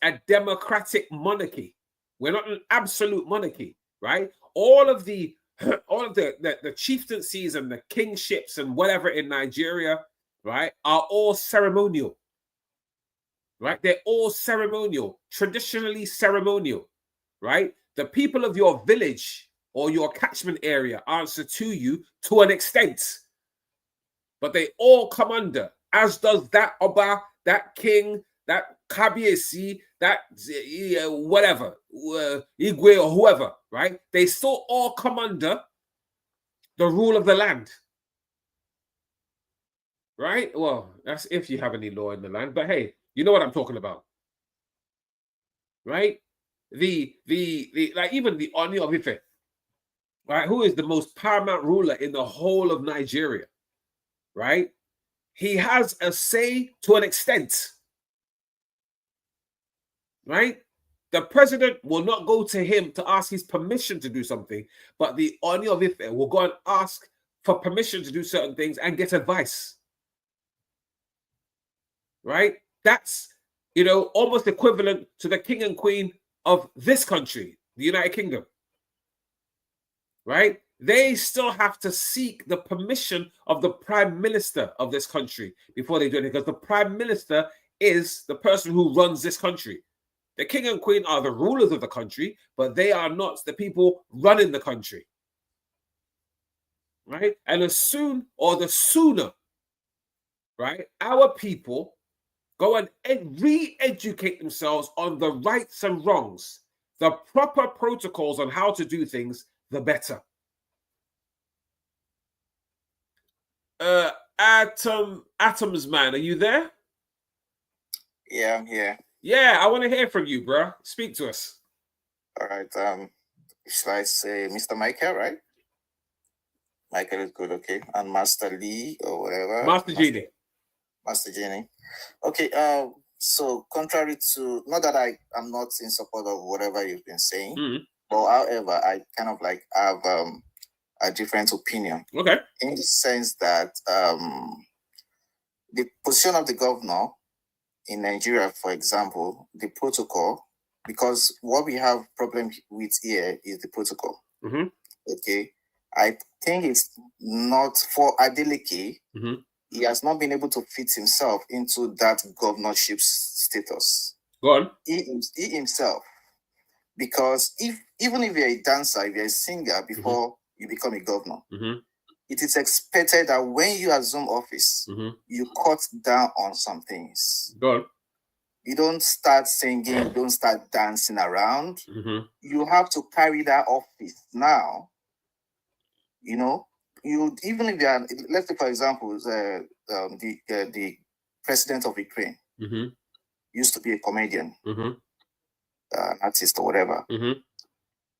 Speaker 8: a democratic monarchy. We're not an absolute monarchy, right? All of the chieftaincies and the kingships and whatever in Nigeria, right, are all ceremonial, right? They're all ceremonial, traditionally ceremonial, right? The people of your village or your catchment area answer to you to an extent, but they all come under, as does that Oba, that king, that Kabiesi, that whatever, Igwe or whoever, right? They still all come under the rule of the land. Right? Well, that's if you have any law in the land, but hey, you know what I'm talking about. Right? The like even the Oni of Ife, right? Who is the most paramount ruler in the whole of Nigeria, right? He has a say to an extent. Right? The president will not go to him to ask his permission to do something, but the Oni of Ife will go and ask for permission to do certain things and get advice. Right? That's, you know, almost equivalent to the king and queen of this country, the United Kingdom. Right? They still have to seek the permission of the prime minister of this country before they do it, because the prime minister is the person who runs this country. The king and queen are the rulers of the country, but they are not the people running the country. Right? And the sooner, right, our people go and re-educate themselves on the rights and wrongs, the proper protocols on how to do things, the better. Atoms man, are you there?
Speaker 6: Yeah, I'm here.
Speaker 8: Yeah, I want to hear from you, bro. Speak to us.
Speaker 6: All right. Should I say Mr. Michael, right? Michael is good, okay. And Master Lee or whatever.
Speaker 8: Master Genie.
Speaker 6: Master Genie. Okay, so contrary to, not that I'm not in support of whatever you've been saying, but however, I kind of like have a different opinion.
Speaker 8: Okay.
Speaker 6: In the sense that the position of the governor in Nigeria, for example, the protocol, because what we have problem with here is the protocol. Okay. I think it's not for Adeleke. He has not been able to fit himself into that governorship status.
Speaker 8: Go on.
Speaker 6: He himself, because even if you're a dancer, if you're a singer before you become a governor, it is expected that when you assume office, you cut down on some things.
Speaker 8: Go on.
Speaker 6: You don't start singing, you don't start dancing around. You have to carry that office now. You know, even if you are, let's say for example, the president of Ukraine used to be a comedian, artist or whatever.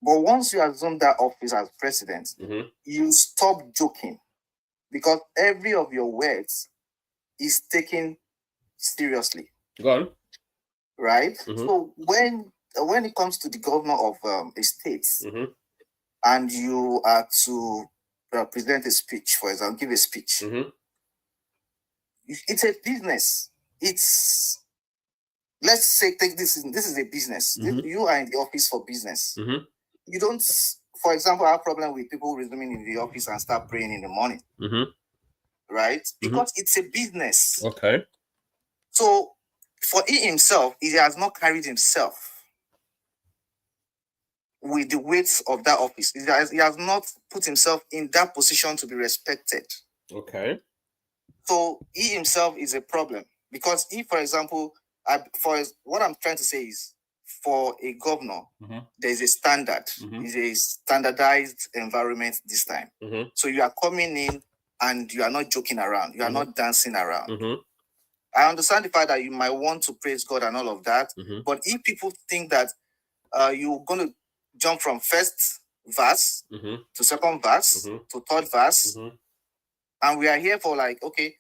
Speaker 6: But once you assume that office as president, you stop joking, because every of your words is taken seriously.
Speaker 8: Go on.
Speaker 6: Right? So when it comes to the governor of a state, and you are to present a speech, for example, give a speech, it's a business. It's, let's say, take this is a business. You are in the office for business. You don't, for example, have problem with people resuming in the office and start praying in the morning, right? Because it's a business.
Speaker 8: Okay.
Speaker 6: So for he himself, he has not carried himself with the weight of that office. He has not put himself in that position to be respected.
Speaker 8: Okay.
Speaker 6: So he himself is a problem, because if, for example, what I'm trying to say is, for a governor, there's a standard. It's a standardized environment this time. So you are coming in and you are not joking around. You are not dancing around. I understand the fact that you might want to praise God and all of that, but if people think that you're going to jump from first verse to second verse to third verse, and we are here for like, okay,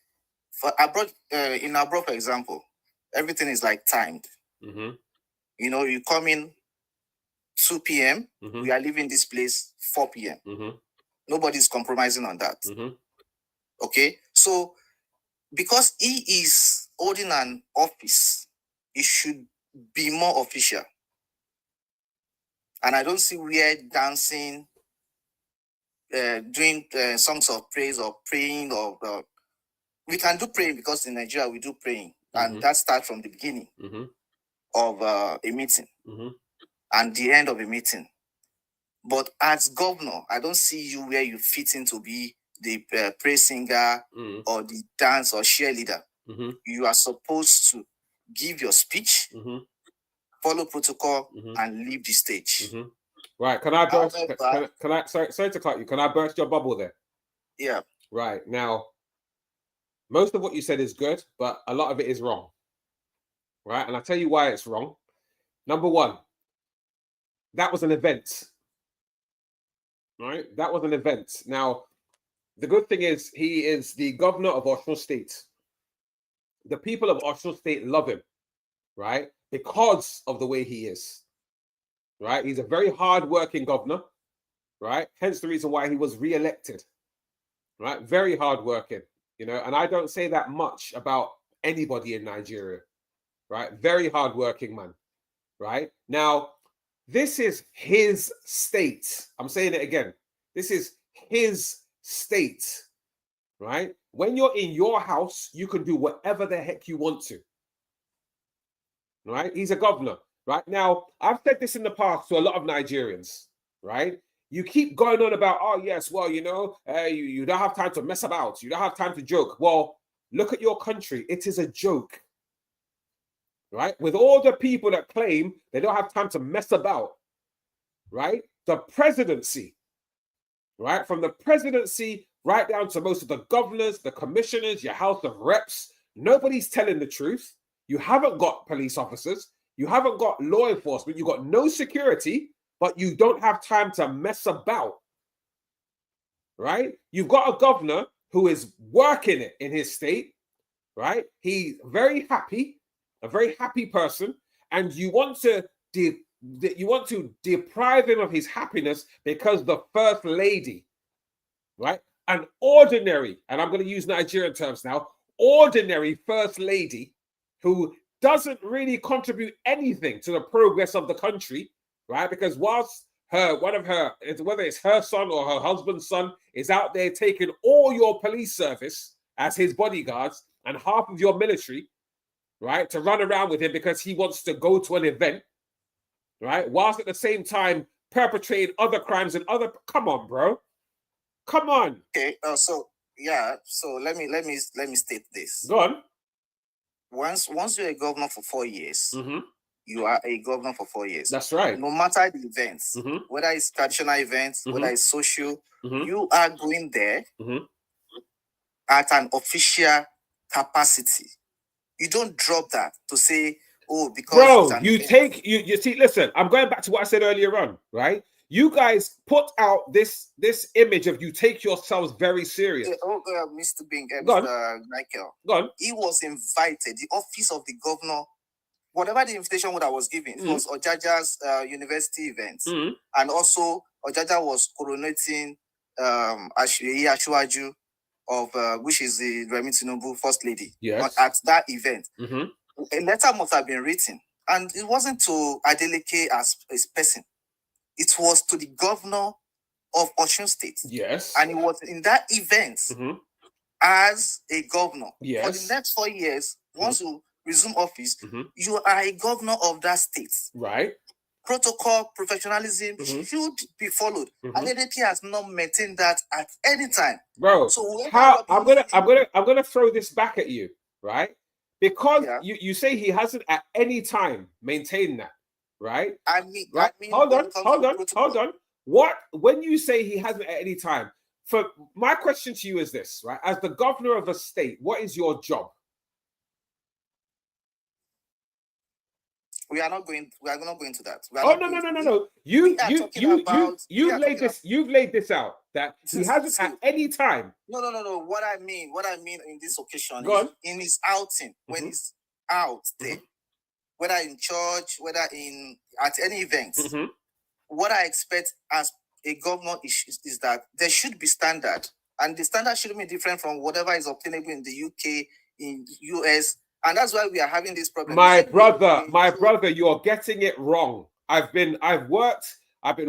Speaker 6: in abroad, for example, everything is like timed. You know, you come in 2 p.m., we are leaving this place 4 p.m. Nobody's compromising on that. Okay, so because he is holding an office, it should be more official. And I don't see where dancing, doing songs of praise or praying, or we can do praying, because in Nigeria we do praying, and that starts from the beginning of a meeting and the end of a meeting. But as governor, I don't see you where you fit in to be the praise singer or the dance or cheerleader. You are supposed to give your speech, follow protocol, and leave the stage.
Speaker 8: Right. Can I burst? Can I? Sorry to cut you. Can I burst your bubble there?
Speaker 6: Yeah.
Speaker 8: Right. Now, most of what you said is good, but a lot of it is wrong. Right. And I'll tell you why it's wrong. Number one, that was an event. Right. That was an event. Now, the good thing is he is the governor of Oshin State. The people of Oshin State love him, right? Because of the way he is, right? He's a very hard-working governor, right? Hence the reason why he was re-elected, right? Very hard-working, you know, and I don't say that much about anybody in Nigeria, right? Very hard-working man, right? Now, this is his state. I'm saying it again. This is his state, right? When you're in your house, you can do whatever the heck you want to, right? He's a governor, right? Now, I've said this in the past to a lot of Nigerians, right? You keep going on about, oh, yes, well, you know, you don't have time to mess about. You don't have time to joke. Well, look at your country. It is a joke, right? With all the people that claim they don't have time to mess about, right? The presidency, right? From the presidency right down to most of the governors, the commissioners, your House of Reps, nobody's telling the truth. You haven't got police officers. You haven't got law enforcement. You've got no security, but you don't have time to mess about, right? You've got a governor who is working it in his state, right? He's very happy, a very happy person, and you want to deprive him of his happiness because the first lady, right? An ordinary, and I'm going to use Nigerian terms now, ordinary first lady who doesn't really contribute anything to the progress of the country, right? Because whilst whether it's her son or her husband's son, is out there taking all your police service as his bodyguards and half of your military, right, to run around with him because he wants to go to an event, right? Whilst at the same time perpetrating other crimes and other. Come on, bro. Come on.
Speaker 6: Okay. So let me state this.
Speaker 8: Go on.
Speaker 6: Once you're a governor for 4 years, you are a governor for 4 years.
Speaker 8: That's right.
Speaker 6: No matter the events, whether it's traditional events, whether it's social, you are going there at an official capacity. You don't drop that to say, oh, because
Speaker 8: bro, you see, listen, I'm going back to what I said earlier on, right? You guys put out this image of you take yourselves very serious.
Speaker 6: Mr. Mr. Michael,
Speaker 8: go on.
Speaker 6: He was invited, the office of the governor, whatever the invitation that was given, it was Ojaja's university event. And also, Ojaja was coronating Ashwaju of which is the Remi Tinubu First Lady.
Speaker 8: Yes.
Speaker 6: At that event. A letter must have been written. And it wasn't to Adeleke as a person. It was to the governor of Oshin State.
Speaker 8: Yes.
Speaker 6: And he was in that event as a governor.
Speaker 8: Yes.
Speaker 6: For the next 4 years, once you resume office, you are a governor of that state.
Speaker 8: Right.
Speaker 6: Protocol, professionalism should be followed. And ADP has not maintained that at any time.
Speaker 8: Bro,
Speaker 6: so
Speaker 8: I'm gonna throw this back at you, right? Because you say he hasn't at any time maintained that. Right?
Speaker 6: I mean,
Speaker 8: hold on. What, when you say he hasn't at any time, for my question to you is this, right? As the governor of a state, what is your job?
Speaker 6: We are not going to that.
Speaker 8: No. You've laid this out that he hasn't at any time.
Speaker 6: No. What I mean in this occasion is in his outing, when he's out there. Whether in church, whether at any event, what I expect as a governor is that there should be standard, and the standard shouldn't be different from whatever is obtainable in the UK, in US, and that's why we are having this problem.
Speaker 8: My brother, you're getting it wrong. I've been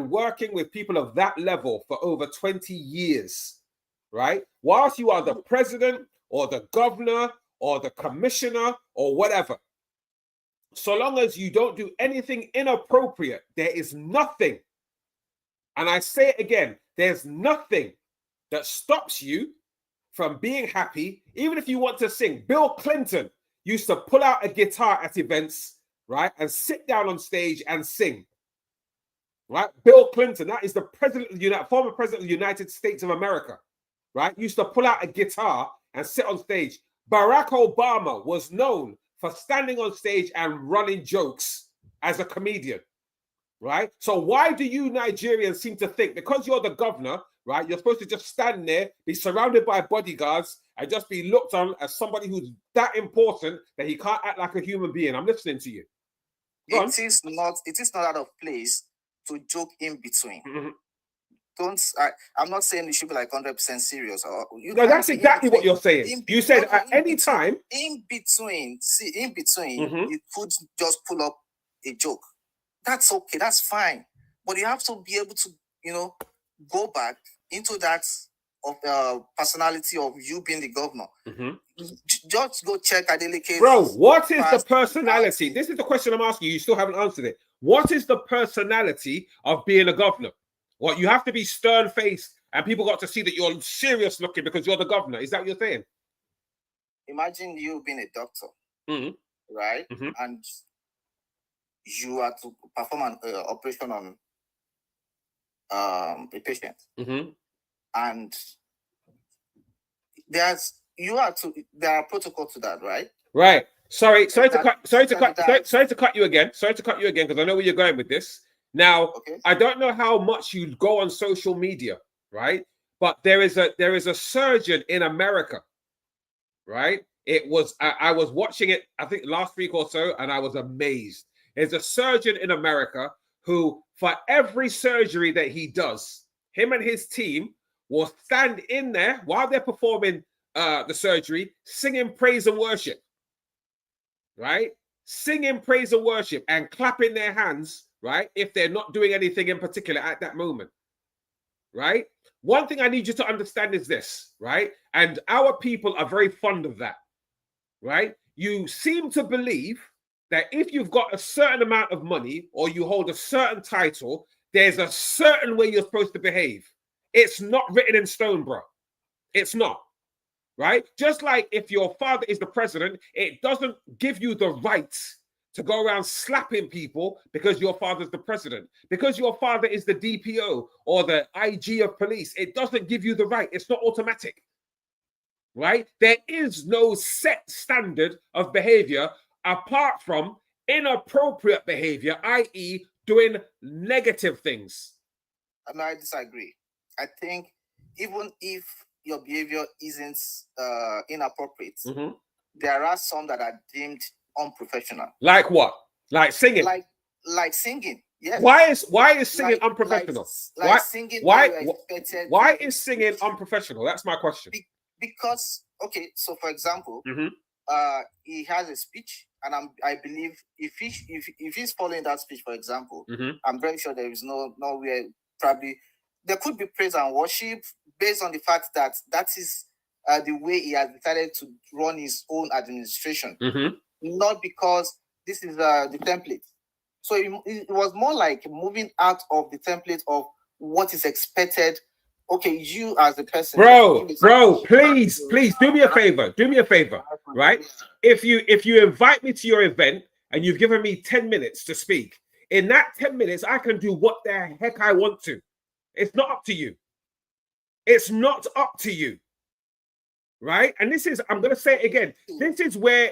Speaker 8: working with people of that level for over 20 years, right? Whilst you are the president or the governor or the commissioner or whatever, so long as you don't do anything inappropriate, there is nothing, and I say it again, there's nothing that stops you from being happy, even if you want to sing. Bill Clinton used to pull out a guitar at events, right, and sit down on stage and sing, right? Bill Clinton, that is the former president of the United States of America, right, used to pull out a guitar and sit on stage. Barack Obama was known for standing on stage and running jokes as a comedian, right? So why do you Nigerians seem to think, because you're the governor, right, you're supposed to just stand there, be surrounded by bodyguards, and just be looked on as somebody who's that important that he can't act like a human being? I'm listening to you.
Speaker 6: It is not out of place to joke in between. I'm not saying it should be like 100% serious.
Speaker 8: No, that's exactly what you're saying. You said at any time.
Speaker 6: In between, you could just pull up a joke. That's okay. That's fine. But you have to be able to, go back into that of personality of you being the governor. Just go check Adeleke.
Speaker 8: Bro, what is the personality? This is the question I'm asking you. You still haven't answered it. What is the personality of being a governor? What, you have to be stern-faced and people got to see that you're serious looking because you're the governor. Is that what you're saying?
Speaker 6: Imagine you being a doctor, right? And you are to perform an operation on a patient. And there are protocols to that, right?
Speaker 8: Right. Sorry to cut you again. Sorry to cut you again because I know where you're going with this. Now, I don't know how much you go on social media, right? But there is a surgeon in America, right? I was watching it, I think last week or so, and I was amazed. There's a surgeon in America who, for every surgery that he does, him and his team will stand in there while they're performing the surgery, singing praise and worship, right? Singing praise and worship and clapping their hands, right? If they're not doing anything in particular at that moment, right? One thing I need you to understand is this, right? And our people are very fond of that, right? You seem to believe that if you've got a certain amount of money or you hold a certain title, there's a certain way you're supposed to behave. It's not written in stone, bro. It's not, right? Just like if your father is the president, it doesn't give you the right to go around slapping people because your father's the president. Because your father is the DPO or the IG of police, it doesn't give you the right. It's not automatic, right? There is no set standard of behavior apart from inappropriate behavior, i.e. doing negative things.
Speaker 6: And I disagree. I think even if your behavior isn't inappropriate, there are some that are deemed unprofessional.
Speaker 8: Like what? Like singing?
Speaker 6: Like singing. Yes.
Speaker 8: Why is singing unprofessional? Why is singing unprofessional? That's my question.
Speaker 6: Because so for example, he has a speech, and I believe if he's following that speech, for example, I'm very sure there is nowhere probably there could be praise and worship based on the fact that that is the way he has decided to run his own administration, not because this is the template. So it was more like moving out of the template of what is expected. Okay, you as a person,
Speaker 8: bro, please do me a favor, right? If you invite me to your event and you've given me 10 minutes to speak, in that 10 minutes I can do what the heck I want to. It's not up to you. It's not up to you, right? And this is, I'm going to say it again, this is where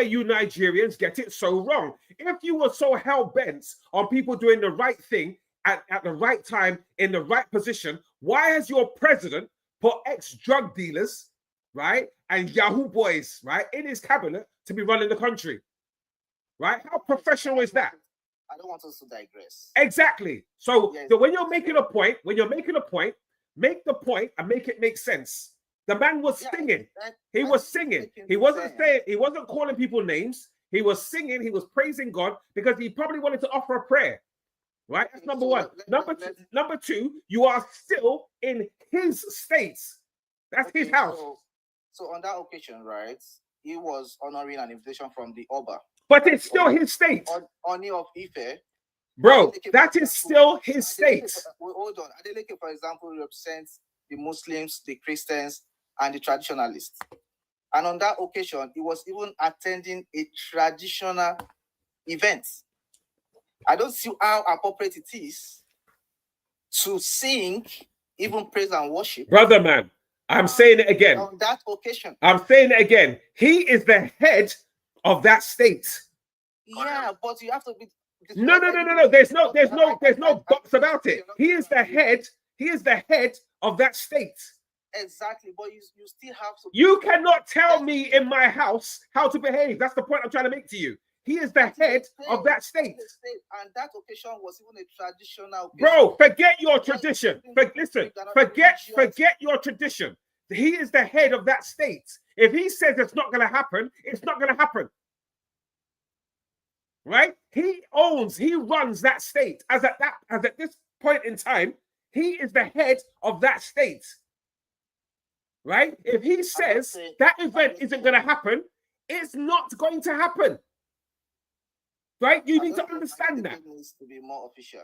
Speaker 8: you Nigerians get it so wrong. If you were so hell-bent on people doing the right thing at the right time, in the right position, why has your president put ex-drug dealers, right, and Yahoo boys, right, in his cabinet to be running the country, right? How professional is that?
Speaker 6: I don't want us to digress.
Speaker 8: Exactly. So, yes. So when you're making a point, make the point and make it make sense. The man was singing. He was singing. He wasn't saying, he wasn't calling people names. He was singing. He was praising God because he probably wanted to offer a prayer. Right? That's number one. Number two, you are still in his states. That's his house.
Speaker 6: So on that occasion, right, he was honoring an invitation from the Oba.
Speaker 8: But it's still his state.
Speaker 6: Oni of Ife.
Speaker 8: Bro, that is still his state.
Speaker 6: Hold on. Adeleke, for example, represents the Muslims, the Christians, and the traditionalists. And on that occasion, he was even attending a traditional event. I don't see how appropriate it is to sing, even praise and worship.
Speaker 8: Brother, man, I'm saying it again.
Speaker 6: On that occasion.
Speaker 8: I'm saying it again. He is the head of that state.
Speaker 6: Yeah, but you have to be.
Speaker 8: No. There's no box about it. He is the head. He is the head of that state.
Speaker 6: Exactly, but you still have to.
Speaker 8: You cannot tell me in my house how to behave. That's the point I'm trying to make to you. He is the head of that state.
Speaker 6: And that occasion was even a traditional occasion.
Speaker 8: Bro, forget your tradition. Forget your tradition. He is the head of that state. If he says it's not going to happen, it's not going to happen. Right? He runs that state. As at this point in time, he is the head of that state. right? If he says that event isn't going to happen, it's not going to happen. Right? You need to understand that.
Speaker 6: It needs to be more official.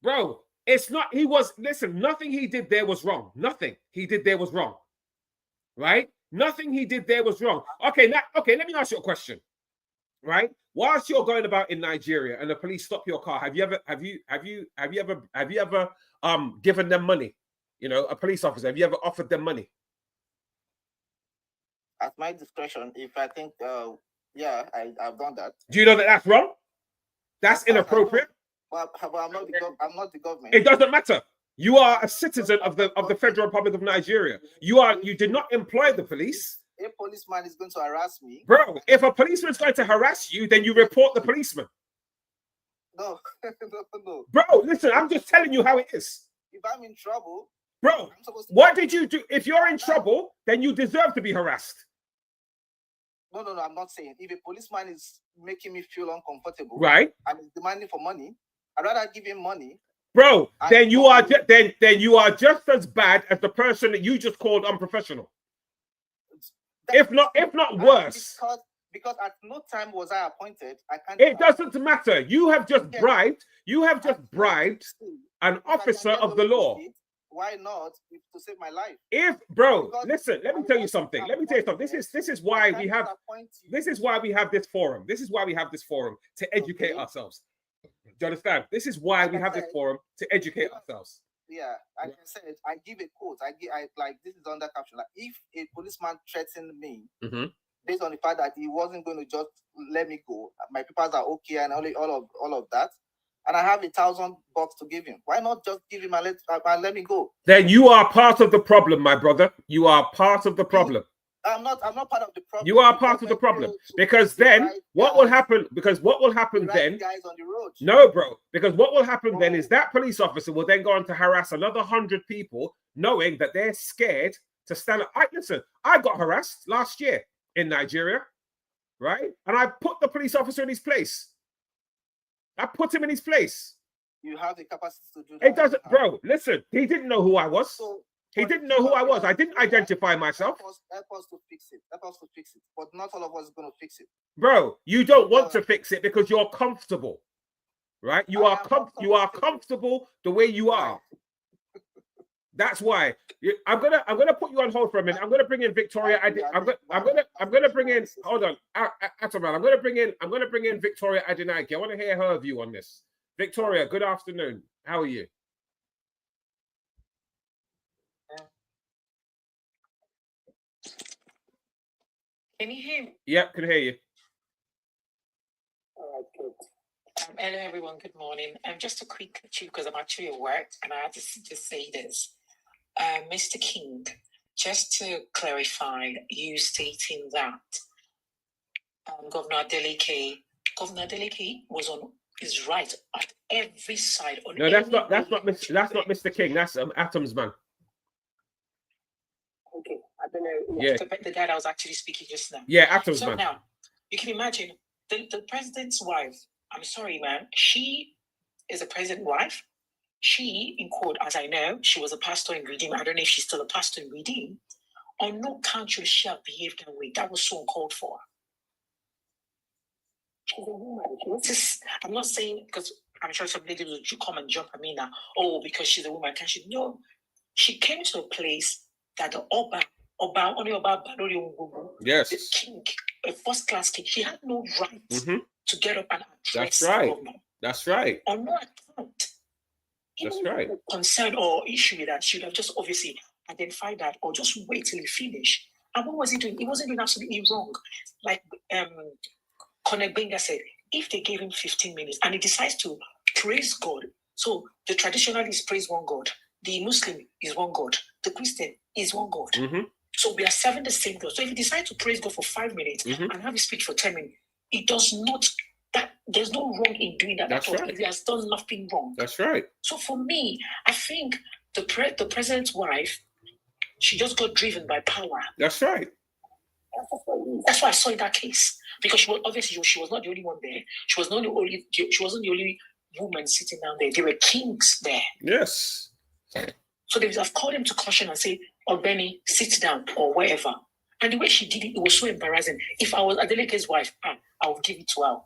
Speaker 8: Bro, it's not, listen, nothing he did there was wrong. Nothing he did there was wrong. Right? Nothing he did there was wrong. Okay, let me ask you a question. Right? Whilst you're going about in Nigeria and the police stop your car, have you ever given them money? You know, a police officer, have you ever offered them money?
Speaker 6: At my discretion, if I think, yeah, I've done that.
Speaker 8: Do you know that that's wrong? That's inappropriate.
Speaker 6: But I'm not the government.
Speaker 8: It doesn't matter. You are a citizen of the Federal Republic of Nigeria. You did not employ the police.
Speaker 6: A policeman is going to harass me.
Speaker 8: Bro, if a policeman is going to harass you, then you report the policeman.
Speaker 6: No, no.
Speaker 8: Bro, listen, I'm just telling you how it is.
Speaker 6: If I'm in trouble,
Speaker 8: bro, what did you do? If you're in trouble, then you deserve to be harassed.
Speaker 6: No, I'm not saying. If a policeman is making me feel uncomfortable,
Speaker 8: right,
Speaker 6: and is demanding for money, I'd rather give him money.
Speaker 8: Bro, then you are just as bad as the person that you just called unprofessional. If not worse.
Speaker 6: Because at no time was I appointed. I can't.
Speaker 8: It doesn't matter. You have just bribed. You have just bribed an officer of the law.
Speaker 6: Why not? To save my life.
Speaker 8: Bro, listen. Let me tell you something. This is why we have this forum. This is why we have this forum to educate ourselves. Do you understand? This is why we have this forum to educate ourselves.
Speaker 6: Yeah, like I said, I give a quote. I like this is under caption. Like, if a policeman threatened me based on the fact that he wasn't going to just let me go, my papers are okay, and all of that, and I have $1,000 to give him, why not just give him and let me go?
Speaker 8: Then you are part of the problem, my brother. You are part of the problem.
Speaker 6: I'm not part of the problem.
Speaker 8: You are part of the problem. Because then what will happen? Because what will happen then?
Speaker 6: Guys on the road.
Speaker 8: No, bro. Because what will happen then is that police officer will then go on to harass another 100 people, knowing that they're scared to stand up. Listen, I got harassed last year in Nigeria, right? And I put the police officer in his place. I put him in his place.
Speaker 6: You have the capacity to do that.
Speaker 8: It doesn't, bro. Listen, he didn't know who I was. He didn't know who I was. I didn't identify myself.
Speaker 6: Help us to fix it. Help us to fix it. But not all of us is going to fix it.
Speaker 8: Bro, you don't want to fix it because you're comfortable, right? You are comfortable the way you are. That's why I'm gonna put you on hold for a minute. I'm gonna bring in Victoria. I'm gonna bring in. Hold on, Ataman. I'm gonna bring in Victoria Adinaiki. I want to hear her view on this. Victoria, good afternoon. How are you?
Speaker 11: Can you hear me?
Speaker 8: Yep, can hear you.
Speaker 11: All right, good. Hello, everyone. Good morning. Just a quick cue because I'm actually at work and I have to just say this. Mr. King, just to clarify, you stating that Governor Adeleke was on his right at every side.
Speaker 8: No, that's not Mr. King. That's Atom's man.
Speaker 11: Okay, I don't know.
Speaker 8: Yeah,
Speaker 11: the guy that was actually speaking just now.
Speaker 8: Yeah, Atom's man.
Speaker 11: So now you can imagine the president's wife. I'm sorry, man. She is a president's wife. She, in quote, as I know, she was a pastor in Redeem. I don't know if she's still a pastor in Redeem. On no count should she have behaved that way. That was so uncalled for. She's a woman. I'm not saying because I'm sure some ladies will come and jump at me now. Oh, because she's a woman, can she? No. She came to a place that the
Speaker 8: yes,
Speaker 11: the king, a first-class king, she had no right to get up and address the governor.
Speaker 8: That's right.
Speaker 11: On no account.
Speaker 8: That's right.
Speaker 11: Concern or issue with that, she would have just obviously identified that or just wait till he finished. And what was he doing? He wasn't doing absolutely wrong. Like Gbenga said, if they gave him 15 minutes and he decides to praise God, so the traditionalist praise one God, the Muslim is one God, the Christian is one God. So we are serving the same God. So if he decides to praise God for 5 minutes and have a speech for 10 minutes, it does not. There's no wrong in doing that.
Speaker 8: That's right.
Speaker 11: He has done nothing wrong.
Speaker 8: That's right.
Speaker 11: So for me, I think the president's wife, she just got driven by power.
Speaker 8: That's right.
Speaker 11: That's what I saw in that case. Because she was obviously she was not the only one there. She wasn't the only woman sitting down there. There were kings there.
Speaker 8: Yes.
Speaker 11: So they would have called him to caution and say, "Oh, Benny, sit down," or wherever. And the way she did it, it was so embarrassing. If I was Adeleke's wife, I would give it to her.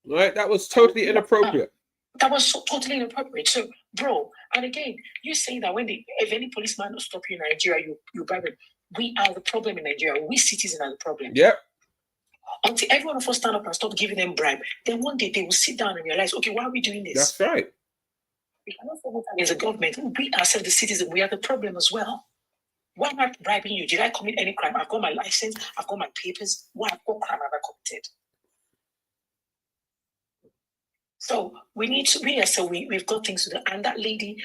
Speaker 8: Right? That was totally inappropriate.
Speaker 11: That was so totally inappropriate. So, bro, and again, you saying that if any policeman will stop you in Nigeria, you bribe him. We are the problem in Nigeria. We citizens are the problem.
Speaker 8: Yep.
Speaker 11: Until every one of us stand up and stop giving them bribe, then one day they will sit down and realize, okay, why are we doing this?
Speaker 8: That's right.
Speaker 11: We cannot say that as a government. We ourselves, the citizens, we are the problem as well. Why am I bribing you? Did I commit any crime? I've got my license. I've got my papers. What crime have I committed? So we need to. We've got things to do. And that lady,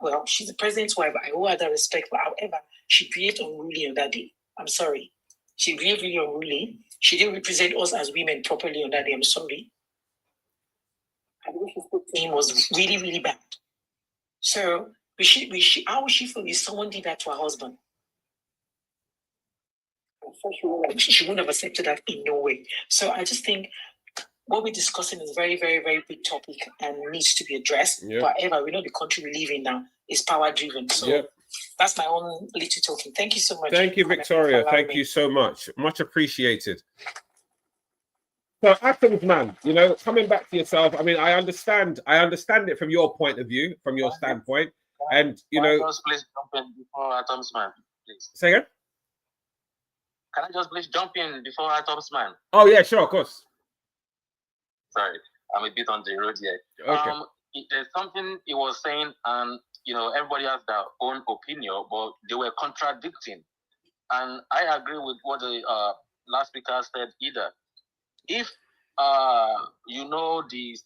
Speaker 11: well, she's the president's wife. I owe her that respect. But however, she behaved unruly on that day. I'm sorry. She behaved really unruly. She didn't represent us as women properly on that day. I'm sorry. And the way she spoke to him was really, really bad. So how would she feel if someone did that to her husband? She wouldn't have accepted that in no way. So I just think what we're discussing is a very, very, very big topic and needs to be addressed. Yep. But however, we know the country we live in now is power driven. So that's my own little talking. Thank you so much.
Speaker 8: Thank you, Victoria. Thank you so much. Much appreciated. So Athens, man, you know, coming back to yourself, I mean, I understand it from your point of view, from your standpoint. And you know,
Speaker 10: please jump in before Athens, man, please.
Speaker 8: Say again?
Speaker 10: Can I just please jump in before Athens, man?
Speaker 8: Oh yeah, sure, of course.
Speaker 10: Sorry, I'm a bit on the road here.
Speaker 8: Okay.
Speaker 10: There's something he was saying, and you know, everybody has their own opinion, but they were contradicting. And I agree with what the last speaker said either. If you know the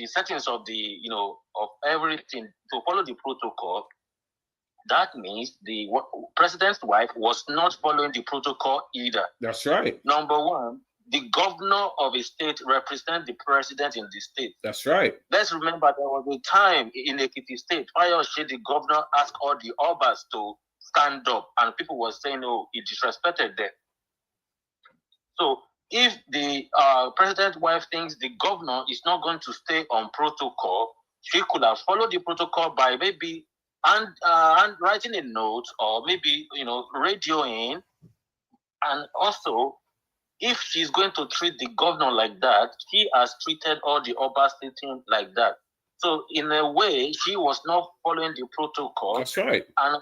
Speaker 10: settings of of everything to follow the protocol, that means the president's wife was not following the protocol either.
Speaker 8: That's right.
Speaker 10: Number one, the governor of a state represents the president in the state.
Speaker 8: That's right.
Speaker 10: Let's remember there was a time in Ekiti State, the governor asked all the obas to stand up, and people were saying, "Oh, he disrespected them." So if the president's wife thinks the governor is not going to stay on protocol, she could have followed the protocol by maybe and writing a note, or maybe radioing. And also, if she's going to treat the governor like that, she has treated all the Obas sitting like that. So in a way, she was not following the protocol.
Speaker 8: That's right.
Speaker 10: And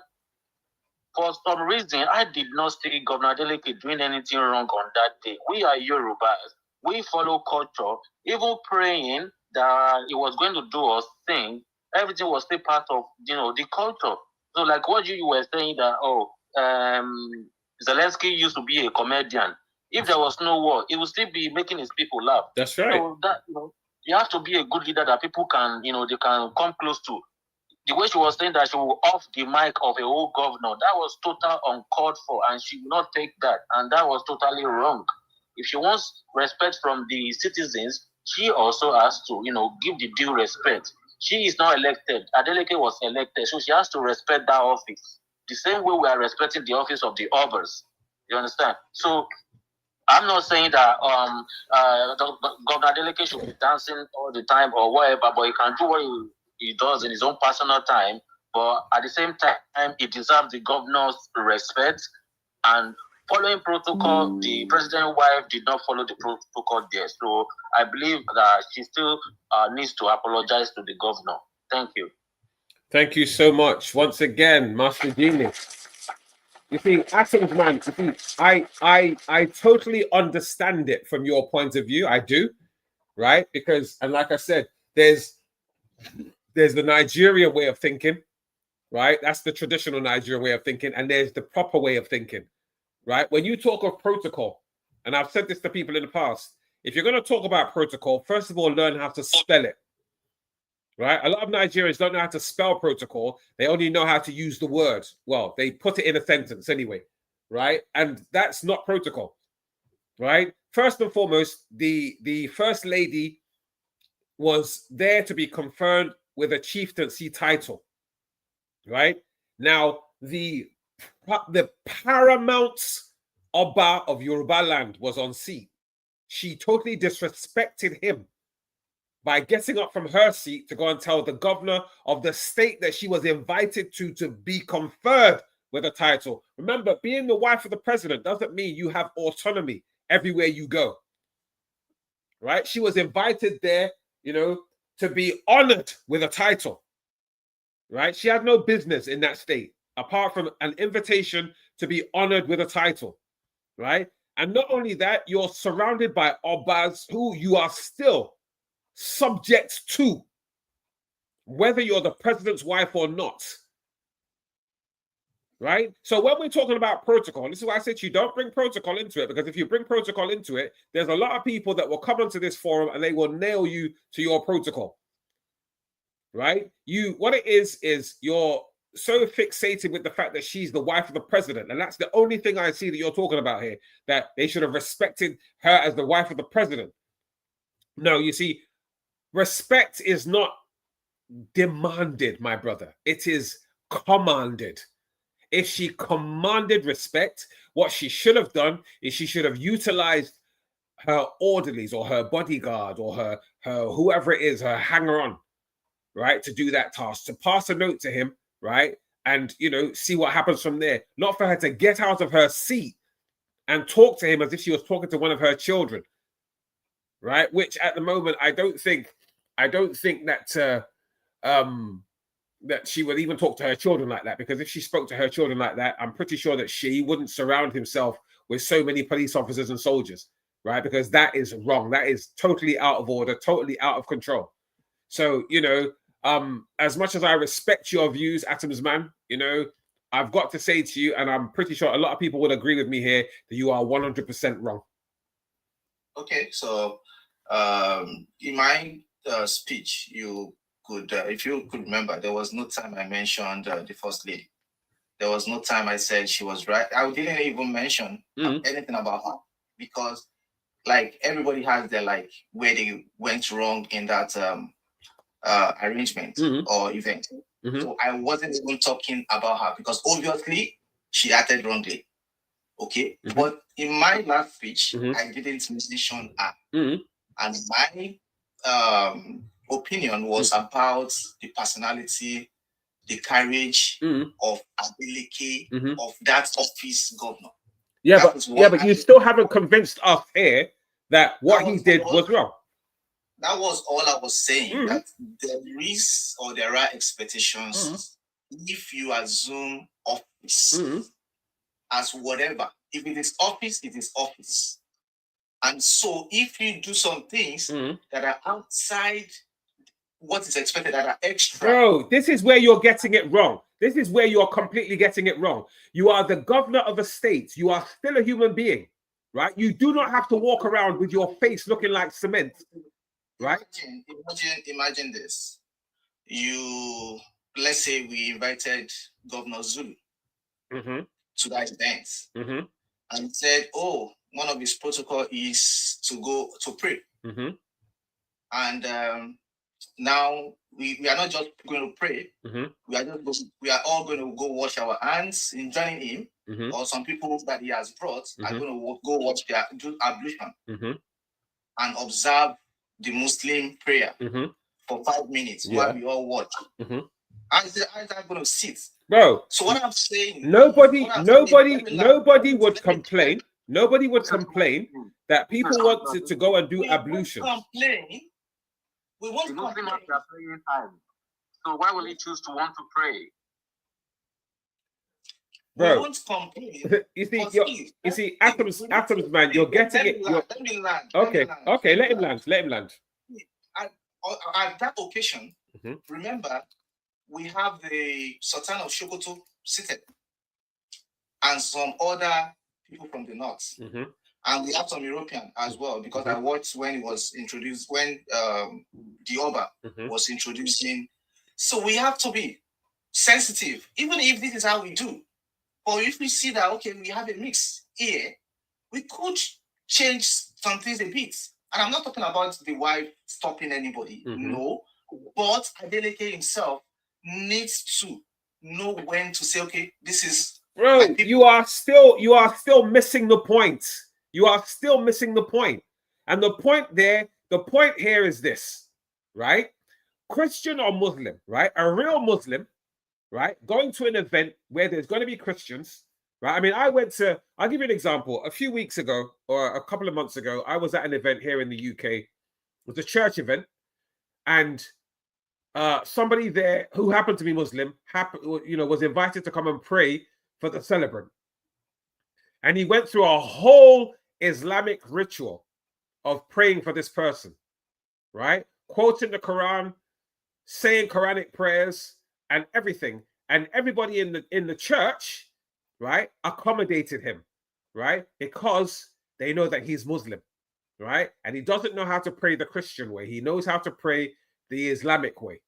Speaker 10: for some reason, I did not see Governor Adeleke doing anything wrong on that day. We are Yorubas. We follow culture. Even praying that he was going to do us thing, everything was still part of the culture. So like what you were saying that Zelensky used to be a comedian. If there was no war, he would still be making his people laugh.
Speaker 8: That's right.
Speaker 10: So that you have to be a good leader that people can they can come close to. The way she was saying that she will off the mic of a whole governor, that was total uncalled for, and she will not take that, and that was totally wrong. If she wants respect from the citizens, she also has to, give the due respect. She is not elected. Adeleke was elected, so she has to respect that office. The same way we are respecting the office of the others. You understand? So I'm not saying that Governor Adeleke should be dancing all the time or whatever, but he can do what he does in his own personal time, but at the same time, he deserves the governor's respect. And following protocol, the president's wife did not follow the protocol there. So I believe that she still needs to apologize to the governor. Thank you.
Speaker 8: Thank you so much. Once again, Master Genius. You see, Athens, man, you see, I totally understand it from your point of view. I do, right? Because, and like I said, there's the Nigerian way of thinking, right? That's the traditional Nigerian way of thinking. And there's the proper way of thinking, right? When you talk of protocol, and I've said this to people in the past, if you're going to talk about protocol, first of all, learn how to spell it, right? A lot of Nigerians don't know how to spell protocol. They only know how to use the word. Well, they put it in a sentence anyway, right? And that's not protocol, right? First and foremost, the First Lady was there to be confirmed with a chieftaincy title, right? Now, the paramount Oba of Yoruba land was on seat. She totally disrespected him, by getting up from her seat to go and tell the governor of the state that she was invited to be conferred with a title. Remember, being the wife of the president doesn't mean you have autonomy everywhere you go. Right? She was invited there, you know, to be honored with a title. Right? She had no business in that state, apart from an invitation to be honored with a title. Right? And not only that, you're surrounded by Obas who you are still subject to, whether you're the president's wife or not. Right? So when we're talking about protocol, this is why I said to you, don't bring protocol into it, because if you bring protocol into it, there's a lot of people that will come onto this forum and they will nail you to your protocol. Right? What it is you're so fixated with the fact that she's the wife of the president, and that's the only thing I see that you're talking about here, that they should have respected her as the wife of the president. No, you see, respect is not demanded, my brother. It is commanded. If she commanded respect, what she should have done is she should have utilized her orderlies or her bodyguard or her whoever it is, her hanger-on, right, to do that task, to pass a note to him, right, and, you know, see what happens from there. Not for her to get out of her seat and talk to him as if she was talking to one of her children, right, which at the moment I don't think that that she would even talk to her children like that, because if she spoke to her children like that, I'm pretty sure that she wouldn't surround himself with so many police officers and soldiers, right? Because that is wrong. That is totally out of order, totally out of control. So, you know, as much as I respect your views, Atoms man, you know, I've got to say to you, and I'm pretty sure a lot of people would agree with me here, that you are 100% wrong.
Speaker 6: Okay, so in my speech, you could, if you could remember, there was no time I mentioned the First Lady. There was no time I said she was right. I didn't even mention anything about her, because, like, everybody has their, like, where they went wrong in that arrangement or event. So I wasn't even talking about her, because obviously she acted wrongly. Okay, but in my last speech, I didn't mention her, and my opinion was about the personality, the courage of Adeleke, of that office governor.
Speaker 8: Yeah, but you still haven't convinced us here that what he did was wrong.
Speaker 6: That was all I was saying, that there are expectations if you assume office as whatever. If it is office, it is office. And so if you do some things that are outside what is expected, that are extra.
Speaker 8: Bro, this is where you're getting it wrong. This is where you're completely getting it wrong. You are the governor of a state. You are still a human being, right? You do not have to walk around with your face looking like cement, right?
Speaker 6: Imagine this. Let's say we invited Governor Zulu to that event and said, oh, one of his protocol is to go to pray. And now we are not just going to pray. We are all going to go wash our hands in joining him, or some people that he has brought are going to go watch their do ablution and observe the Muslim prayer for 5 minutes while we all watch. How is that going to sit?
Speaker 8: Bro,
Speaker 6: so what I'm saying,
Speaker 8: nobody would complain. Nobody would complain that people want to go and do ablution.
Speaker 10: We won't complain. So why will he choose to want to pray?
Speaker 8: Bro,
Speaker 6: we won't complain.
Speaker 8: you see, Atoms, man, you're getting it.
Speaker 6: Let me land.
Speaker 8: Okay, let him land.
Speaker 6: At that occasion, remember, we have the Sultan of Sokoto seated and some other people from the north. And we have some European as well, because I watched when it was introduced, when the Oba was introducing. So we have to be sensitive, even if this is how we do. Or if we see that, okay, we have a mix here, we could change some things a bit. And I'm not talking about the wife stopping anybody, no. But Adeleke himself needs to know when to say, okay, this is...
Speaker 8: Bro, you are still missing the point. You are still missing the point. And the point here is this, right? Christian or Muslim, right? A real Muslim, right? Going to an event where there's going to be Christians, right? I mean, I'll give you an example. A few weeks ago or a couple of months ago, I was at an event here in the UK. It was a church event. And somebody there who happened to be Muslim, was invited to come and pray for the celebrant. And he went through a whole Islamic ritual of praying for this person, right? Quoting the Quran, saying Quranic prayers and everything. And everybody in the church, right, accommodated him, right? Because they know that he's Muslim, right? And he doesn't know how to pray the Christian way. He knows how to pray the Islamic way,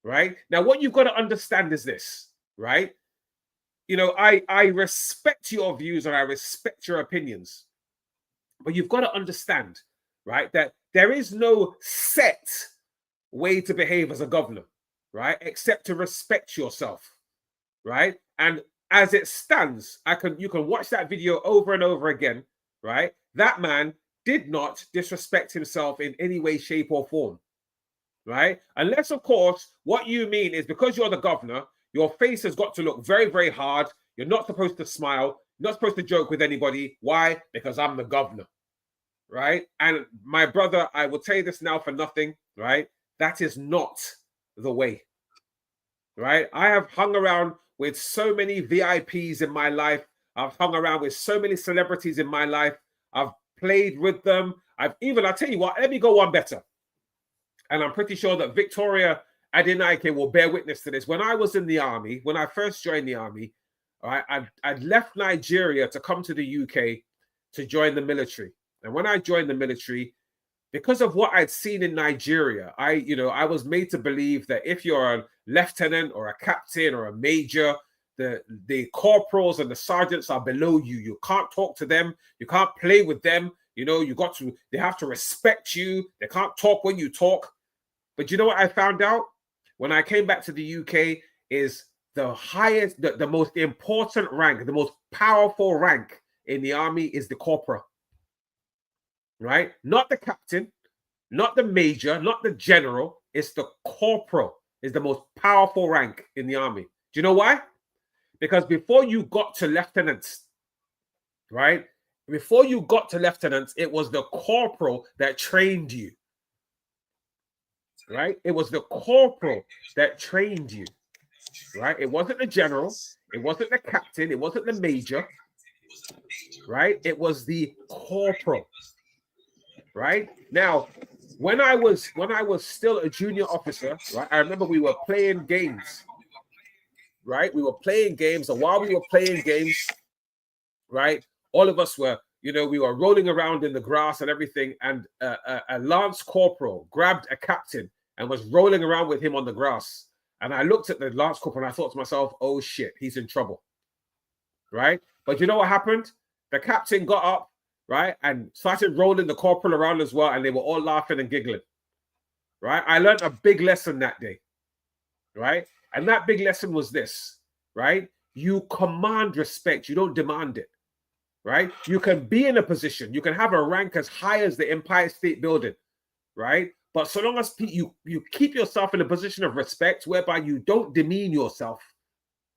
Speaker 8: right? Now, what you've got to understand is this, right? You know, I respect your views and I respect your opinions, but you've got to understand, right, that there is no set way to behave as a governor, right, except to respect yourself, right? And as it stands, you can watch that video over and over again, right? That man did not disrespect himself in any way, shape, or form, right? Unless, of course, what you mean is because you're the governor, your face has got to look very, very hard. You're not supposed to smile. You're not supposed to joke with anybody. Why? Because I'm the governor, right? And my brother, I will tell you this now for nothing, right? That is not the way, right? I have hung around with so many VIPs in my life. I've hung around with so many celebrities in my life. I've played with them. I'll tell you what, let me go one better. And I'm pretty sure that Victoria Adenike will bear witness to this. When I was in the army, when I first joined the army, I'd left Nigeria to come to the UK to join the military. And when I joined the military, because of what I'd seen in Nigeria, I was made to believe that if you're a lieutenant or a captain or a major, the corporals and the sergeants are below you. You can't talk to them. You can't play with them. You know, they have to respect you. They can't talk when you talk. But you know what I found out? When I came back to the UK, is the highest, the most important rank, the most powerful rank in the army is the corporal, right? Not the captain, not the major, not the general. It's the corporal is the most powerful rank in the army. Do you know why? Because before you got to lieutenants, right? Before you got to lieutenants, it was the corporal that trained you. Right? It was the corporal that trained you, right? It wasn't the general. It wasn't the captain. It wasn't the major, right? It was the corporal, right? Now, when I was still a junior officer, right? I remember we were playing games, right? We were playing games, and while we were playing games, right, all of us were, we were rolling around in the grass and everything, and a lance corporal grabbed a captain and was rolling around with him on the grass. And I looked at the lance corporal and I thought to myself, oh shit, he's in trouble, right? But you know what happened? The captain got up, right, and started rolling the corporal around as well, and they were all laughing and giggling, right? I learned a big lesson that day, right? And that big lesson was this, right? You command respect, you don't demand it, right? You can be in a position, you can have a rank as high as the Empire State Building, right? But so long as you keep yourself in a position of respect whereby you don't demean yourself,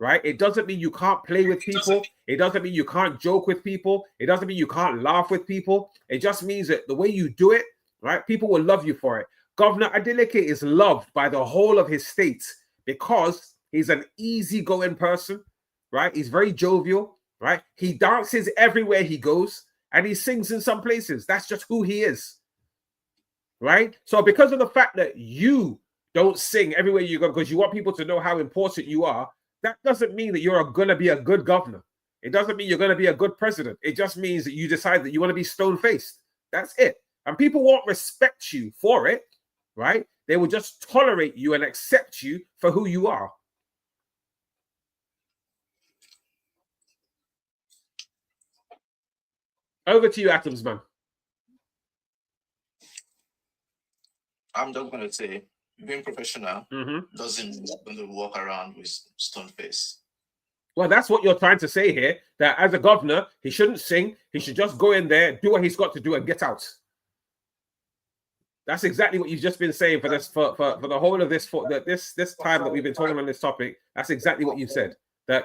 Speaker 8: right? It doesn't mean you can't play with people. It doesn't mean you can't joke with people. It doesn't mean you can't laugh with people. It just means that the way you do it, right, people will love you for it. Governor Adeleke is loved by the whole of his state because he's an easygoing person, right? He's very jovial, right? He dances everywhere he goes and he sings in some places. That's just who he is. Right? So because of the fact that you don't sing everywhere you go because you want people to know how important you are, that doesn't mean that you're going to be a good governor. It doesn't mean you're going to be a good president. It just means that you decide that you want to be stone-faced. That's it. And people won't respect you for it, right? They will just tolerate you and accept you for who you are. Over to you, Atoms, man.
Speaker 6: I'm just going to say, being professional doesn't mean you're going to walk around with stone face.
Speaker 8: Well, that's what you're trying to say here, that as a governor, he shouldn't sing. He should just go in there, do what he's got to do and get out. That's exactly what you've just been saying for this for the whole of this this time that we've been talking on this topic. That's exactly what you said. That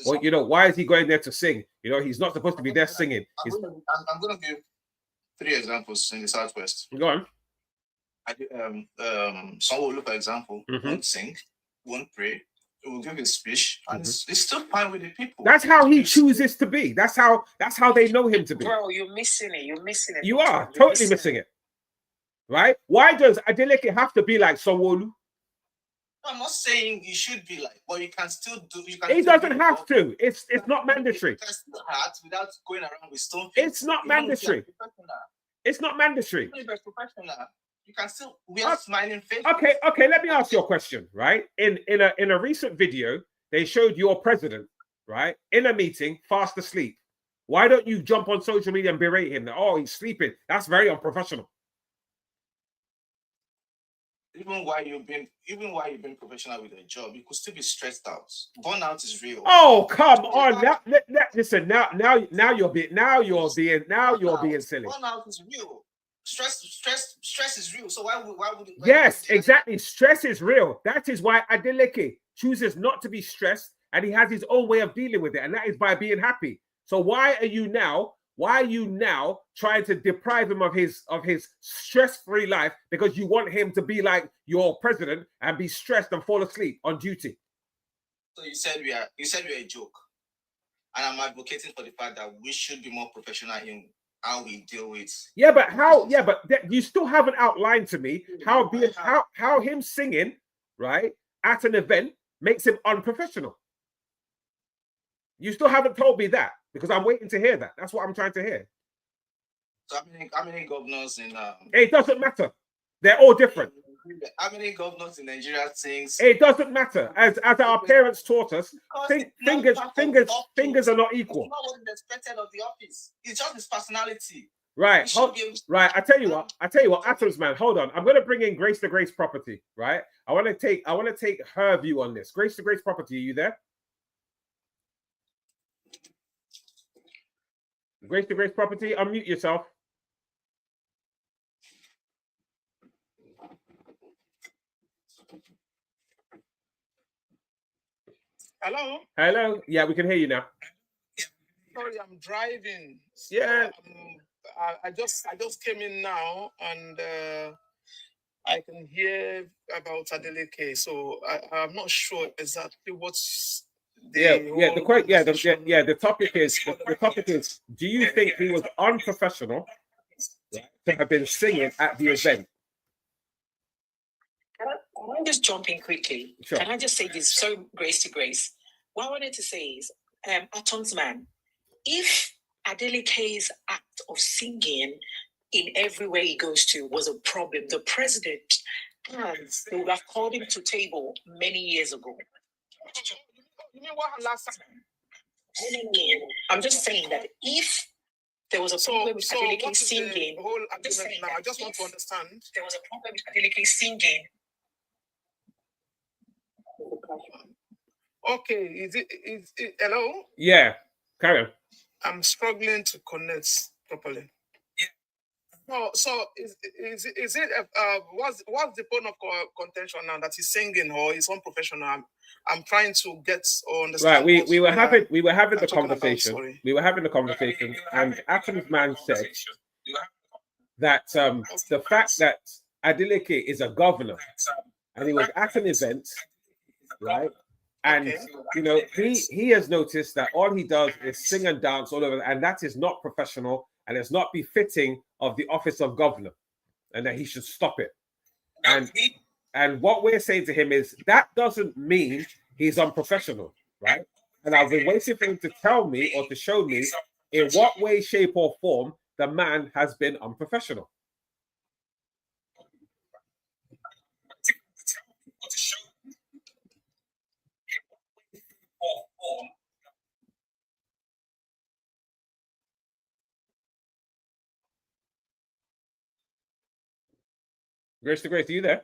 Speaker 8: well, you know, why is he going there to sing? You know, he's not supposed to be there singing.
Speaker 6: I'm going to give 3 examples in the Southwest.
Speaker 8: Go on.
Speaker 6: Sanwo-Olu, for example, won't sing, won't pray. He will give a speech, and it's still fine with the people.
Speaker 8: That's how he chooses to be. That's how they know him to be.
Speaker 11: Bro, you're missing it. You're missing it.
Speaker 8: You are totally missing it. Right? Why does Adeleke have to be like Sanwo-Olu?
Speaker 6: I'm not saying you should be like, but you can still do.
Speaker 8: He doesn't have to. It's not mandatory.
Speaker 6: You can still act without going around with stone.
Speaker 8: It's not mandatory. It's not mandatory.
Speaker 6: You can still wear smiling face.
Speaker 8: Okay. Let me ask you a question. Right? In a recent video, they showed your president, right, in a meeting, fast asleep. Why don't you jump on social media and berate him? That, oh, he's sleeping. That's very unprofessional.
Speaker 6: Even while you've been professional with a job, you could still be stressed out. Burnout is real.
Speaker 8: Oh, come on! Listen, now you're being silly.
Speaker 6: Burnout is real. Stress is real. So why would it?
Speaker 8: Yes, exactly. Stress is real. That is why Adeleke chooses not to be stressed, and he has his own way of dealing with it, and that is by being happy. So why are you now trying to deprive him of his stress-free life because you want him to be like your president and be stressed and fall asleep on duty?
Speaker 6: So you said we're a joke, and I'm advocating for the fact that we should be more professional in how we deal with.
Speaker 8: Yeah, but how? Yeah, but you still haven't outlined to me how him singing right at an event makes him unprofessional. You still haven't told me that. Because I'm waiting to hear that. That's what I'm trying to hear.
Speaker 6: So how many governors in
Speaker 8: it doesn't matter. They're all different.
Speaker 6: How many governors in Nigeria sings?
Speaker 8: It doesn't matter. As our parents taught us, fingers are not equal.
Speaker 6: It's not what is expected of the office. It's just his personality.
Speaker 8: Right. Right. I tell you what, Atoms, man, hold on. I'm gonna bring in Grace to Grace Property, right? I want to take her view on this. Grace to Grace Property, are you there? Grace to Grace Property, unmute yourself.
Speaker 12: Hello?
Speaker 8: Hello? Yeah, we can hear you now.
Speaker 12: Sorry, I'm driving.
Speaker 8: Yeah.
Speaker 12: I just came in now, and I can hear about Adeleke. So I'm not sure exactly what's
Speaker 8: the topic is do you think he was unprofessional to have been singing at the event?
Speaker 11: Can I just jump in quickly?
Speaker 8: Sure.
Speaker 11: Can I just say this so grace to grace? What I wanted to say is, Atom's man, if Adeleke's act of singing in everywhere he goes to was a problem, the president they would have called him to table many years ago.
Speaker 12: You mean what last time?
Speaker 11: I'm just saying that if there was a problem with Adeleke singing,
Speaker 12: I just want to understand.
Speaker 11: There was a problem with Adeleke singing.
Speaker 12: Okay, is it hello?
Speaker 8: Yeah, carry on.
Speaker 12: I'm struggling to connect properly. So is it what's the point of contention now, that he's singing or he's unprofessional? I'm trying to get or understand.
Speaker 8: Right, we were having the conversation. We were having the conversation, and Atom's man said that the fact that Adeleke is a governor and he was at an event, right? And you know, he has noticed that all he does is sing and dance all over, and that is not professional and it's not befitting of the office of governor, and that he should stop it. And what we're saying to him is that doesn't mean he's unprofessional, right? And I've been waiting for him to tell me or to show me in what way, shape, or form the man has been unprofessional. Grace to Grace, are you there?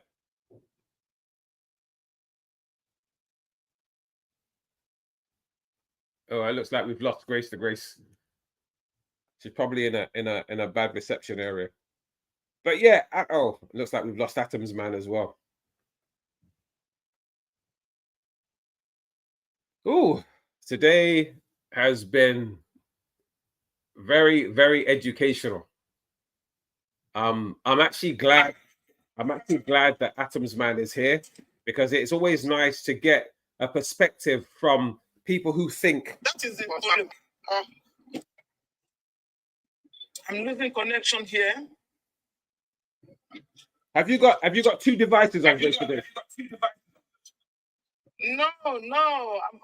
Speaker 8: Oh, it looks like we've lost Grace to Grace. She's probably in a bad reception area. But yeah, oh, looks like we've lost Atoms Man as well. Ooh, today has been very, very educational. I'm actually glad that Atoms Man is here, because it's always nice to get a perspective from people who think.
Speaker 12: That is the problem. I'm losing connection here.
Speaker 8: Have you got 2 devices on today?
Speaker 12: No,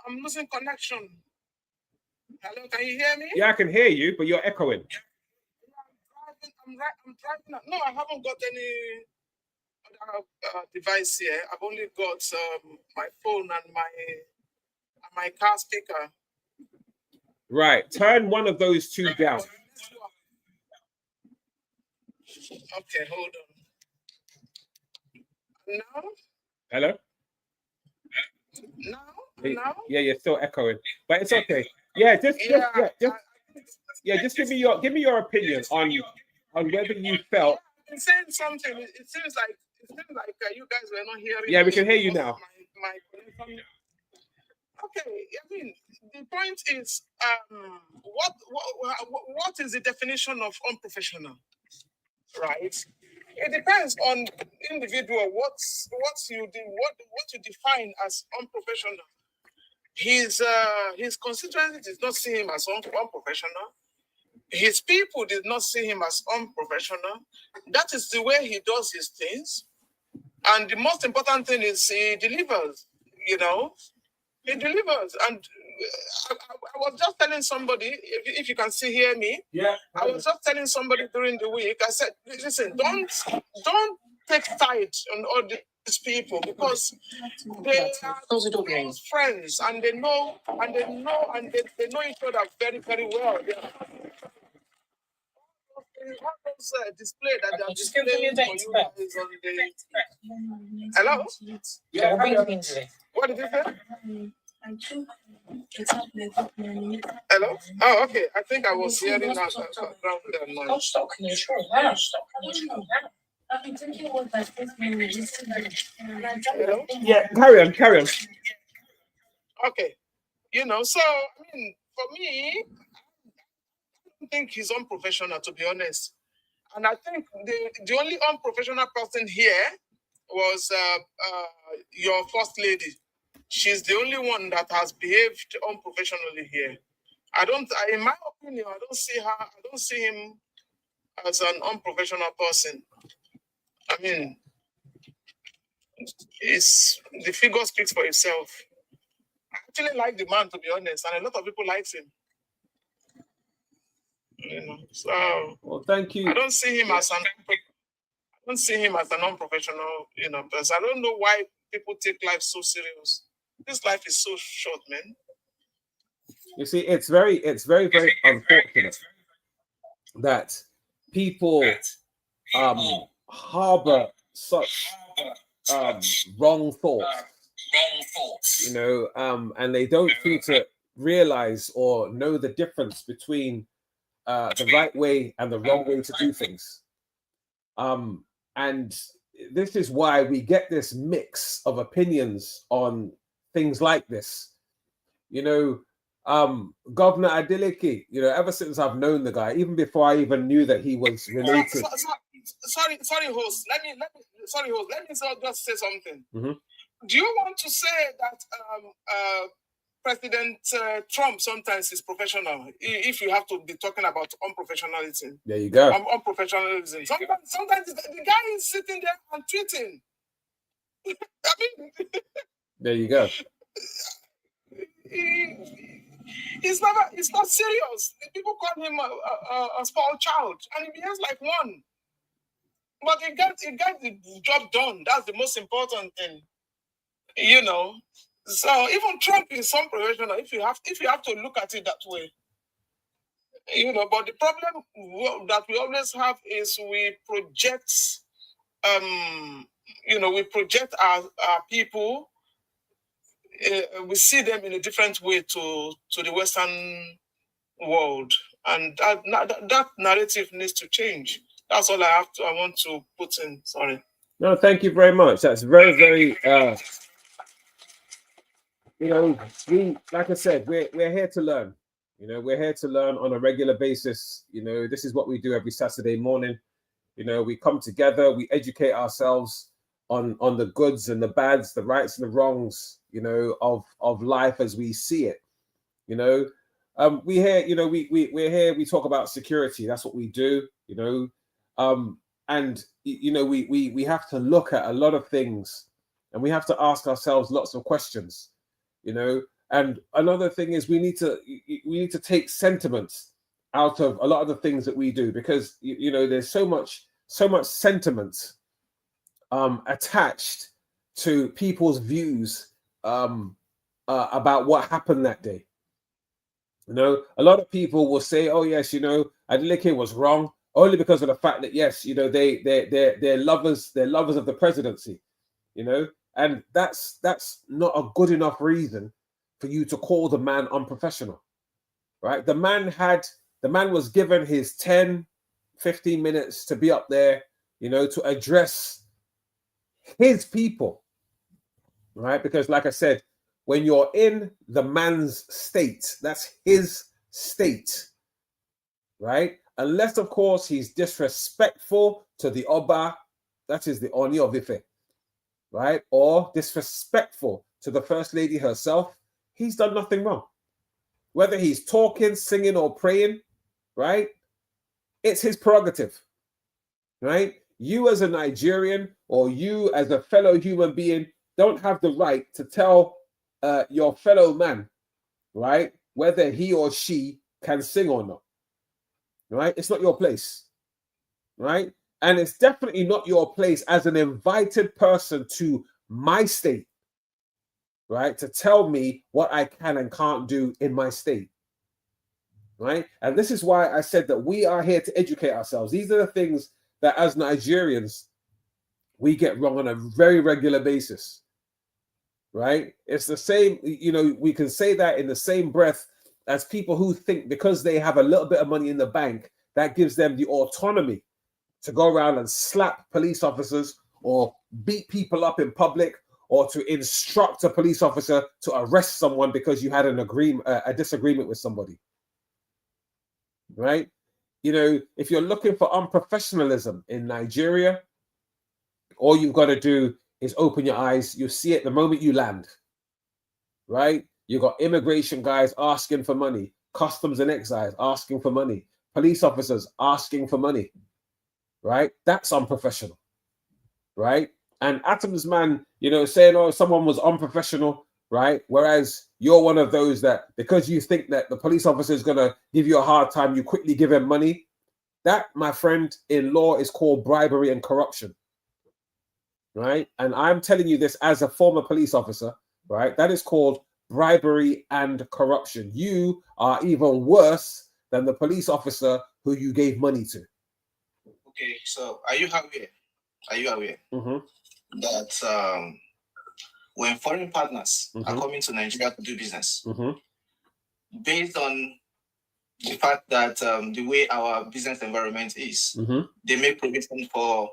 Speaker 12: I'm losing connection. Hello, can you hear me?
Speaker 8: Yeah, I can hear you, but you're echoing.
Speaker 12: I'm driving. No, I haven't got any other device here. I've only got my phone and my car speaker.
Speaker 8: Right. Turn one of those 2 down.
Speaker 12: Okay, hold on. Now?
Speaker 8: Hello?
Speaker 12: Now?
Speaker 8: Yeah, you're still echoing, but it's okay. Yeah, just give me your opinion on whether you felt.
Speaker 12: I'm saying something. It seems like you guys were not hearing.
Speaker 8: Yeah, we can hear you now.
Speaker 12: My connection. Okay, I mean, the point is, what is the definition of unprofessional, right? It depends on individual. What you define as unprofessional. His constituency did not see him as unprofessional. His people did not see him as unprofessional. That is the way he does his things. And the most important thing is he delivers, you know. He delivers. And I was just telling somebody, if you can still hear me.
Speaker 8: Yeah.
Speaker 12: I was just telling somebody during the week, I said, listen, don't take side on all these people, because they are close friends and they know each other very, very well. Display that they are displaying for you guys on the. Hello?
Speaker 8: Yeah.
Speaker 12: What did you say? Hello? Oh, okay. I think I was hearing that background noise.
Speaker 11: Stop control. I've been thinking what my first memory is.
Speaker 12: Hello?
Speaker 8: Yeah, carry on.
Speaker 12: Okay. You know, so I mean, for me, I don't think he's unprofessional, to be honest. And I think the only unprofessional person here was your first lady. She's the only one that has behaved unprofessionally here. In my opinion, I don't see him as an unprofessional person. I mean, the figure speaks for itself. I actually like the man, to be honest, and a lot of people like him. You know, so
Speaker 8: well, thank you.
Speaker 12: I don't see him as an unprofessional, you know, person. I don't know why people take life so serious. This life is so short, man.
Speaker 8: You see, it's very, very unfortunate that people harbor such wrong thoughts, you know, and they don't seem to realize or know the difference between the right way and the wrong way to do things. And this is why we get this mix of opinions on things like this. You know, Governor Adeleke, you know, ever since I've known the guy, even before I even knew that he was related.
Speaker 12: Sorry, host. Let me just say something.
Speaker 8: Mm-hmm.
Speaker 12: Do you want to say that President Trump sometimes is professional? If you have to be talking about unprofessionalism.
Speaker 8: There you go.
Speaker 12: Unprofessionalism. Sometimes the guy is sitting there and tweeting. I mean,
Speaker 8: there you go.
Speaker 12: He's not serious. People call him a spoiled child, and he behaves like one. But he gets the job done. That's the most important thing, you know. So even Trump is unprofessional. If you have to look at it that way, you know. But the problem that we always have is we project, you know, we project our people. We see them in a different way to the Western world, and that narrative needs to change. That's all I want to put in. Sorry.
Speaker 8: No, thank you very much. That's very, very you know, we, like I said, we're here to learn. You know, we're here to learn on a regular basis. You know, this is what we do every Saturday morning. You know, we come together, we educate ourselves on the goods and the bads, the rights and the wrongs, you know, of life as we see it. You know, we here, you know, we're here, we talk about security. That's what we do, you know. And you know, we have to look at a lot of things, and we have to ask ourselves lots of questions, you know. And another thing is we need to take sentiments out of a lot of the things that we do, because you know, there's so much sentiment attached to people's views about what happened that day. You know, a lot of people will say, "Oh yes, you know, Adeleke was wrong," only because of the fact that, yes, you know, they're lovers of the presidency, you know, and that's not a good enough reason for you to call the man unprofessional, right? The man was given his 10, 15 minutes to be up there, you know, to address his people, right? Because like I said, when you're in the man's state, that's his state, right? Unless, of course, he's disrespectful to the Oba, that is the Oni of Ife, right? Or disrespectful to the First Lady herself, he's done nothing wrong. Whether he's talking, singing, or praying, right? It's his prerogative, right? You as a Nigerian, or you as a fellow human being, don't have the right to tell your fellow man, right, whether he or she can sing or not, right? It's not your place, right? And it's definitely not your place as an invited person to my state, right, to tell me what I can and can't do in my state, right? And this is why I said that we are here to educate ourselves. These are the things that as Nigerians, we get wrong on a very regular basis, right? It's the same, you know, we can say that in the same breath as people who think because they have a little bit of money in the bank, that gives them the autonomy to go around and slap police officers or beat people up in public, or to instruct a police officer to arrest someone because you had a disagreement with somebody, right? You know, if you're looking for unprofessionalism in Nigeria, all you've got to do is open your eyes. You see it the moment you land, right? You got immigration guys asking for money, customs and excise asking for money, police officers asking for money, right? That's unprofessional, right? And Atom's man, you know, saying, oh, someone was unprofessional, right? Whereas you're one of those that, because you think that the police officer is going to give you a hard time, you quickly give him money. That, my friend, in law is called bribery and corruption, right? And I'm telling you this as a former police officer, right? That is called bribery and corruption. You are even worse than the police officer who you gave money to.
Speaker 6: Okay, so are you aware that when foreign partners are coming to Nigeria to do business, based on the fact that the way our business environment is, they make provision for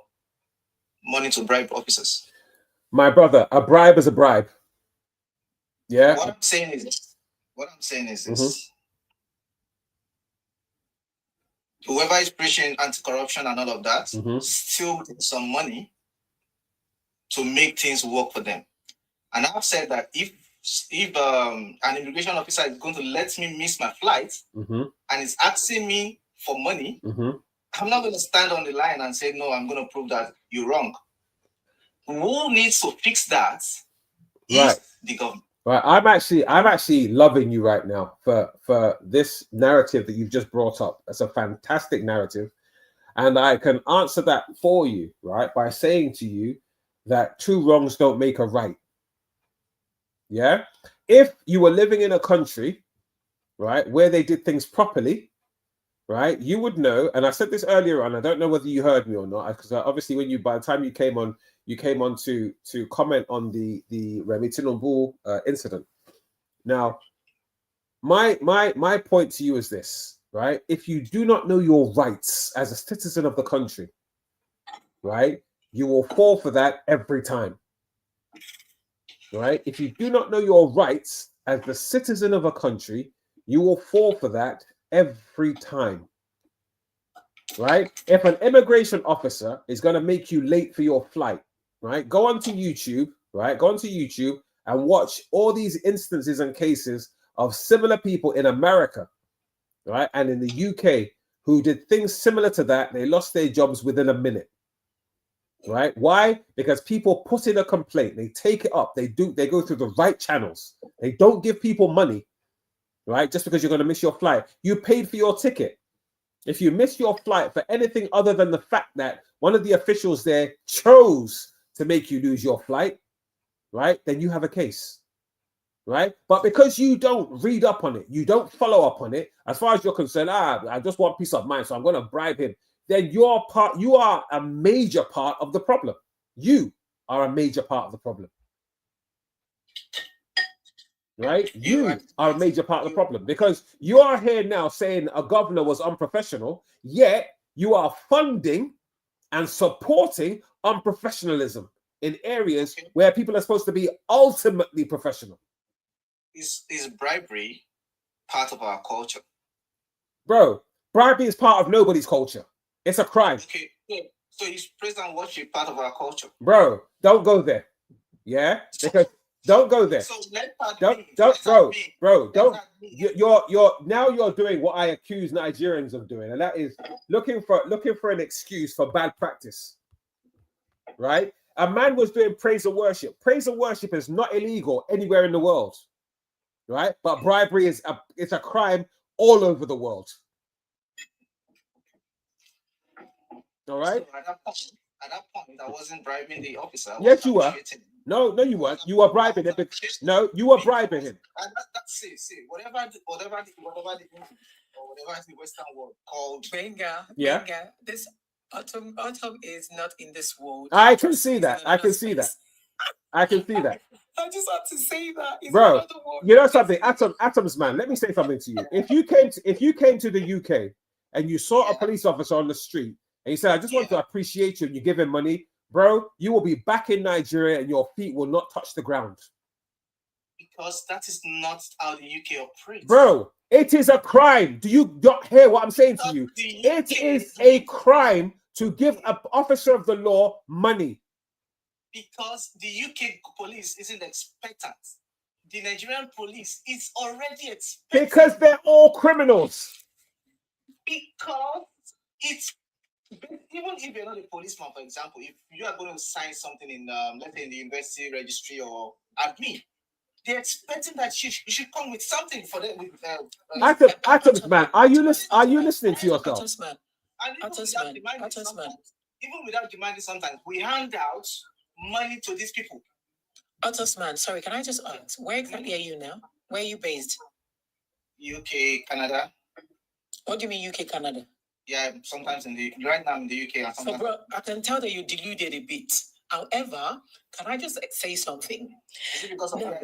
Speaker 6: money to bribe officers?
Speaker 8: My brother, a bribe is a bribe. Yeah.
Speaker 6: What I'm saying is this. Whoever is preaching anti-corruption and all of that still get some money to make things work for them. And I've said that if an immigration officer is going to let me miss my flight and is asking me for money, I'm not going to stand on the line and say, no, I'm going to prove that you're wrong. Who needs to fix that is the government.
Speaker 8: Right. I'm actually loving you right now for this narrative that you've just brought up. That's a fantastic narrative. And I can answer that for you, right, by saying to you that two wrongs don't make a right. Yeah. If you were living in a country, right, where they did things properly, right, you would know, and I said this earlier on, I don't know whether you heard me or not, because obviously by the time you came on to comment on the Remi Tinubu incident. Now, my point to you is this, right? If you do not know your rights as a citizen of the country, right, you will fall for that every time. Right? If you do not know your rights as the citizen of a country, you will fall for that every time. Right? If an immigration officer is going to make you late for your flight, right? Go onto YouTube, right? Go onto YouTube and watch all these instances and cases of similar people in America, right? And in the UK who did things similar to that. They lost their jobs within a minute. Right? Why? Because people put in a complaint, they take it up, they go through the right channels. They don't give people money, right? Just because you're going to miss your flight. You paid for your ticket. If you miss your flight for anything other than the fact that one of the officials there chose to make you lose your flight, right? Then you have a case, right? But because you don't read up on it, you don't follow up on it, as far as you're concerned, I just want peace of mind, so I'm going to bribe him. Then you are a major part of the problem. You are a major part of the problem. Right? You are a major part of the problem because you are here now saying a governor was unprofessional, yet you are funding and supporting unprofessionalism in areas where people are supposed to be ultimately professional.
Speaker 6: Is bribery part of our culture?
Speaker 8: Bro, bribery is part of nobody's culture. It's a crime.
Speaker 6: Okay, so is president worship part of our culture?
Speaker 8: Bro, don't go there. Yeah? Because don't go there.
Speaker 6: So let that
Speaker 8: you're doing what I accuse Nigerians of doing, and that is looking for an excuse for bad practice. Right? A man was doing praise and worship. Praise and worship is not illegal anywhere in the world. Right? But bribery is a crime all over the world. All right.
Speaker 6: So at that point, I wasn't bribing the officer.
Speaker 8: Yes, you were. No, you weren't. You were bribing him. No, you were bribing him.
Speaker 6: See, whatever the Western world called
Speaker 13: Gbenga.
Speaker 8: Yeah.
Speaker 13: Gbenga, this autumn is not in this world.
Speaker 8: I can see that. I can see that.
Speaker 13: I just had to say that. It's
Speaker 8: bro, you know something, Atoms man. Let me say something to you. If you came to the UK and you saw a police officer on the street and you said, "I just want to appreciate you," and you give him money, bro, you will be back in Nigeria and your feet will not touch the ground.
Speaker 6: Because that is not how the UK operates.
Speaker 8: Bro, it is a crime. Do you not hear what I'm saying to you? It is a crime to give an officer of the law money.
Speaker 6: Because the UK police isn't expectant. The Nigerian police is already expectant.
Speaker 8: Because they're all criminals.
Speaker 6: Because it's, even if you're not a policeman, for example, if you are going to sign something in, let's say in the university registry or admin, they're expecting that you should come with something for them.
Speaker 8: Atoms man, are you listening to yourself?
Speaker 6: Even without demanding, sometimes we hand out money to these people.
Speaker 13: Man, sorry, can I just ask, where exactly are you now? Where are you based?
Speaker 6: UK, Canada.
Speaker 13: What do you mean UK, Canada?
Speaker 6: Yeah, sometimes right now I'm in the UK.
Speaker 13: So, bro, I can tell that you deluded a bit. However, can I just say something?
Speaker 6: Is it because of
Speaker 13: No.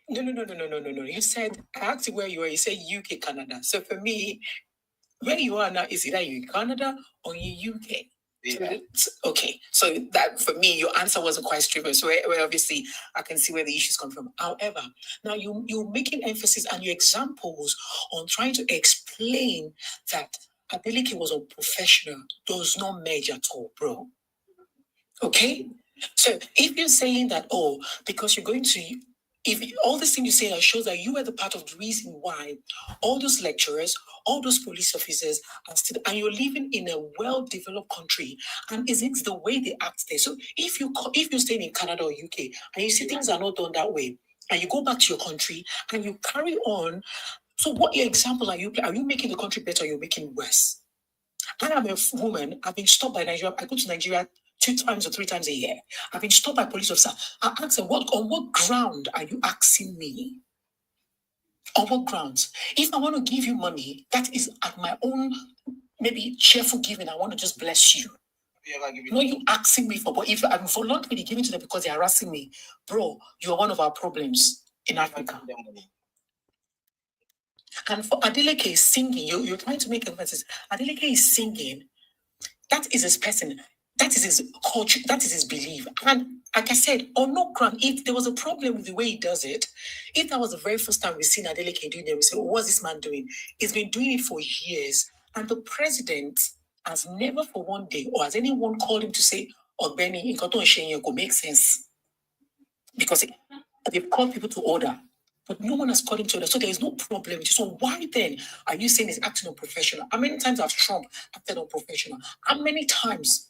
Speaker 13: You said, I asked you where you are. You said UK, Canada. So for me, where you are now, is either you in Canada or you UK?
Speaker 6: Yeah.
Speaker 13: Okay, so that for me, your answer wasn't quite straightforward. So where obviously I can see where the issues come from. However, now you're making emphasis and your examples on trying to explain that Adeleke was unprofessional does not merge at all, bro. Okay, so if you're saying that, because you're going to, if all this thing you say shows that you were the part of the reason why all those lecturers, all those police officers are still, and you're living in a well-developed country, and is it the way they act there? So if you're staying in Canada or UK and you see things are not done that way, and you go back to your country and you carry on, so what example are you making the country better or you're making it worse? I am a woman. I've been stopped by Nigeria. I go to Nigeria 2 times or 3 times a year. I've been stopped by police officers. I ask them, on what ground are you asking me? On what grounds? If I want to give you money, that is at my own, maybe cheerful giving. I want to just bless you. No, you asking me for, but if I'm voluntarily giving to them because they're harassing me, bro, you're one of our problems in Africa. And for Adeleke singing, you're trying to make emphasis. Adeleke is singing. That is his person. That is his culture. That is his belief. And like I said, on no ground, if there was a problem with the way he does it, if that was the very first time we've seen Adeleke doing it, we say, what's this man doing? He's been doing it for years. And the president has never for one day, or has anyone called him to say, oh, Benny, it could make sense. Because they've called people to order. But no one has called him to order. So there is no problem. So why then are you saying he's acting unprofessional? How many times have Trump acted unprofessional? How many times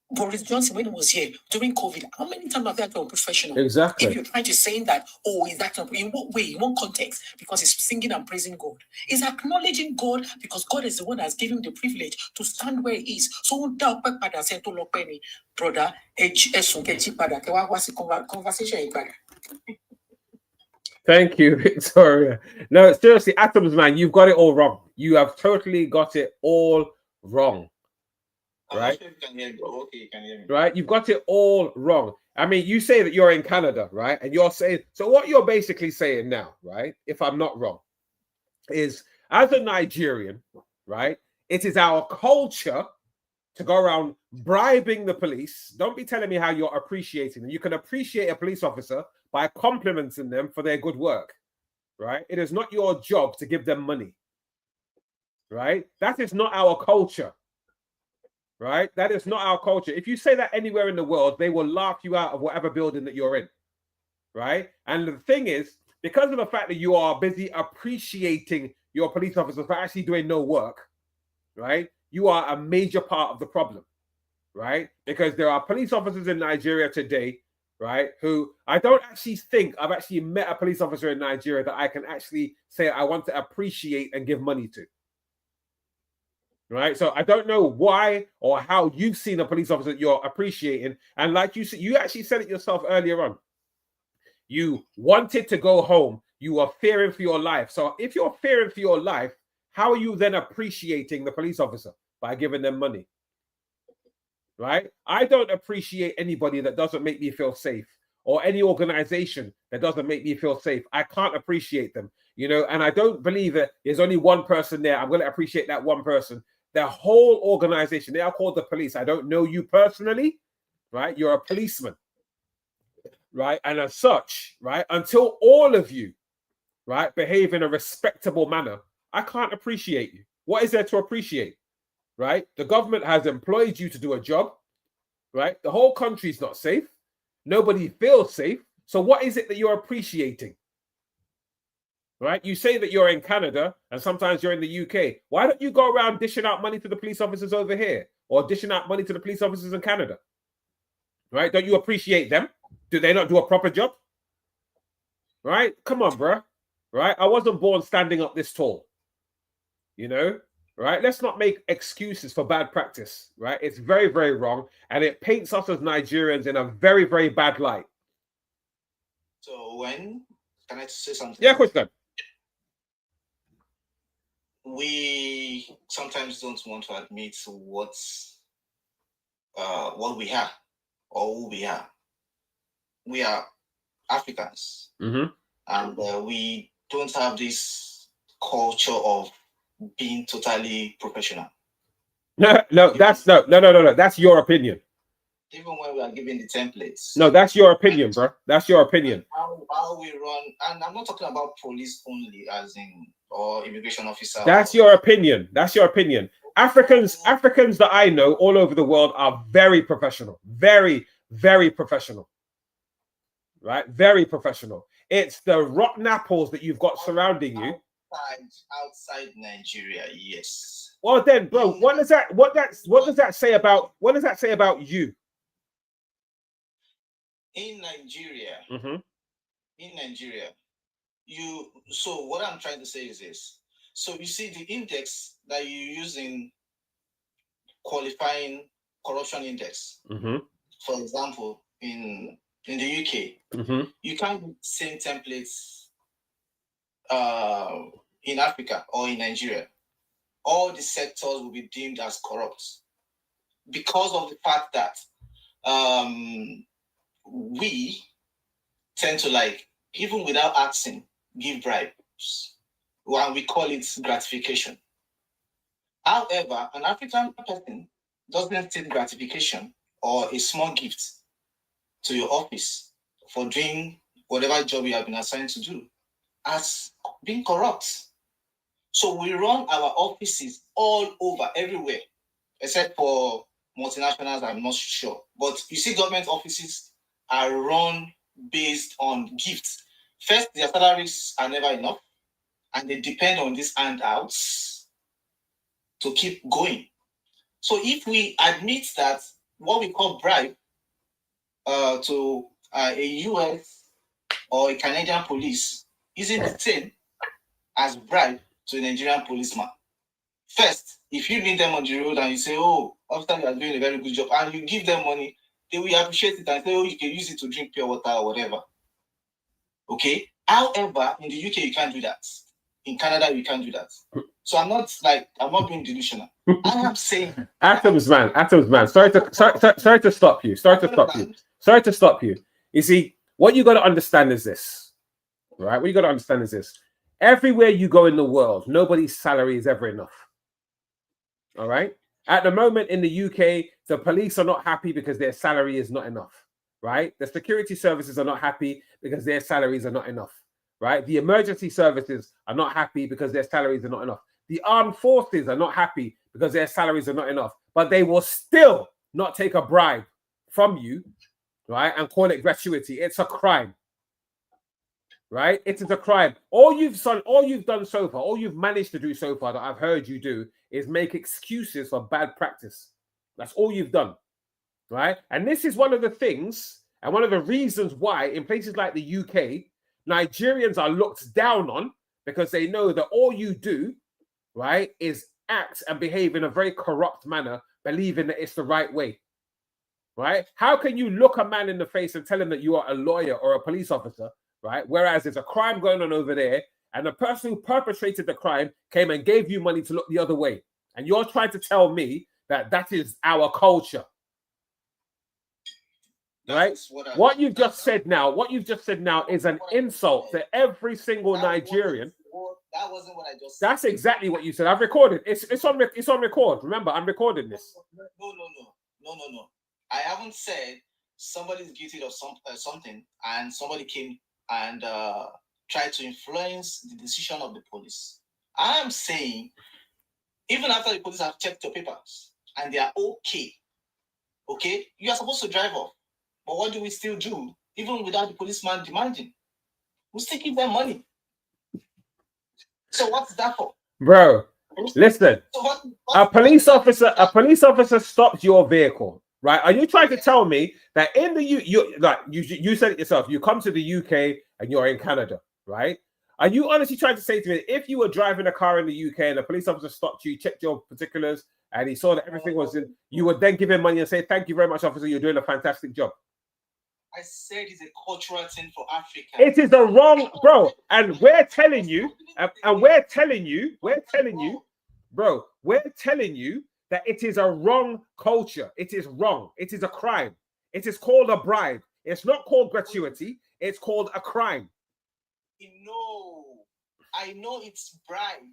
Speaker 13: Boris Johnson, when he was here during COVID, how many times have they acted unprofessional?
Speaker 8: Exactly.
Speaker 13: If you're trying to say that, oh, he's acting in what way, in what context? Because he's singing and praising God. He's acknowledging God because God is the one that has given him the privilege to stand where he is. So brother, conversation.
Speaker 8: Thank you, Victoria. No, seriously, Atoms, man, you've got it all wrong. You have totally got it all wrong. Right?
Speaker 6: You can hear me. Okay, you can hear me.
Speaker 8: Right? You've got it all wrong. I mean, you say that you're in Canada, right? And you're saying, so what you're basically saying now, right? If I'm not wrong, is as a Nigerian, right? It is our culture to go around bribing the police. Don't be telling me how you're appreciating them. You can appreciate a police officer by complimenting them for their good work, right? It is not your job to give them money, right? That is not our culture, right? That is not our culture. If you say that anywhere in the world, they will laugh you out of whatever building that you're in, right? And the thing is, because of the fact that you are busy appreciating your police officers for actually doing no work, right? You are a major part of the problem, right? Because there are police officers in Nigeria today, right, who I don't actually think I've actually met a police officer in Nigeria that I can actually say I want to appreciate and give money to. Right, so I don't know why or how you've seen a police officer that you're appreciating, and like you said, you actually said it yourself earlier on. You wanted to go home. You were fearing for your life. So if you're fearing for your life, how are you then appreciating the police officer? By giving them money, right? I don't appreciate anybody that doesn't make me feel safe, or any organization that doesn't make me feel safe. I can't appreciate them, you know, and I don't believe that there's only one person there. I'm going to appreciate that one person. The whole organization, they are called the police. I don't know you personally, right? You're a policeman, right? And as such, right, until all of you, right, behave in a respectable manner, I can't appreciate you. What is there to appreciate, right? The government has employed you to do a job, right? The whole country is not safe. Nobody feels safe. So what is it that you're appreciating? Right? You say that you're in Canada and sometimes you're in the UK. Why don't you go around dishing out money to the police officers over here, or dishing out money to the police officers in Canada? Right? Don't you appreciate them? Do they not do a proper job? Right? Come on, bro. Right? I wasn't born standing up this tall. You know? Right? Let's not make excuses for bad practice. Right? It's very, very wrong. And it paints us as Nigerians in a very, very bad light.
Speaker 6: So when can I say something?
Speaker 8: Yeah, question.
Speaker 6: We sometimes don't want to admit what we are or who we are. We are Africans, and we don't have this culture of being totally professional.
Speaker 8: No, that's no. That's your opinion.
Speaker 6: Even when we are given the templates.
Speaker 8: No, that's your opinion, bro. That's your opinion.
Speaker 6: How we run, and I'm not talking about police only, as in or immigration officer.
Speaker 8: That's your opinion. That's your opinion. Africans that I know all over the world are very professional. Very, very professional. Right? Very professional. It's the rotten apples that you've got surrounding you.
Speaker 6: Outside Nigeria, yes.
Speaker 8: Well then, bro, what does that say about you?
Speaker 6: In Nigeria, so what I'm trying to say is this. So you see the index that you use in qualifying corruption index, for example, in the UK, you can't use the same templates in Africa or in Nigeria. All the sectors will be deemed as corrupt because of the fact that we tend to, like, even without asking, give bribes. and we call it gratification. However, an African person doesn't take gratification or a small gift to your office for doing whatever job you have been assigned to do as being corrupt. So we run our offices all over, everywhere, except for multinationals, I'm not sure. But you see, government offices are run based on gifts. First, their salaries are never enough, and they depend on these handouts to keep going. So if we admit that what we call bribe to a US or a Canadian police isn't the same as bribe to a Nigerian policeman. First, if you meet them on the road and you say, oh, officer, you are doing a very good job, and you give them money, they will appreciate it and say, oh, you can use it to drink pure water or whatever. Okay? However, in the UK, you can't do that. In Canada, you can't do that. So I'm not being delusional. I am saying
Speaker 8: Atoms man. Sorry to stop you. Sorry to stop you. You see, what you got to understand is this, right? What you got to understand is this. Everywhere you go in the world, nobody's salary is ever enough. All right? At the moment in the UK, the police are not happy because their salary is not enough, right? The security services are not happy because their salaries are not enough, right? The emergency services are not happy because their salaries are not enough. The armed forces are not happy because their salaries are not enough, but they will still not take a bribe from you, right? And call it gratuity. It's a crime, right? It is a crime. All you've done so far, all you've managed to do so far that I've heard you do is make excuses for bad practice. That's all you've done, right? And this is one of the things and one of the reasons why in places like the UK, Nigerians are looked down on because they know that all you do, right, is act and behave in a very corrupt manner, believing that it's the right way, right? How can you look a man in the face and tell him that you are a lawyer or a police officer, right? Whereas there's a crime going on over there and the person who perpetrated the crime came and gave you money to look the other way. And you're trying to tell me that that is our culture, right? What you've just said now is an insult to every single Nigerian.
Speaker 6: That wasn't what I just
Speaker 8: said. That's exactly what you said. I've recorded. It's on record. Remember, I'm recording this.
Speaker 6: No. I haven't said somebody's guilty of something and somebody came and tried to influence the decision of the police. I am saying, even after the police have checked your papers and they are okay, you are supposed to drive off. But what do we still do? Even without the policeman demanding, we still give them money. So what's that for?
Speaker 8: Bro, listen. So a police officer stops your vehicle, right? Are you trying to tell me that in the you said it yourself, you come to the UK and you're in Canada, right? Are you honestly trying to say to me, if you were driving a car in the UK and a police officer stopped you, checked your particulars, and he saw that everything was in, you would then give him money and say, thank you very much, officer, you're doing a fantastic job?
Speaker 6: I said it's a cultural thing for Africa.
Speaker 8: It is the wrong, bro. And we're telling you, bro, we're telling you that it is a wrong culture. It is wrong. It is a crime. It is called a bribe. It's not called gratuity. It's called a crime.
Speaker 6: No, I know it's bribe,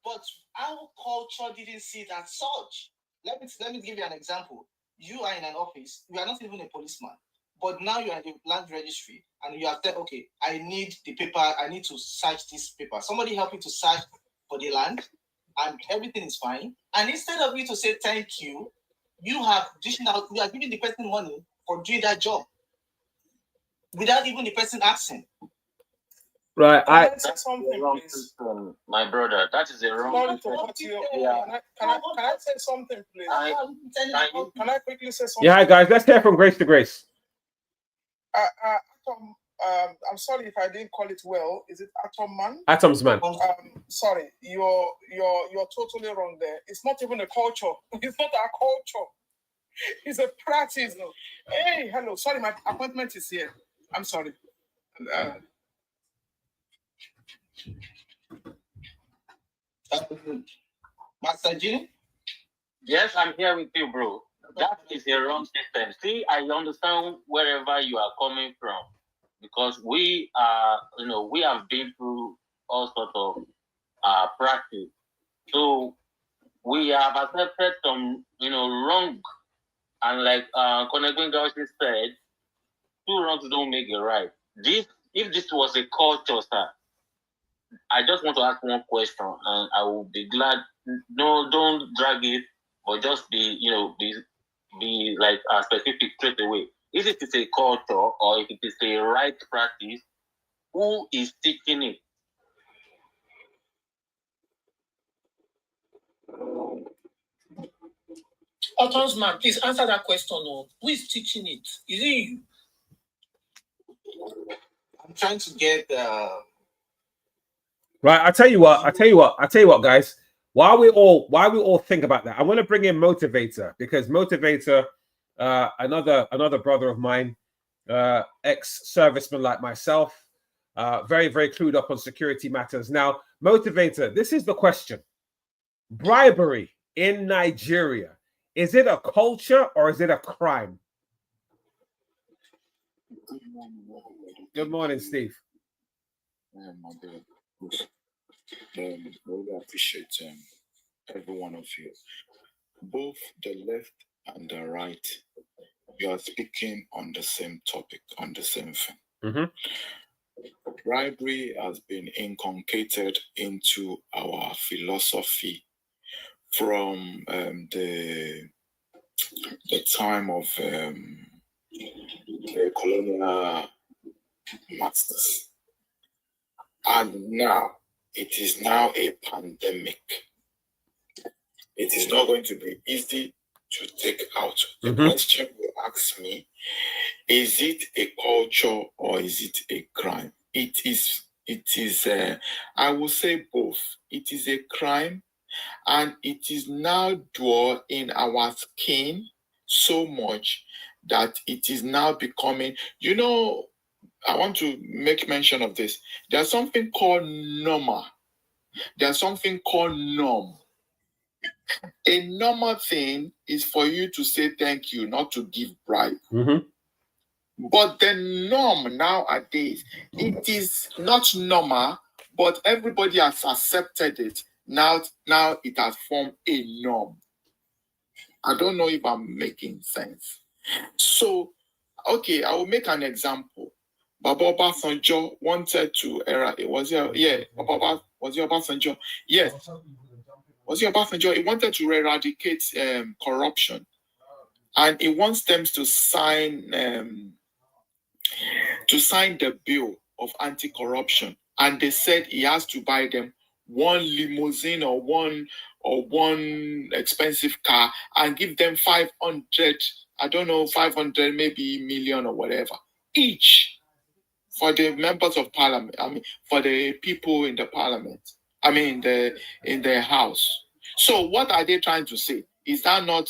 Speaker 6: but our culture didn't see it as such. Let me give you an example. You are in an office. You are not even a policeman. But now you are in the land registry and you have said, okay, I need the paper, I need to search this paper. Somebody help you to search for the land and everything is fine. And instead of you to say thank you, you are giving the person money for doing that job without even the person asking.
Speaker 8: Right,
Speaker 10: that's the wrong system, my brother. That is a wrong system.
Speaker 12: Can I say something, please? Can I quickly say something?
Speaker 8: Yeah, guys, let's hear from Grace to Grace.
Speaker 12: I'm sorry if I didn't call it well. Is it Atom Man?
Speaker 8: Atoms Man.
Speaker 12: Sorry, you're totally wrong there. It's not even a culture. It's not our culture. It's a practice. Hey, hello. Sorry, my appointment is here. I'm sorry.
Speaker 6: Master Jim?
Speaker 10: Yes, I'm here with you, bro. That is a wrong system. See, I understand wherever you are coming from, because we are, we have been through all sorts of practice. So we have accepted some, wrong. And like Gbenga Oshin said, 2 wrongs don't make a right. If this was a culture, sir, I just want to ask one question, and I will be glad. No, don't drag it, but just be like specific straight away. If it is a culture or if it is a right practice, who is teaching it?
Speaker 13: Man, please answer that question. Who is teaching it? Is it you? I'm trying to get
Speaker 8: right. I tell you what, guys. While we all think about that, I want to bring in Motivator, because Motivator, another brother of mine, ex-serviceman like myself, very, very clued up on security matters. Now, Motivator, this is the question: bribery in Nigeria, is it a culture or is it a crime? Good morning, Steve.
Speaker 14: Really appreciate every one of you. Both the left and the right, you are speaking on the same topic, on the same thing.
Speaker 8: Mm-hmm.
Speaker 14: Bribery has been inculcated into our philosophy from the time of the colonial masters. And now, it is now a pandemic. It is not going to be easy to take out. The question you ask me, is it a culture or is it a crime? It is, I will say both. It is a crime, and it is now dwell in our skin so much that it is now becoming, I want to make mention of this. There's something called norma. There's something called norm. A normal thing is for you to say thank you, not to give bribe. But the norm nowadays, it is not normal, but everybody has accepted it. Now it has formed a norm. I don't know if I'm making sense. So, okay, I will make an example. Baba Obasanjo wanted to was it Obasanjo? Yes. Was it Obasanjo? He wanted to eradicate corruption, and he wants them to sign the bill of anti-corruption. And they said he has to buy them one limousine or one expensive car and give them 500, I don't know, 500 maybe million or whatever each for the members of parliament. I mean, for the people in the parliament. I mean, in the house. So what are they trying to say? Is that not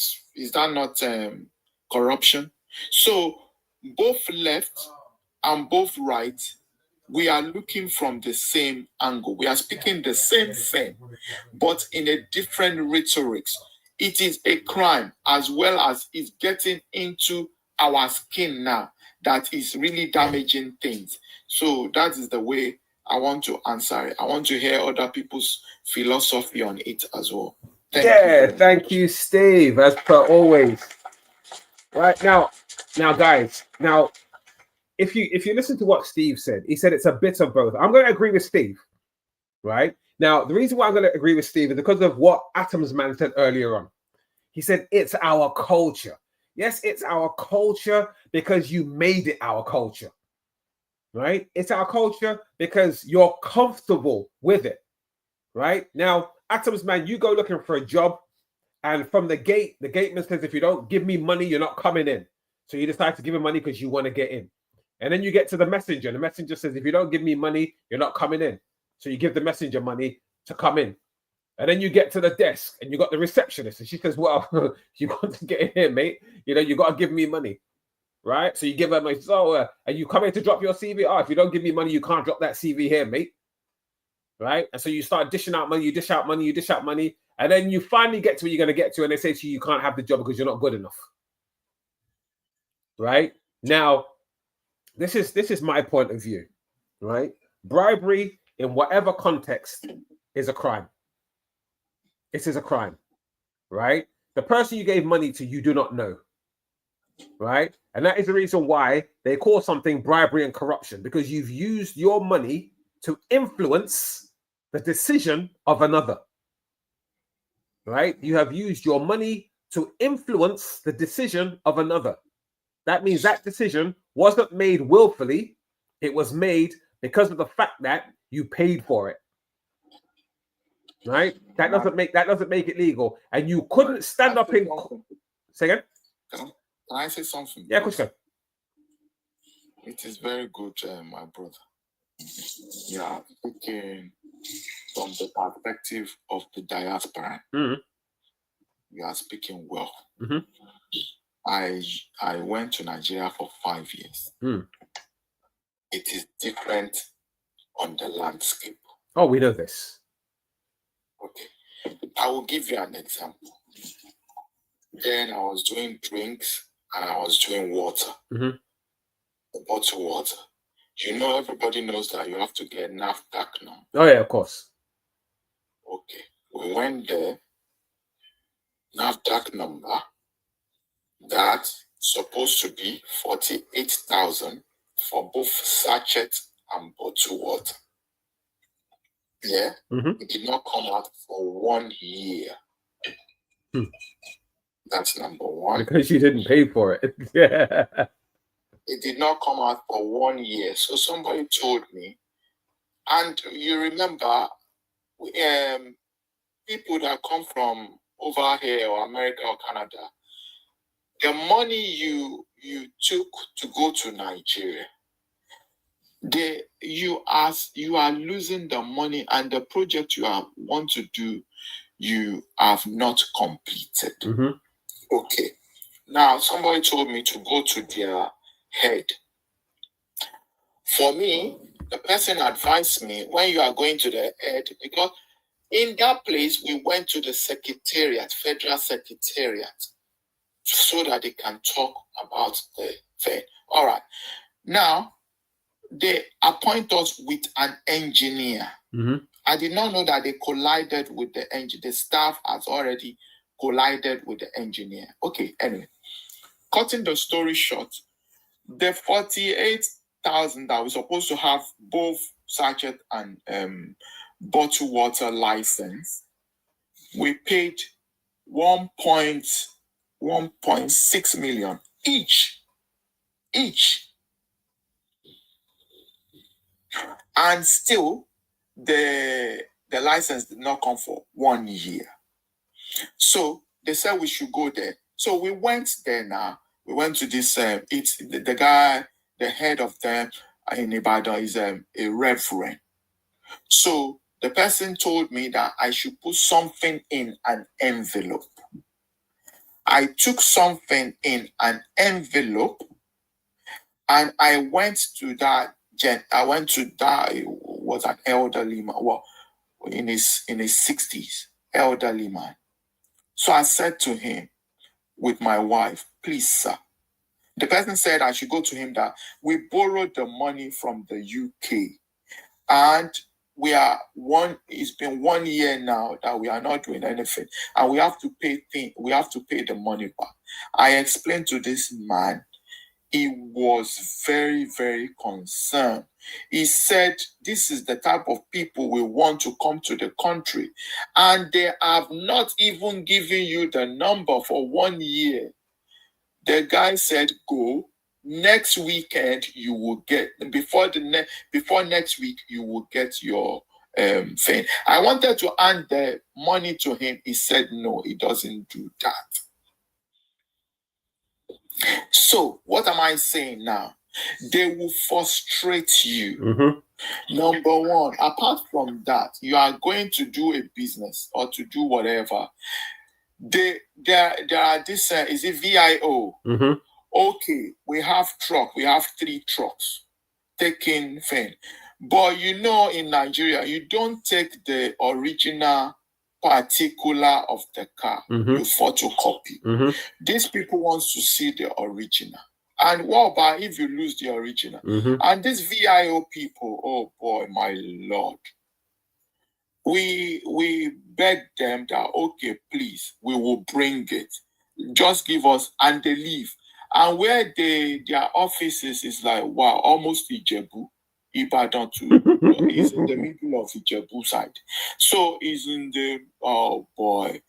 Speaker 14: corruption? So both left and both right, we are looking from the same angle. We are speaking the same thing, but in a different rhetorics. It is a crime, as well as it's getting into our skin now, that is really damaging things. So that is the way I want to answer it. I want to hear other people's philosophy on it as well.
Speaker 8: Thank you, Steve, as per always. Right now, guys, if you listen to what Steve said, he said it's a bit of both. I'm going to agree with Steve, right? Now, the reason why I'm going to agree with Steve is because of what Atoms Man said earlier on. He said it's our culture. Yes, it's our culture because you made it our culture, right? It's our culture because you're comfortable with it, right? Now, Atoms Man, you go looking for a job, and from the gateman says, if you don't give me money, you're not coming in. So you decide to give him money because you want to get in. And then you get to the messenger, and the messenger says, if you don't give me money, you're not coming in. So you give the messenger money to come in. And then you get to the desk, and you got the receptionist, and she says, well, you want to get in here, mate. You got to give me money, right? So you give her money. So, and you come in to drop your CV. Oh, if you don't give me money, you can't drop that CV here, mate. Right? And so you start dishing out money, you dish out money, and then you finally get to where you're going to get to, and they say to you, you can't have the job because you're not good enough. Right? Now, this is my point of view, right? Bribery in whatever context is a crime. This is a crime, right? The person you gave money to, you do not know, right? And that is the reason why they call something bribery and corruption, because you've used your money to influence the decision of another, right? You have used your money to influence the decision of another. That means that decision wasn't made willfully. It was made because of the fact that you paid for it. Right? That doesn't make it legal. And you couldn't stand up in. Say again?
Speaker 14: Can I say something?
Speaker 8: Yeah, of course you can.
Speaker 14: It is very good, my brother. Yeah, speaking from the perspective of the diaspora.
Speaker 8: Mm-hmm.
Speaker 14: You are speaking well.
Speaker 8: Mm-hmm.
Speaker 14: I went to Nigeria for 5 years.
Speaker 8: Mm.
Speaker 14: It is different on the landscape.
Speaker 8: Oh, we know this.
Speaker 14: Okay. I will give you an example. Then I was doing drinks and I was doing water.
Speaker 8: Mm-hmm.
Speaker 14: Bottled water. You know, everybody knows that you have to get NAFDAC number.
Speaker 8: Oh, yeah, of course.
Speaker 14: Okay. We went there. NAFDAC number. That's supposed to be 48,000 for both sachet and bottled water. Yeah, It did not come out for 1 year. That's number one.
Speaker 8: Because you didn't pay for it. Yeah.
Speaker 14: It did not come out for 1 year. So somebody told me, and you remember, people that come from over here or America or Canada, the money you took to go to Nigeria, you are losing the money, and the project you want to do, you have not completed.
Speaker 8: Mm-hmm.
Speaker 14: Okay. Now somebody told me to go to their head. For me, the person advised me, when you are going to the head, because in that place we went to the secretariat, federal secretariat, so that they can talk about the thing. All right. Now, they appoint us with an engineer.
Speaker 8: Mm-hmm.
Speaker 14: I did not know that they collided with the engineer. The staff has already collided with the engineer. Okay, anyway. Cutting the story short, the 48,000 that we're supposed to have both sachet and bottled water license, we paid 1.6 million each. And still, the license did not come for 1 year. So they said we should go there. So we went there now. We went to this, it's the guy, the head of them in Ibadan is a reverend. So the person told me that I should put something in an envelope. I took something in an envelope and I went to that, he was an elderly man, well, in his 60s, elderly man. So I said to him, with my wife, please, sir. The person said I should go to him that we borrowed the money from the UK. And it's been 1 year now that we are not doing anything. And we have to pay the money back. I explained to this man, he was very, very concerned. He said, this is the type of people we want to come to the country. And they have not even given you the number for 1 year. The guy said, go. Next weekend, you will get, before next week, you will get your thing. I wanted to hand the money to him. He said, no, he doesn't do that. So, what am I saying now? They will frustrate you.
Speaker 8: Mm-hmm.
Speaker 14: Number one, apart from that, you are going to do a business or to do whatever. There are this, is it VIO?
Speaker 8: Mm-hmm.
Speaker 14: Okay, we have 3 trucks taking thing. But you know, in Nigeria, you don't take the original particular of the car.
Speaker 8: Mm-hmm.
Speaker 14: You photocopy.
Speaker 8: Mm-hmm.
Speaker 14: These people want to see the original. And what about if you lose the original?
Speaker 8: Mm-hmm.
Speaker 14: And these VIO people, oh boy, my Lord. we beg them that, okay, please, we will bring it. Just give us, and they leave. And where their offices is like, wow, almost Ijebu, Ibadan too. Is in the middle of Ijebu side. So it's in the, oh boy.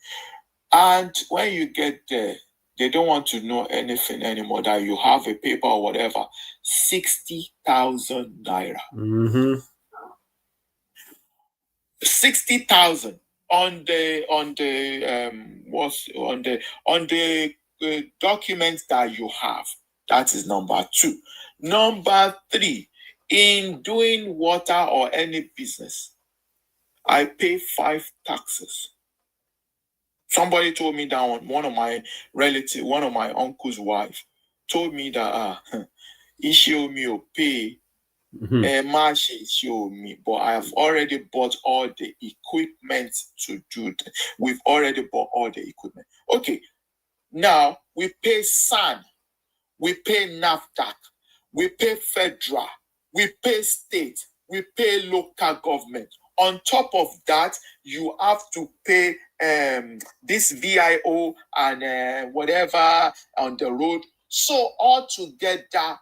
Speaker 14: And when you get there, they don't want to know anything anymore, that you have a paper or whatever. 60,000 naira. 60,000 on the documents that you have. That is number 2. Number 3, in doing water or any business, I pay 5 taxes. Somebody told me that one of my relatives, one of my uncle's wife, told me that he showed me a pay. Show me, but I have already bought all the equipment to do that. We've already bought all the equipment. Okay, now we pay SAN, we pay NAFDAC, we pay federal, we pay state, we pay local government. On top of that, you have to pay this VIO and whatever on the road. So all together,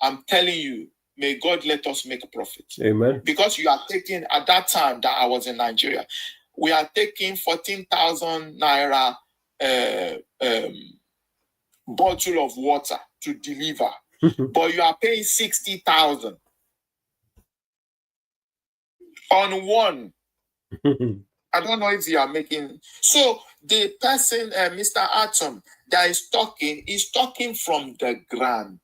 Speaker 14: I'm telling you, may God let us make a profit.
Speaker 8: Amen.
Speaker 14: Because you are taking, at that time that I was in Nigeria, we are taking 14,000 naira bottle of water to deliver. But you are paying 60,000 on one. I don't know if you are making. So the person, Mr. Atom, that is talking from the ground.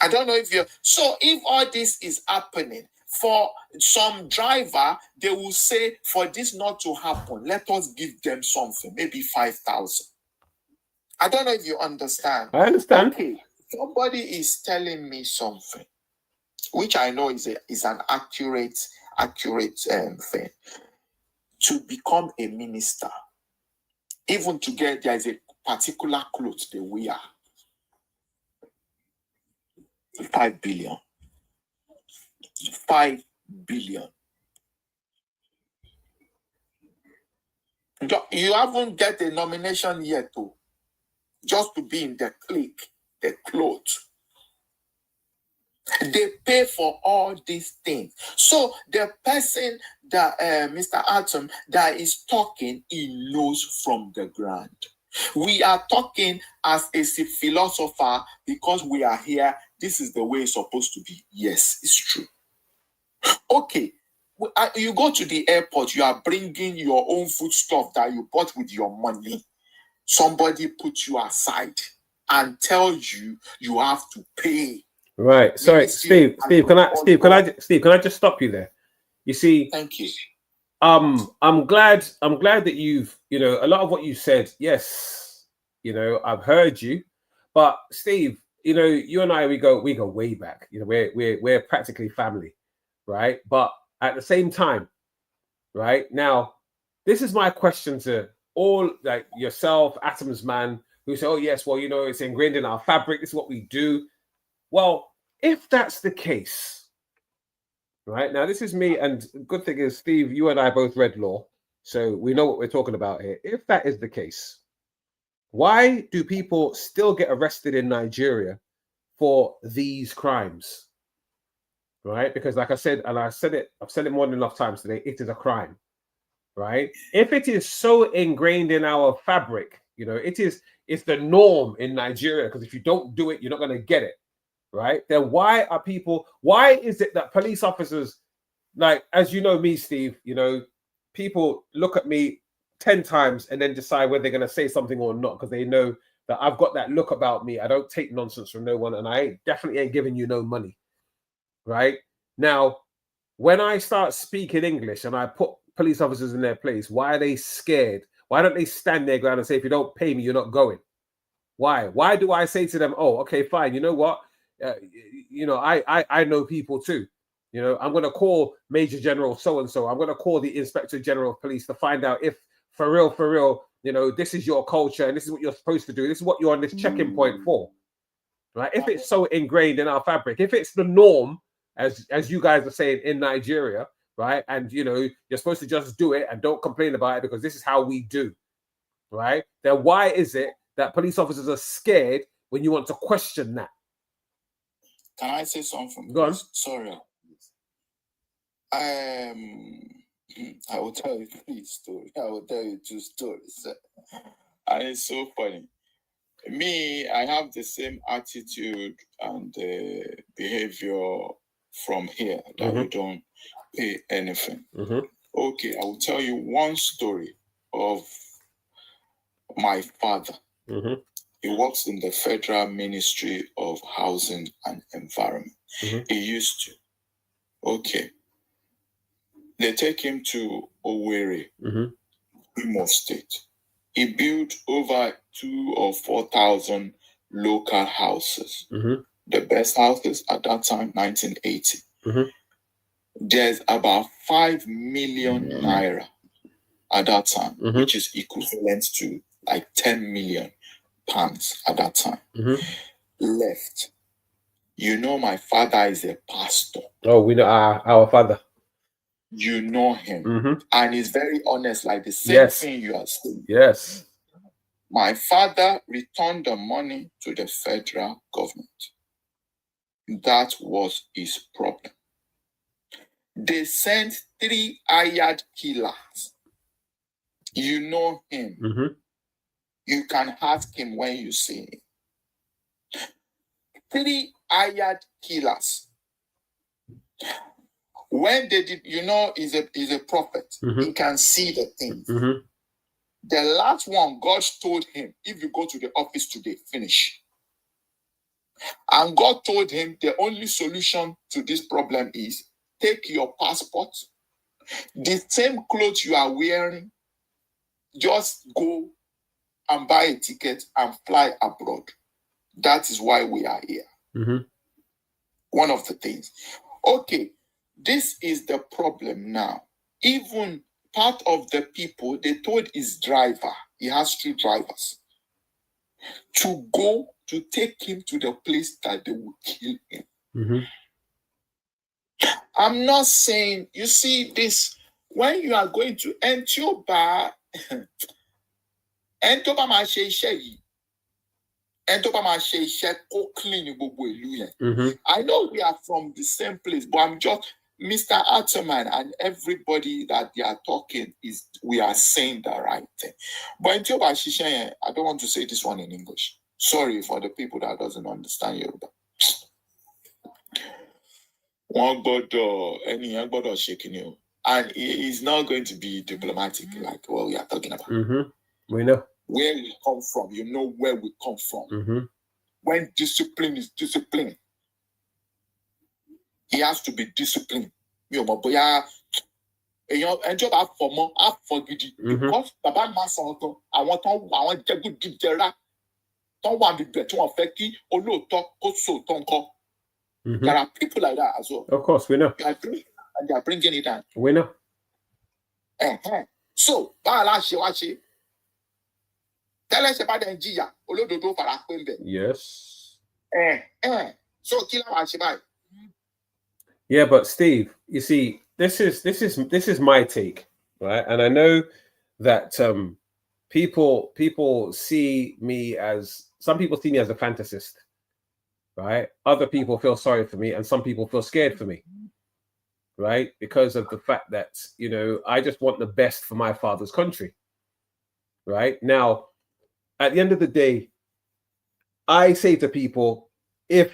Speaker 14: I don't know if you. So if all this is happening, for some driver, they will say, for this not to happen, let us give them something, maybe 5,000. I don't know if you understand.
Speaker 8: I understand.
Speaker 14: Okay, somebody is telling me something, which I know is an accurate thing. To become a minister, even to get, there is a particular clothes they wear. 5 billion. 5 billion. You haven't get a nomination yet, though. Just to be in the clique, the clothes. They pay for all these things. So the person that Mr. Atom that is talking, he knows from the ground. We are talking as a philosopher because we are here. This is the way it's supposed to be. Yes, it's true. Okay, you go to the airport, you are bringing your own food stuff that you bought with your money. Somebody put you aside and tell you you have to pay.
Speaker 8: Right. Sorry, Steve. Can I just stop you there? You see.
Speaker 14: Thank you.
Speaker 8: I'm glad that you've, a lot of what you said. Yes, I've heard you, but Steve, you and I, we go way back. We're practically family, right? But at the same time, right now, this is my question to all, like yourself, Atoms man, who say, oh yes, well, it's ingrained in our fabric. This is what we do. Well, if that's the case, right now, this is me, and good thing is, Steve, you and I both read law, so we know what we're talking about here. If that is the case, why do people still get arrested in Nigeria for these crimes? Right? Because like I said, and I've said it more than enough times today, it is a crime. Right? If it is so ingrained in our fabric, it's the norm in Nigeria, because if you don't do it, you're not going to get it. Right? Then why is it that police officers, like, as you know me, Steve, people look at me 10 times and then decide whether they're going to say something or not, because they know that I've got that look about me. I don't take nonsense from no one, and I definitely ain't giving you no money. Right? Now, when I start speaking English and I put police officers in their place, why are they scared? Why don't they stand their ground and say, if you don't pay me, you're not going? Why? Why do I say to them, oh, okay, fine. You know what? I know people too. I'm going to call Major General so-and-so. I'm going to call the Inspector General of Police to find out if for real, this is your culture and this is what you're supposed to do. This is what you're on this check-in point for. Right? If it's so ingrained in our fabric, if it's the norm, as you guys are saying in Nigeria, right? And you're supposed to just do it and don't complain about it because this is how we do, right? Then why is it that police officers are scared when you want to question that?
Speaker 14: Can I say something?
Speaker 8: Go on.
Speaker 14: Sorry. I will tell you 3 stories. I will tell you 2 stories. And it's so funny. Me, I have the same attitude and behavior from here that we don't pay anything. Okay, I will tell you one story of my father. He works in the Federal Ministry of Housing and Environment. He used to. Okay. They take him to Owerri, Imo State. He built over 2,000 or 4,000 local houses. The best houses at that time, 1980. There's about 5 million naira at that time, which is equivalent to like 10 million pounds at that time. Left. My father is a pastor.
Speaker 8: Oh, we know our father.
Speaker 14: You know him. And he's very honest, like the same thing you are saying.
Speaker 8: Yes.
Speaker 14: My father returned the money to the federal government. That was his problem. They sent 3 hired killers. You know him. You can ask him when you see him. 3 hired killers. When they did, he's a prophet. He can see the things. The last one, God told him, if you go to the office today, finish. And God told him the only solution to this problem is take your passport, the same clothes you are wearing, just go and buy a ticket and fly abroad. That is why we are here. One of the things. Okay, this is the problem now. Even part of the people, they told his driver, he has 3 drivers, to go to take him to the place that they will kill him. I'm not saying, you see this, when you are going to enter your bar, I know we are from the same place, but I'm just Mr. Atterman and everybody that they are talking we are saying the right thing. But in Tioba Shishen, I don't want to say this one in English. Sorry for the people that doesn't understand Yoruba. One God shaking you. And he is not going to be diplomatic like what we are talking about.
Speaker 8: We know.
Speaker 14: Where we come from, you know where we come from. When discipline is discipline, he has to be disciplined. Because Baba Masanto, I want to good diptera. Don't want to be to affect you, there are people like that as well.
Speaker 8: Of course, we know.
Speaker 14: And they are bringing it down.
Speaker 8: We know.
Speaker 14: So,
Speaker 8: yes.
Speaker 14: So,
Speaker 8: yeah, but Steve, you see, this is my take, right? And I know that people see me as, some people see me as a fantasist, right? Other people feel sorry for me, and some people feel scared for me, right? Because of the fact that, I just want the best for my father's country, right? Now, at the end of the day, I say to people, if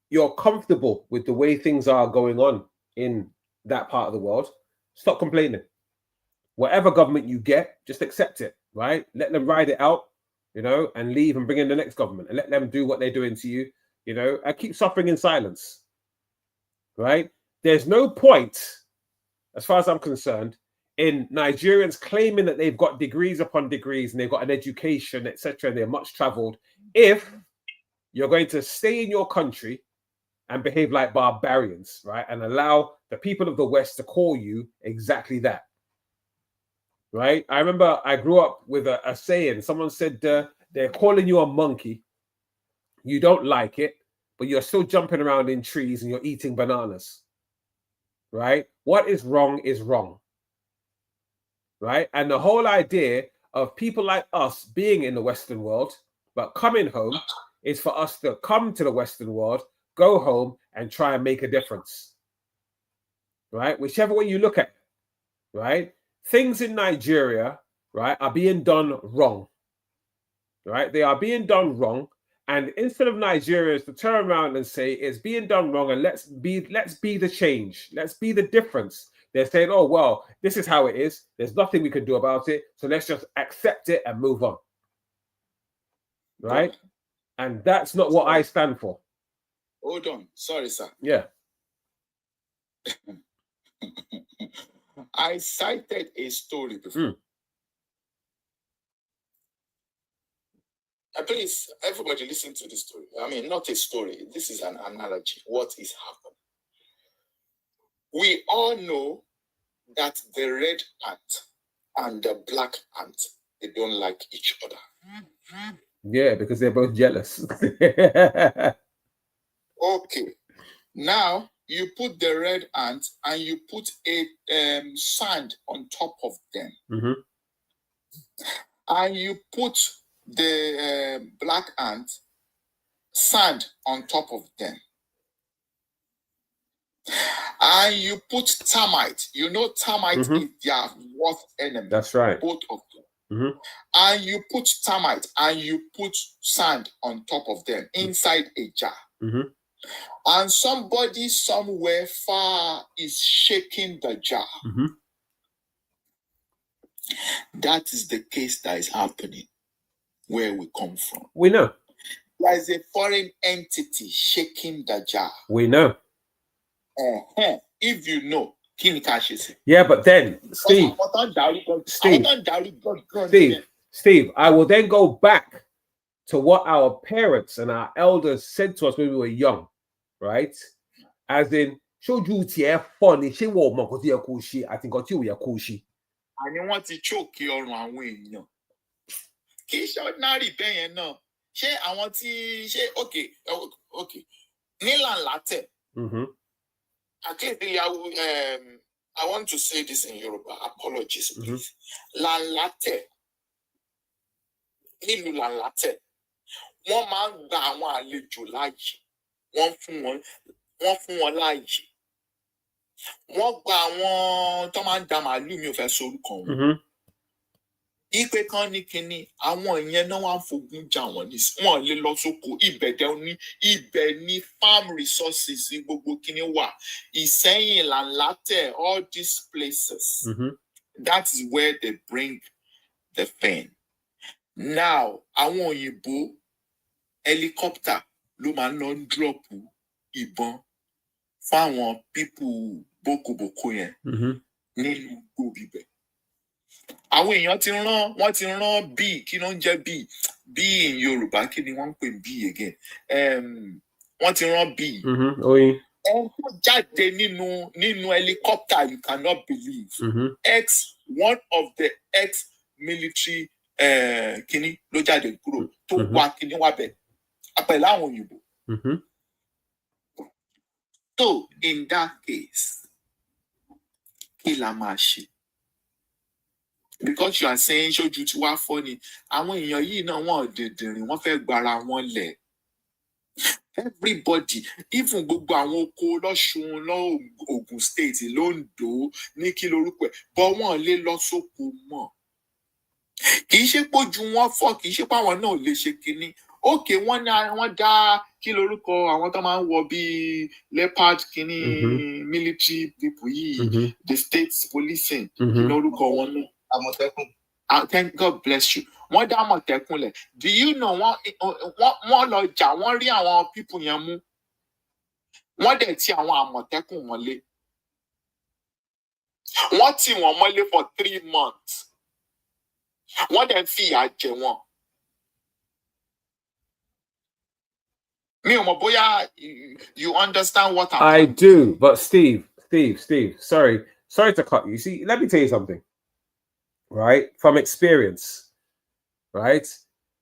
Speaker 8: you're comfortable with the way things are going on in that part of the world, stop complaining. Whatever government you get, just accept it, right? Let them ride it out, and leave and bring in the next government and let them do what they're doing to you, and keep suffering in silence, right? There's no point, as far as I'm concerned, in Nigerians claiming that they've got degrees upon degrees and they've got an education, etc., and they're much traveled, if you're going to stay in your country and behave like barbarians, right? And allow the people of the West to call you exactly that, right? I remember I grew up with a saying. Someone said, they're calling you a monkey. You don't like it, but you're still jumping around in trees and you're eating bananas, right? What is wrong is wrong, right? And the whole idea of people like us being in the Western world, but coming home, is for us to come to the Western world, go home, and try and make a difference, right? Whichever way you look at it, right? Things in Nigeria, right, are being done wrong, right? They are being done wrong. And instead of Nigerians to turn around and say it's being done wrong and let's be the change, let's be the difference. They're saying, oh, well, this is how it is. There's nothing we can do about it. So let's just accept it and move on. Right? And that's not what I stand for.
Speaker 14: Hold on. Sorry, sir.
Speaker 8: Yeah.
Speaker 14: I cited a story before. Please, everybody listen to this story. I mean, not a story. This is an analogy. What is happening? We all know that the red ant and the black ant, they don't like each other.
Speaker 8: Yeah, because they're both jealous.
Speaker 14: Okay. Now, you put the red ant and you put a sand on top of them. And you put the black ant sand on top of them. And you put termite. You know termite is their worst enemy.
Speaker 8: That's right.
Speaker 14: Both of them. And you put termite and you put sand on top of them inside a jar. And somebody somewhere far is shaking the jar. That is the case that is happening where we come from.
Speaker 8: We know.
Speaker 14: There is a foreign entity shaking the jar.
Speaker 8: We know.
Speaker 14: If you know,
Speaker 8: yeah, but then, Steve, I will then go back to what our parents and our elders said to us when we were young, right? As in, show you funny, she won't mock your kushi, I think got you your kushi.
Speaker 14: And you want to choke your own way, Kish ordinary pen, no. She, I want to say, okay. Nilan latte. I want to say this in Yoruba. Apologies, please. Lan latte. Nilu lan latte. One man gba àwọn àlejò láàyè. Wọ́n fún wọn láàyè. Wọ́n gba àwọn tó máa ń da màálù mi ò fẹ́ sorúkọ wọn. Ipe kan ní kinní àwọn ìyẹn náà wá ń fogun jà wọ́n ní wọ́n lè lọ sóko ibẹ̀ ní farm resources gbogbo kinní wà. Ìsẹ́yìn Làǹlátẹ̀, all these places. That is where they bring the pain. Now, àwọn òyìnbó helicopter ló máa ń lọ drop ìbọn fáwọn people boko yẹn nínú gbòòbí bẹ̀. Àwọn èèyàn wọ́n ti rán bíi kí ló ń jẹ́ bíi in Yorùbá kí ni wọ́n ń pè bíi again wọ́n ti rán bíi ẹ̀kọ́ jáde nínú helicopter you cannot believe one of the ex-military kíní ló jáde kúrò tó wá kíní wá bẹ̀ pẹ̀lú àwọn òyìnbó. So in that case kí la máa ṣe? Because you are saying ṣojú tí wàá fọ́ ni àwọn èèyàn yìí náà wọ́n dìndìnrín wọ́n fẹ́ gbara wọn lẹ̀. Everybody even gbogbo àwọn oko lọ́ṣun Ògùn state l'Ondo ní kí lorúkọ ẹ̀ bọ́ wọ́n lè lọ sóko mọ́. Kì í ṣe pójú wọn fọ́ kì í ṣe páwọn náà lè ṣe kinní. Okay, wọ́n dá kí lorúkọ àwọn tó máa ń wọ bíi leopard kinní military people yìí the state policing kí lorúkọ wọn náà. Àmọ̀tẹ́kùn. Thank God bless you. Wọ́n dá Àmọ̀tẹ́kùn lẹ̀. Do you know wọ́n lọ jà wọ́n rí àwọn people yẹn mú. Wọ́n dẹ̀ ti àwọn Àmọ̀tẹ́kùn mọ́lé. Wọ́n tì wọ́n mọ́lé for 3 months. Wọ́n dẹ̀ fi ìyà jẹ wọ́n. Me, boya, you understand what
Speaker 8: I do, but Steve, sorry to cut you. See, let me tell you something, right? From experience, right?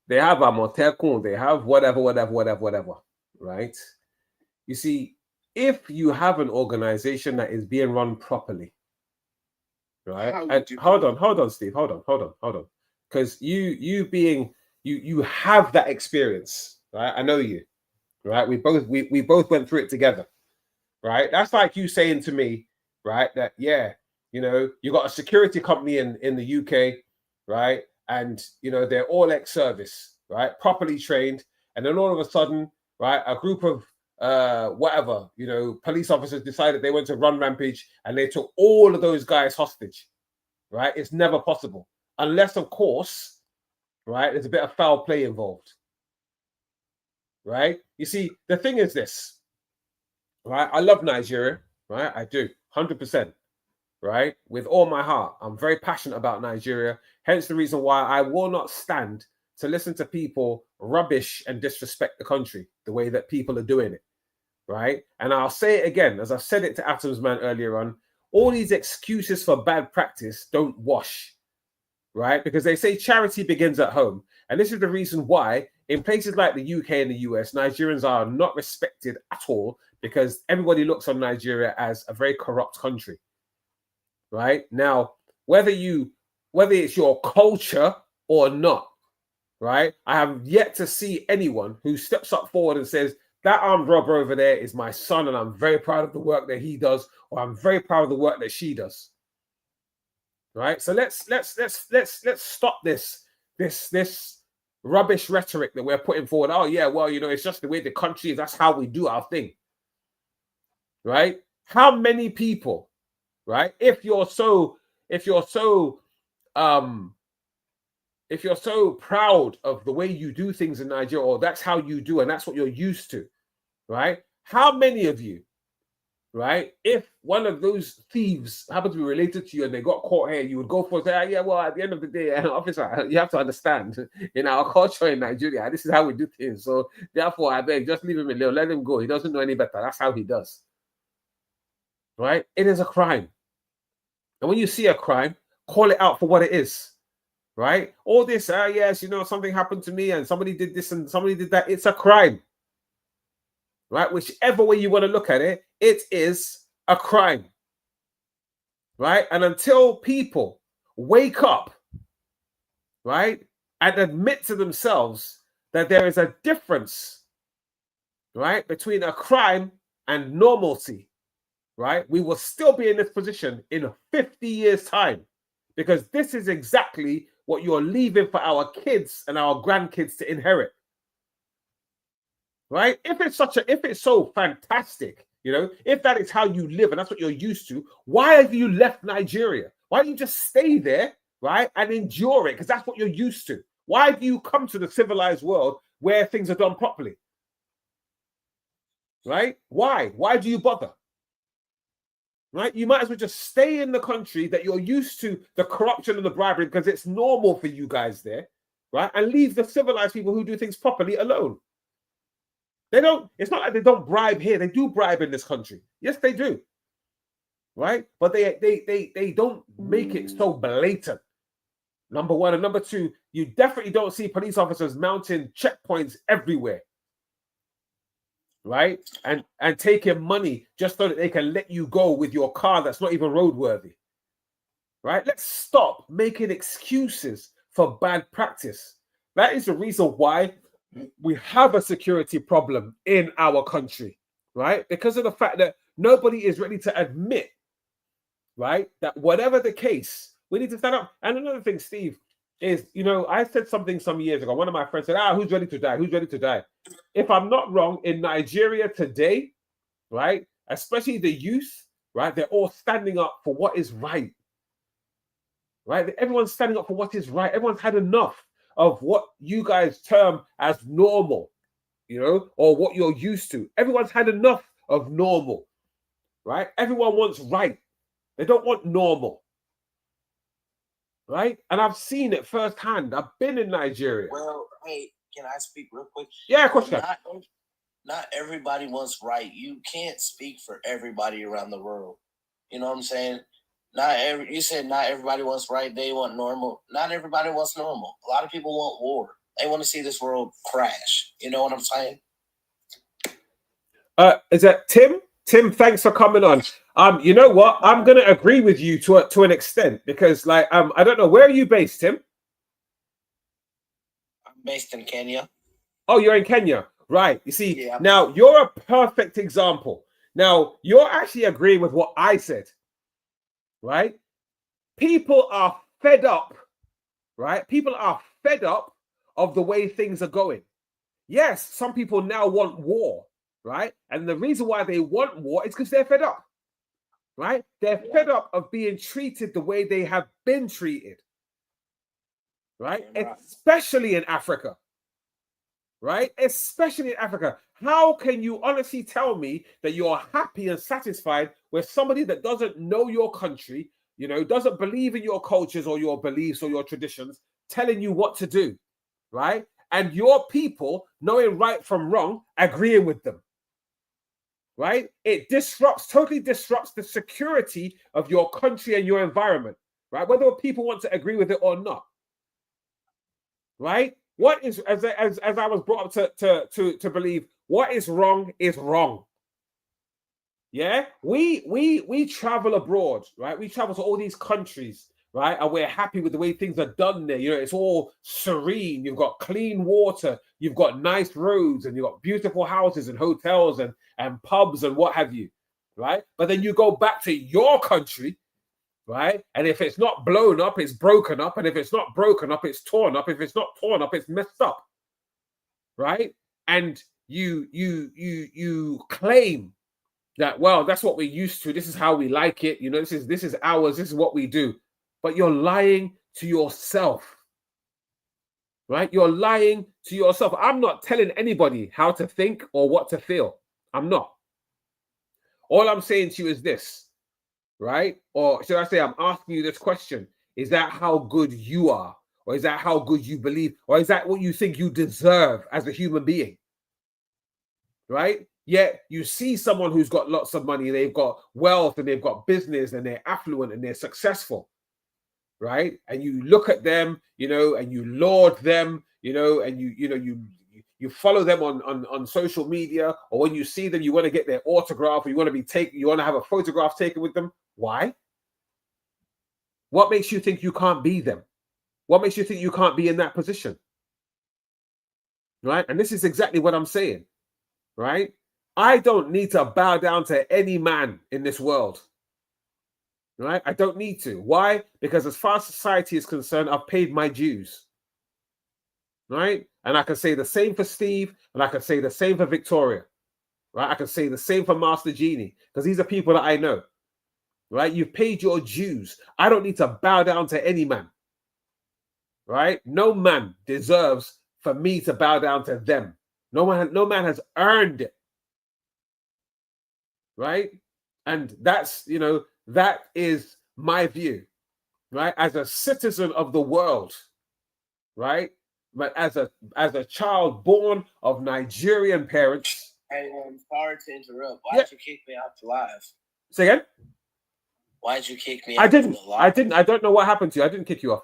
Speaker 8: They have Àmọ̀tẹ́kùn, they have whatever, right? You see, if you have an organization that is being run properly, right? And hold on, Steve. Hold on. Because you have that experience, right? I know you, right? We both went through it together, right? That's like you saying to me, right, that yeah, you know, you got a security company in the UK, right? And you know, they're all ex-service, right? Properly trained, and then all of a sudden, right, a group of whatever, you know, police officers decided they went to run rampage and they took all of those guys hostage, right? It's never possible. Unless, of course, right, there's a bit of foul play involved. Right? You see, the thing is this, right? I love Nigeria, right? I do, 100%, right? With all my heart. I'm very passionate about Nigeria. Hence the reason why I will not stand to listen to people rubbish and disrespect the country the way that people are doing it, right? And I'll say it again, as I've said it to Atoms Man earlier on, all these excuses for bad practice don't wash, right? Because they say charity begins at home. And this is the reason why in places like the UK and the US, Nigerians are not respected at all because everybody looks on Nigeria as a very corrupt country, right? Now, whether it's your culture or not, right? I have yet to see anyone who steps up forward and says, that armed robber over there is my son and I'm very proud of the work that he does, or I'm very proud of the work that she does. Right? So let's stop this rubbish rhetoric that we're putting forward. Oh yeah, well, you know, it's just the way the country is, that's how we do our thing. Right? How many people, right? If you're so proud of the way you do things in Nigeria, or that's how you do and that's what you're used to, right? How many of you, right, if one of those thieves happened to be related to you and they got caught here, you would go for say, yeah, well, at the end of the day, officer, you have to understand, in our culture in Nigeria, this is how we do things. So therefore, I beg, just leave him alone, let him go. He doesn't know any better. That's how he does. Right? It is a crime. And when you see a crime, call it out for what it is. Right? All this, yes, you know, something happened to me and somebody did this and somebody did that. It's a crime. Right? Whichever way you want to look at it, it is a crime. Right? And until people wake up, right, and admit to themselves that there is a difference, right, between a crime and normalcy, right, we will still be in this position in 50 years' time, because this is exactly what you're leaving for our kids and our grandkids to inherit. Right? If it's so fantastic, you know, if that is how you live and that's what you're used to, why have you left Nigeria? Why don't you just stay there, right, and endure it? Because that's what you're used to. Why do you come to the civilized world where things are done properly? Right? Why? Why do you bother? Right? You might as well just stay in the country that you're used to the corruption and the bribery because it's normal for you guys there, right? And leave the civilized people who do things properly alone. They don't, it's not like they don't bribe here. They do bribe in this country. Yes, they do. Right? But they don't make it so blatant. Number one. And number two, you definitely don't see police officers mounting checkpoints everywhere. Right? And taking money just so that they can let you go with your car that's not even roadworthy. Right? Let's stop making excuses for bad practice. That is the reason why we have a security problem in our country, right? Because of the fact that nobody is ready to admit, right, that whatever the case, we need to stand up. And another thing, Steve, is, you know, I said something some years ago. One of my friends said, who's ready to die? Who's ready to die? If I'm not wrong, in Nigeria today, right, especially the youth, right, they're all standing up for what is right. Right? Everyone's standing up for what is right. Everyone's had enough of what you guys term as normal, you know, or what you're used to. Everyone's had enough of normal, right? Everyone wants right. They don't want normal, right? And I've seen it firsthand. I've been in Nigeria.
Speaker 15: Well, hey, can I speak real quick?
Speaker 8: Yeah, of course.
Speaker 15: Not everybody wants right. You can't speak for everybody around the world. You know what I'm saying? You said not everybody wants right. They want normal. Not everybody wants normal. A lot of people want war. They want to see this world crash. You know what I'm saying?
Speaker 8: Is that Tim? Tim, thanks for coming on. You know what? I'm gonna agree with you to an extent because, like, I don't know, where are you based, Tim?
Speaker 15: I'm based in Kenya.
Speaker 8: Oh, you're in Kenya, right? You see, now you're a perfect example. Now you're actually agreeing with what I said, right? People are fed up, right? People are fed up of the way things are going. Yes, some people now want war, right? And the reason why they want war is because they're fed up, right? They're fed up of being treated the way they have been treated, right? Especially in Africa, right? Especially in Africa. How can you honestly tell me that you're happy and satisfied with somebody that doesn't know your country, you know, doesn't believe in your cultures or your beliefs or your traditions, telling you what to do, right? And your people, knowing right from wrong, agreeing with them, right? It totally disrupts the security of your country and your environment, right? Whether people want to agree with it or not, right? What is, as I was brought up to believe, what is wrong is wrong. Yeah, we travel abroad, right? We travel to all these countries, right? And we're happy with the way things are done there. You know, it's all serene. You've got clean water, you've got nice roads, and you've got beautiful houses and hotels and pubs and what have you, right? But then you go back to your country, right? And if it's not blown up, it's broken up. And if it's not broken up, it's torn up. If it's not torn up, it's messed up, right? And you claim that, well, that's what we're used to. This is how we like it. You know, this is ours. This is what we do. But you're lying to yourself, right? You're lying to yourself. I'm not telling anybody how to think or what to feel. I'm not. All I'm saying to you is this, right? Or should I say, I'm asking you this question. Is that how good you are? Or is that how good you believe? Or is that what you think you deserve as a human being? Right? Yet you see someone who's got lots of money, they've got wealth and they've got business and they're affluent and they're successful, right? And you look at them, you know, and you laud them, you know, and you follow them on social media, or when you see them, you want to get their autograph, or you want to have a photograph taken with them. Why? What makes you think you can't be them? What makes you think you can't be in that position? Right? And this is exactly what I'm saying, right? I don't need to bow down to any man in this world, right? I don't need to. Why? Because as far as society is concerned, I've paid my dues, right? And I can say the same for Steve, and I can say the same for Victoria, right? I can say the same for Master Genie, because these are people that I know, right? You've paid your dues. I don't need to bow down to any man, right? No man deserves for me to bow down to them. No man has earned it. Right? And that's, you know, that is my view, right? As a citizen of the world, right? But as a child born of Nigerian parents.
Speaker 15: Hey, sorry to interrupt. Why'd you kick me out the live?
Speaker 8: Say again?
Speaker 15: Why'd you kick me
Speaker 8: out
Speaker 15: the live?
Speaker 8: I don't know what happened to you. I didn't kick you off.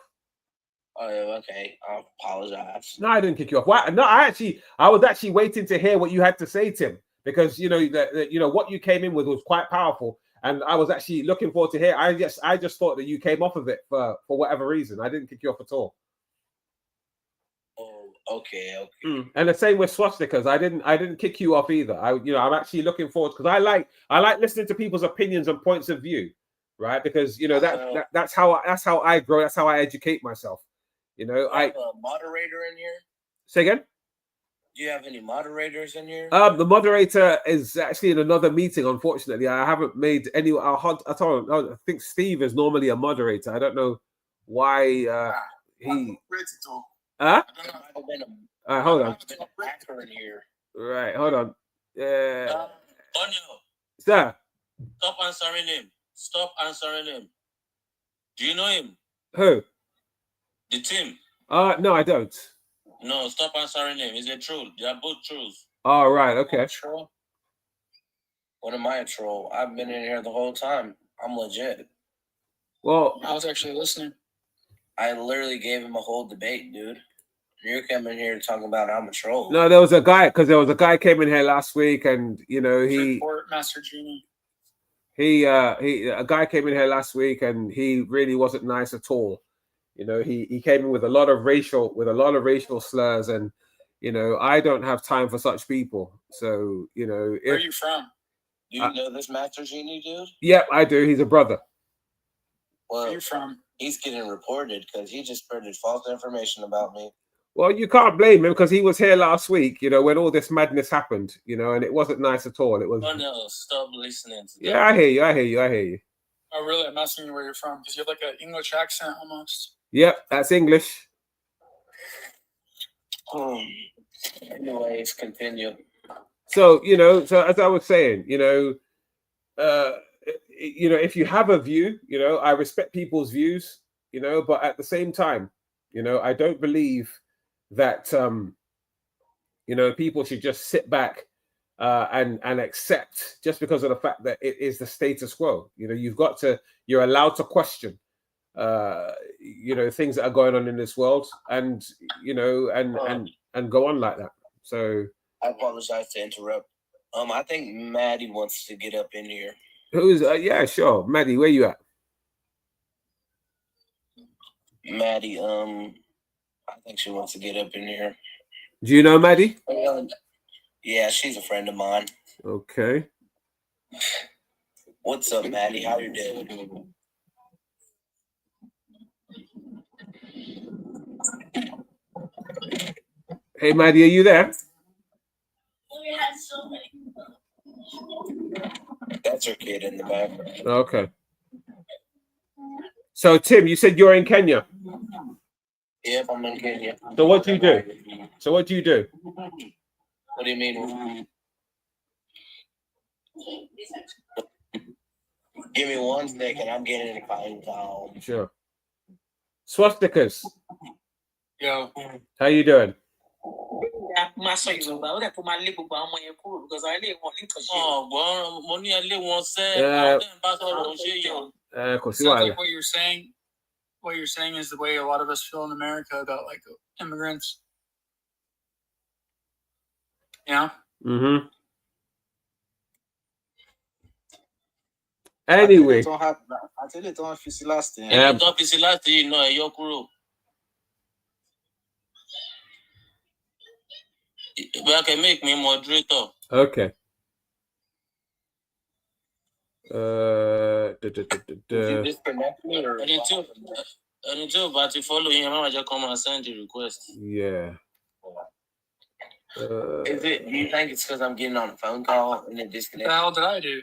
Speaker 15: Oh, okay. I apologize.
Speaker 8: No, I didn't kick you off. Why? No, I was actually waiting to hear what you had to say, Tim. Because you know that you know what you came in with was quite powerful, and I was actually looking forward to hear. I just thought that you came off of it for whatever reason. I didn't kick you off at all.
Speaker 15: Oh, okay.
Speaker 8: And the same with swastikas. I didn't kick you off either. I'm actually looking forward because I like listening to people's opinions and points of view, right? Because you know that's how I grow. That's how I educate myself. You know,
Speaker 15: I have a moderator in here.
Speaker 8: Say again.
Speaker 15: Do you have any moderators in here?
Speaker 8: The moderator is actually in another meeting. Unfortunately, I haven't made any. I think Steve is normally a moderator. I don't know why he. Huh? Hold on. Right, hold on.
Speaker 15: Onyo.
Speaker 8: Sir.
Speaker 15: Stop answering him. Stop answering him. Do you know him?
Speaker 8: Who?
Speaker 15: The team.
Speaker 8: No, I don't.
Speaker 15: No, stop answering him. He's a troll. They are both trolls.
Speaker 8: Oh, right. Okay.
Speaker 15: Troll? What am I a troll? I've been in here the whole time. I'm legit.
Speaker 8: Well,
Speaker 15: I was actually listening. I literally gave him a whole debate, dude. You're coming here talking about I'm a troll.
Speaker 8: No, there was a guy came in here last week, and you know he
Speaker 16: report Master Genie.
Speaker 8: A guy came in here last week, and he really wasn't nice at all. You know, he came in with a lot of racial slurs, and you know, I don't have time for such people. So, you know,
Speaker 16: where are you from?
Speaker 15: Do you know this Master Genie dude?
Speaker 8: Yep, I do. He's a brother.
Speaker 15: Well,
Speaker 16: where are you from?
Speaker 15: He's getting reported because he just spreaded false information about me.
Speaker 8: Well, you can't blame him because he was here last week, you know, when all this madness happened, you know, and it wasn't nice at all. It was.
Speaker 3: Oh no, stop listening to
Speaker 8: Yeah, I hear you.
Speaker 16: Oh, really? I'm asking you where you're from because you have like an English accent almost.
Speaker 8: Yep, that's English.
Speaker 15: Anyways, continue.
Speaker 8: So, you know, so as I was saying, you know, if you have a view, you know, I respect people's views, you know, but at the same time, you know, I don't believe that, you know, people should just sit back and accept just because of the fact that it is the status quo. You know, you're allowed to question, you know, things that are going on in this world, and you know, and go on like that. So
Speaker 15: I apologize to interrupt. I think Maddie wants to get up in here.
Speaker 8: Who's yeah, sure. Maddie, where you at?
Speaker 15: Maddie, I think she wants to get up in here.
Speaker 8: Do you know Maddie?
Speaker 15: Yeah, she's a friend of mine.
Speaker 8: Okay.
Speaker 15: What's up, Maddie? How you doing?
Speaker 8: Hey, Maddie, are you there?
Speaker 15: That's her kid in the back.
Speaker 8: Okay. So, Tim, you said you're in Kenya.
Speaker 15: Yep, I'm in Kenya.
Speaker 8: So what do you do? What do
Speaker 15: What do you mean? Give me 1 second. I'm getting a phone call.
Speaker 8: Sure. Swastikas.
Speaker 16: Yo.
Speaker 8: How you doing?
Speaker 16: Sounds like what you're saying. What you're saying is the way a lot of us feel in America about like immigrants. Yeah.
Speaker 8: Mm-hmm. Anyway.
Speaker 6: I tell you, don't feel last thing.
Speaker 15: Don't feel last thing, you know, your crew. Well, can make me moderator.
Speaker 8: Okay.
Speaker 15: You disconnect me or until but you follow him, I just come and send the request.
Speaker 8: Yeah.
Speaker 15: Is it? Do you think it's because I'm getting on a phone call and it disconnects?
Speaker 16: What the hell did I do?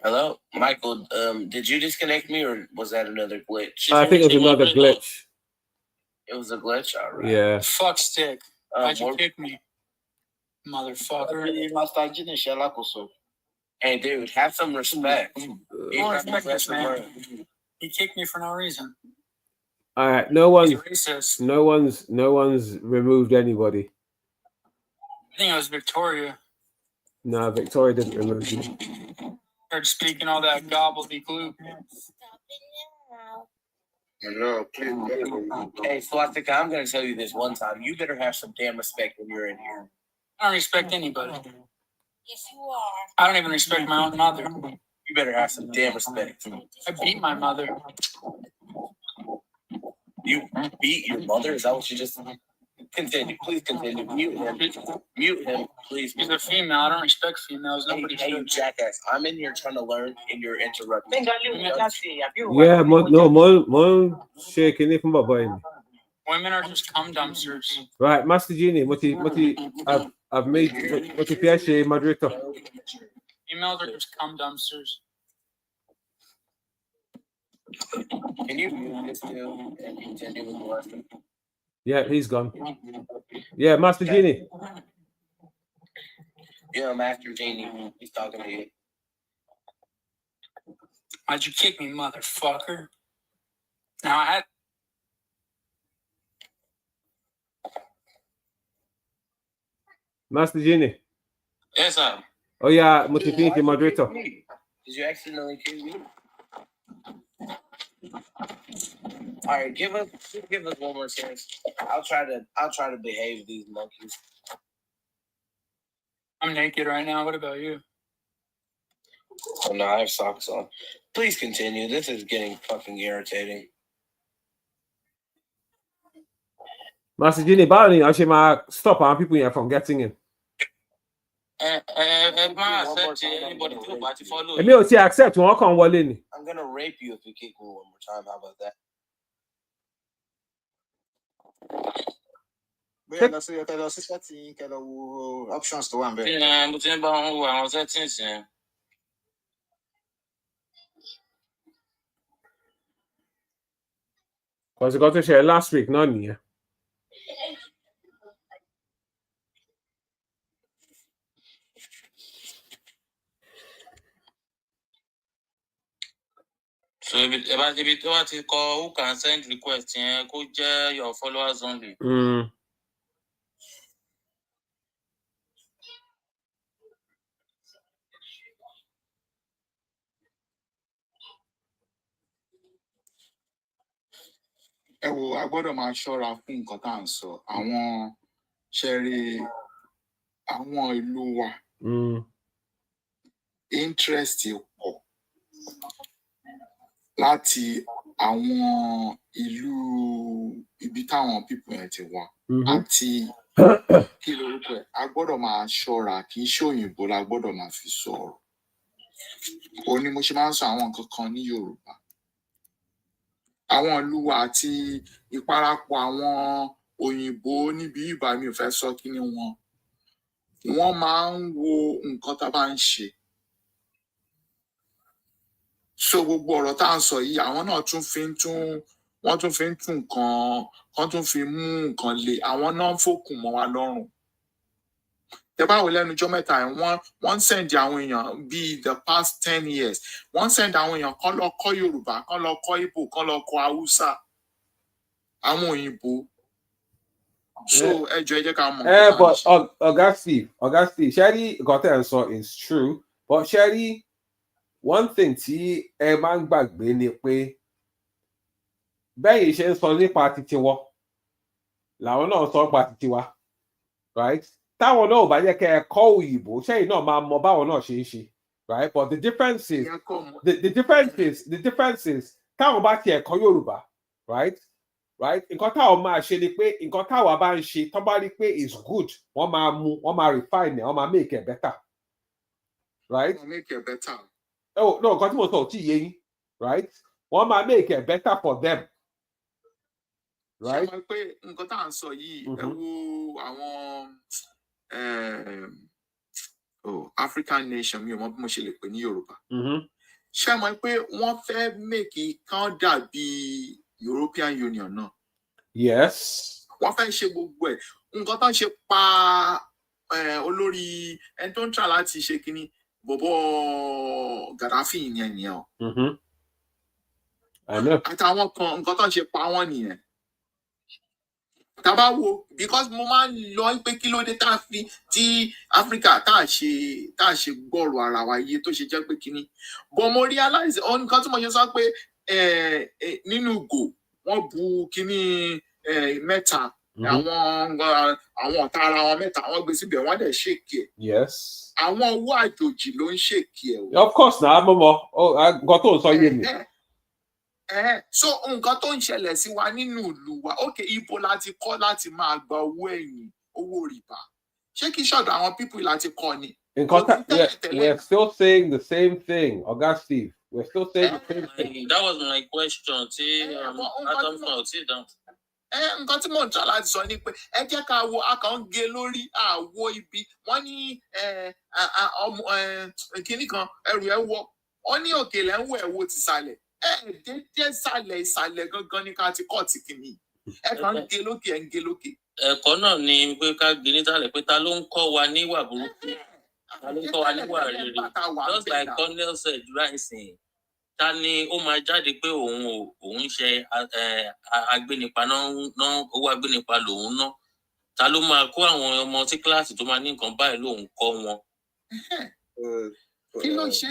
Speaker 15: Hello, Michael. Did you disconnect me or was that another glitch?
Speaker 8: I think it was another glitch.
Speaker 15: It was a glitch, all right.
Speaker 8: Yeah.
Speaker 16: Fuck stick. Why'd you kick me, motherfucker?
Speaker 15: Hey, dude, have some respect.
Speaker 16: Respect this man. He kicked me for no reason.
Speaker 8: All right. No one's
Speaker 16: racist.
Speaker 8: No one's removed anybody.
Speaker 16: I think it was Victoria.
Speaker 8: No, Victoria didn't remove you.
Speaker 16: Heard speaking all that gobbledygook.
Speaker 5: No, please.
Speaker 15: Hey, Swastika, I'm going to tell you this one time. You better have some damn respect when you're in here.
Speaker 16: I don't respect anybody.
Speaker 15: Yes, you are.
Speaker 16: I don't even respect my own mother.
Speaker 15: You better have some damn respect.
Speaker 16: I beat my mother.
Speaker 15: You beat your mother? Is that what you just... Continue. Please continue. Mute him. Mute him, please.
Speaker 16: He's a female. I don't respect females. Nobody
Speaker 15: Hey, you jackass. I'm in here trying to learn and you're interrupting.
Speaker 8: Yeah, more shaking it from my brain.
Speaker 16: Women are just cum dumpsters.
Speaker 8: Right, Master Genie, I've made what if you say moderator.
Speaker 16: Females are just cum dumpsters.
Speaker 15: Can you mute this too and continue with the lesson?
Speaker 8: Yeah, he's gone. Yeah, Master Genie.
Speaker 15: Yeah, Master Genie. He's talking to you.
Speaker 16: Why'd you kick me, motherfucker? Now I had.
Speaker 8: Master Genie.
Speaker 15: Yes, sir.
Speaker 8: Oh yeah, Motivity moderator.
Speaker 15: Did you accidentally kill me? right, give us one more chance. I'll try to behave these monkeys.
Speaker 16: I'm naked right now. What about you?
Speaker 15: Oh no, I have socks on. Please continue. This is getting fucking irritating.
Speaker 8: Master Gini, báwo ni ṣe máa stop our people here from getting in? Èmi ò ti accept wọn kàn wọlé ni.
Speaker 15: I'm gonna rape you if you kick me one more time. How about that?
Speaker 6: Options to one bit.
Speaker 8: Because you got to share last week, not me.
Speaker 17: So if it who can send request, could your followers only.
Speaker 14: A gbọ́dọ̀ máa ṣọ́ra fún nǹkan tá à ń sọ. Àwọn ṣẹ́rí àwọn ìlú wa. Interest pọ̀ láti àwọn ìlú ibi táwọn people yẹn ti wá. Àti kí lorúkọ ẹ̀, a gbọ́dọ̀ máa ṣọ́ra, kì í ṣe òyìnbó la gbọ́dọ̀ máa fi sọ̀rọ̀. Òun ni mo ṣe máa ń sọ àwọn nǹkan kan ní Yorùbá. Àwọn ìlú wa àti ìparapọ̀ àwọn òyìnbó níbi ìbá mi ò fẹ́ sọ kí ni wọ́n máa ń wo nǹkan tá a bá ń ṣe. So gbogbo ọ̀rọ̀ tá à ń sọ yìí àwọn náà wọ́n tún fi ń tún nǹkan wọ́n tún fi mú nǹkan le àwọn náà ń fòkùn mọ́ wa lọ́rùn. Tẹ́ bá wò lẹ́nu ọjọ́ mẹ́ta wọ́n ń send àwọn èèyàn bíi the past 10 years wọ́n ń send àwọn èèyàn kán lọ kọ́ Yorùbá kán lọ kọ́ Ìgbò kán lọ kọ́ Haúsá àwọn òyìnbó. So ẹ jọ̀ọ́ ẹ jẹ́ ká mọ̀.
Speaker 8: But Oga Steve Sherry got there and saw is true but Sherry one thing tí ẹ máa ń gbàgbé ni pé bẹ́ẹ̀ ṣe ń sọ nípa titi wọn làwọn náà sọ nípa titi wa right táwọn náà ò bá jẹ́ kẹ́ ẹ kọ́ òyìnbó ṣẹ́yìn náà máa mọ báwọn náà ṣe ń ṣe right but the difference is táwọn bá tiẹ̀ kọ́ Yorùbá right nǹkan táwọn máa ṣe ni pé nǹkan táwọn bá ń ṣe tó bá rí pé is good wọ́n máa mú wọ́n máa refine wọ́n máa make it better right.
Speaker 14: Make it better.
Speaker 8: Oh no, nǹkan tí mo sọ ò tí yé yín right wọ́n máa make it better for them. Right.
Speaker 14: Ṣé mo pé nǹkan tá à ń sọ yìí ẹ wo àwọn African nation mi ò mọ bí mo ṣe lè pè ní Yorùbá. Ṣé mo pé wọ́n fẹ́ make kan dàbí European Union náà.
Speaker 8: Yes.
Speaker 14: Wọ́n fẹ́ ṣe gbogbo ẹ̀ nǹkan tó ń ṣe pa olórí ẹni tó ń tà láti ṣe kínní bọ̀bọ̀ Gaddafi yẹn nìyẹn o. Àtàwọn kan nǹkan tó ń ṣe pa wọ́n nìyẹn. Tàbá wo because mo máa ń lọ pé kí ló dé tá a fi tí Africa tá a ṣe gbọ́rọ̀ ara wa iye tó ṣe jẹ́ pé kínní. But mo realize nǹkan tí mo ṣe sọ pé nínú Ìgò wọ́n bu kínní mẹ́ta àwọn ọ̀tá ara wọn mẹ́ta wọ́n gbé síbẹ̀ wọ́n dẹ̀ ṣèkì ẹ̀.
Speaker 8: Yes.
Speaker 14: Àwọn owó àjòjì ló ń ṣèkì ẹ̀.
Speaker 8: Of course na mọ́mọ́ nǹkan tó ń sọ yé mi.
Speaker 14: So nǹkan tó ń ṣẹlẹ̀ sí wa nínú ìlú wa ok ibo láti kọ́ láti máa gba owó ẹ̀yìn owó rìbá ṣé kí ṣọ̀dọ̀ àwọn people láti kọ́ ni.
Speaker 8: We're still saying the same thing Oga Steve we're still saying the same thing.
Speaker 17: That was my question
Speaker 14: nǹkan tí mò ń tọ́ láti sọ ni pé ẹ jẹ́ ká wo akànge lórí àwo ibi wọ́n ní kínní kan ẹrù ẹ wọ wọ́n ní òkèlè ń wọ ẹ̀wò ti sàlẹ̀ dédé ìsàlẹ̀ gangan ní ká ti kọ́ ti kìíní ẹ kàn ń gé lókè ẹ ń gé lókè.
Speaker 17: Ẹ̀kọ́ náà ni pé ká gbé nísàlẹ̀ pé ta ló ń kọ́ wa níwà burúkú ta ló ń kọ́ wa níwà rere just like Cornell said rising ta ni ó máa jáde pé òun ṣe agbénipa náà owó agbénipa lòun ná ta ló máa kó àwọn ọmọ sí kíláàsì tó máa ní nǹkan báyìí lòun kọ́ wọn.
Speaker 14: Kí ló ṣe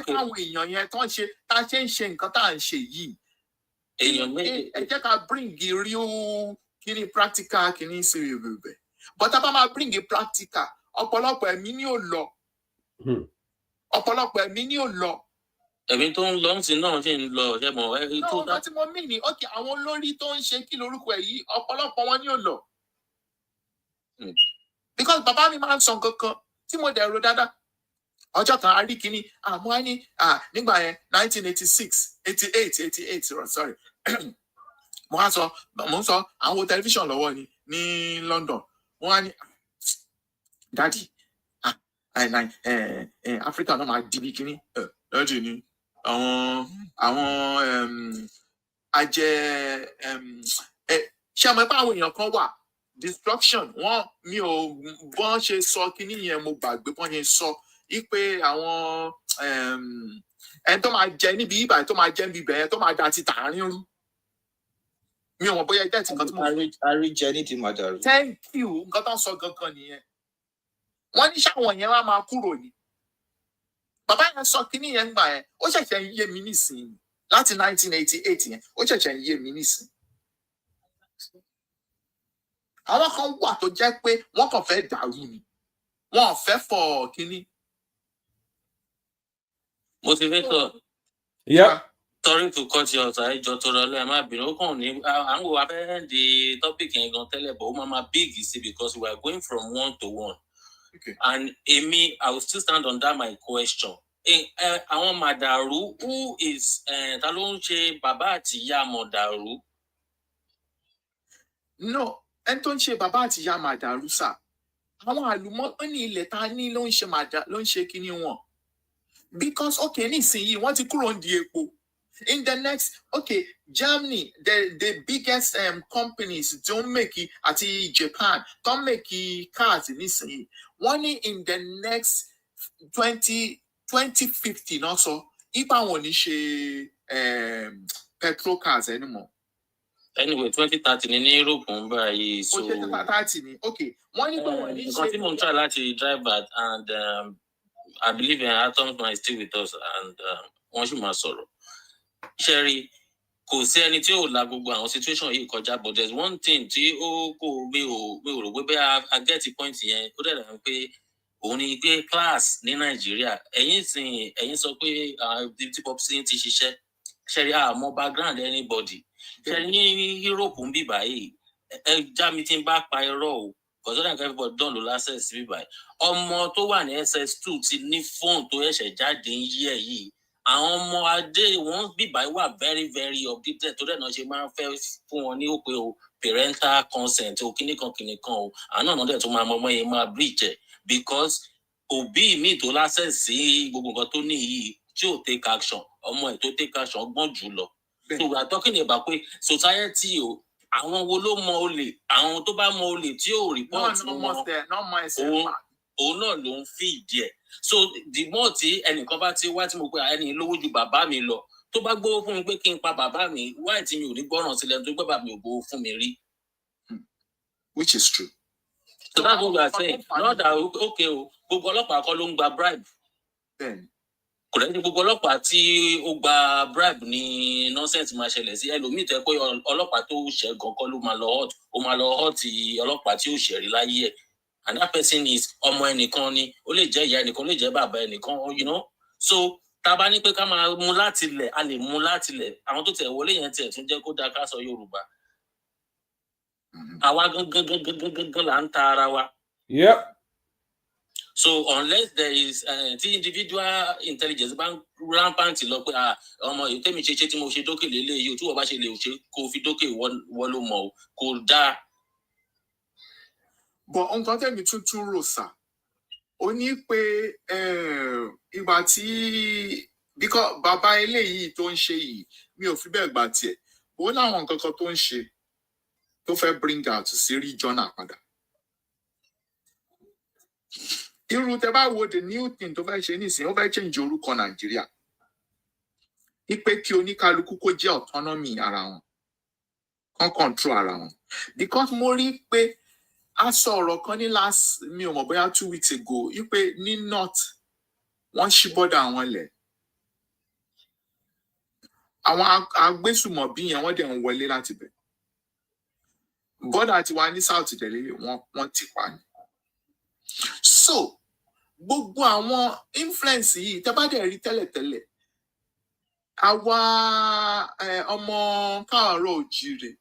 Speaker 14: káwọn èèyàn yẹn tó ń ṣe tá a ṣe ń ṣe nǹkan tá à ń ṣe yìí ẹ jẹ́ ká bring real kini practical kini sí ibẹ̀. But tá bá máa bring practical, ọ̀pọ̀lọpọ̀ ẹ̀mí ni ò lọ. Ọ̀pọ̀lọpọ̀ ẹ̀mí ni ò lọ.
Speaker 17: Ẹ̀mí tó ń lọ sí náà ṣe ń lọ ṣe mọ̀ ẹ́ tó
Speaker 14: dá. Tí mo mí ni, okay, àwọn olórí tó ń ṣe kí lorúkọ ẹ̀ yìí, ọ̀pọ̀lọpọ̀ wọn ni ò lọ. Because bàbá mi máa ń sọ kankan tí mo dẹ̀ ro dáadáa. Ọjọ́ kan a rí kíní, mo á ní, nígbà yẹn 1986, 88, sorry. Mo ń sọ àwọn tẹlifíṣàn lọ́wọ́ ni ní London. Mo á ní, Daddy, Africa náà máa di bí kíní. Lọ́jọ́ ni àwọn ṣé àmọ́ pé àwọn èèyàn kan wà destruction mi ò bọ́n ṣe sọ kíní yẹn mo gbàgbé bọ́n ṣe sọ ipe àwọn ẹni tó máa jẹ níbi ibà tó máa jẹ níbi ibẹ̀ yẹn tó máa da ti tààrin rú mi ò mọ̀ bóyá ẹgbẹ́ tí nǹkan tí mo
Speaker 6: àríjẹ ní ti màdàrú.
Speaker 14: Thank you nǹkan tó ń sọ gangan nìyẹn wọ́n ní sáwọn yẹn wá máa kúrò ní bàbá yẹn sọ kíní yẹn gbà yẹn ó ṣẹ̀ṣẹ̀ ń yé mi nísìnyí láti 1988 yẹn ó ṣẹ̀ṣẹ̀ ń yé mi nísìnyí. Àwọn kan wà tó jẹ́ pé wọ́n kàn fẹ́ dàrú ni wọ́n ò fẹ́ fọ kíní.
Speaker 17: Motivator.
Speaker 8: Yeah.
Speaker 17: Sorry to cut you out. I just told you I'm not being okay. I'm going to the topic and going to tell you about Mama Big is because we are going from one to one.
Speaker 14: Okay.
Speaker 17: And Amy, I will still stand on that my question. Àwọn Madaru, who is Talonche Baba àti Ìyá Madaru?
Speaker 14: No, ẹni tó ń ṣe bàbá àti ìyá Madaru sà. Àwọn àlùmọ́ọ́nì ilẹ̀ ta ní ló ń ṣe kíní wọn. Because okay, nísìnyí wọ́n ti kúrò ń di epo. In the next, okay, Germany, the biggest companies don't make it, àti Japan, don't make it cars nísìnyí. Wọ́n ní in the next 2050 náà sọ, ipa wọn ní ṣe petrol cars anymore.
Speaker 17: Anyway, 2030 in Europe, so...
Speaker 14: 2030, okay. One is
Speaker 17: continue try láti drive that, and I believe in Atoms might stay with us, and once you must sorrow. Sherry, kò sí ẹni tí ó la gbogbo àwọn situation yìí kọjá, but there's one thing tí ó kò mi ò rò pé I get the point yẹn, ó dẹ̀ dà pé òun ni pé class ní Nàìjíríà, ẹ̀yin sọ pé tí pop sí ti ṣiṣẹ́, Sherry, àmọ́ background anybody. Ṣé ní Europe ń bí báyìí já mi tí ń bá pa irọ́ o because ọ̀dà nǹkan everybody dán ló access bí báyìí ọmọ tó wà ní SS2 ti ní fóònù tó ẹ̀ṣẹ̀ jáde ń yí ẹ̀ yìí àwọn ọmọ adé wọn bí báyìí wà very very updated tó dẹ̀ náà ṣe máa ń fẹ́ fún wọn ní òpè o parental consent o kíníkan o àwọn náà dẹ̀ tó máa mọ ọmọ yẹn máa breach ẹ̀ because òbí mi tó access sí gbogbo nǹkan tó ní yìí tí ò take action ọmọ ẹ̀ tó take action gbọ́n jù lọ. So we are talking about society o àwọn wo ló mọ olè àwọn tó bá mọ olè tí ò report wọn òun náà ló ń fi ìdí ẹ̀ so the more tí ẹnìkan bá ti wá tí mo pé ẹni lówó ju bàbá mi lọ tó bá gbówó fún mi pé kí n pa bàbá mi wáyé tí mi ò ní gbọ́ràn sílẹ̀ tó gbé bàbá mi ò gbówó fún mi rí.
Speaker 14: Which is true.
Speaker 17: So that's what we are saying not that okay o gbogbo ọlọ́pàá kọ́ ló ń gba bribe. Kò lẹ́yìn gbogbo ọlọ́pàá tí ó gba bribe ní nonsense máa ṣẹlẹ̀ sí ẹlòmíì tẹ́ pé ọlọ́pàá tó ṣẹ̀ gan-an ló máa lọ hot ọlọ́pàá tí ó ṣẹ̀rí láyé ẹ̀ and that person is ọmọ ẹnìkan ni ó lè jẹ́ ìyá ẹnìkan ó lè jẹ́ bàbá ẹnìkan you know so tá a bá ní pé ká máa mú láti lẹ̀ a lè mú láti lẹ̀ àwọn tó tẹ̀ wọlé yẹn tiẹ̀ tún jẹ́ kó dáa ká sọ Yorùbá àwa gangan là ń ta ara wa.
Speaker 8: Yep.
Speaker 17: So unless there is the individual intelligence bá rampant lọ pé ọmọ èyí tẹ́mi ṣe tí mo ṣe dókè lélẹ̀ yìí tí wọ́n bá ṣe lè ṣe kó fi dókè wọ́n ló mọ̀ kó dáa.
Speaker 14: But nǹkan tẹ́mi tuntun rò sà ó ní pé ìgbà tí because bàbá eléyìí tó ń ṣe yìí mi ò fi bẹ́ẹ̀ gbà tiẹ̀ ó láwọn nǹkan kan tó ń ṣe tó fẹ́ bring out sí regional padà. Irú tẹ́ bá wo the new thing tó fẹ́ ṣe nísìnyí ó fẹ́ change orúkọ Nàìjíríà ipe kí oníkálukú kó jẹ́ autonomy ara wọn kan control ara wọn because mo rí pé a sọ ọ̀rọ̀ kan ní last mi ò mọ̀ bóyá 2 weeks ago ipe ní north wọ́n ṣí border wọn lẹ̀ àwọn agbésùmọ̀bí yẹn wọ́n dẹ̀ ń wọlé láti bẹ̀. Bọ́dà tí wà ní South tẹ̀lé wọ́n ti pa ni. So gbogbo àwọn influence yìí tẹ́ bá dẹ̀ rí tẹ́lẹ̀tẹ́lẹ̀ àwa ọmọ káàárọ̀ oòjíire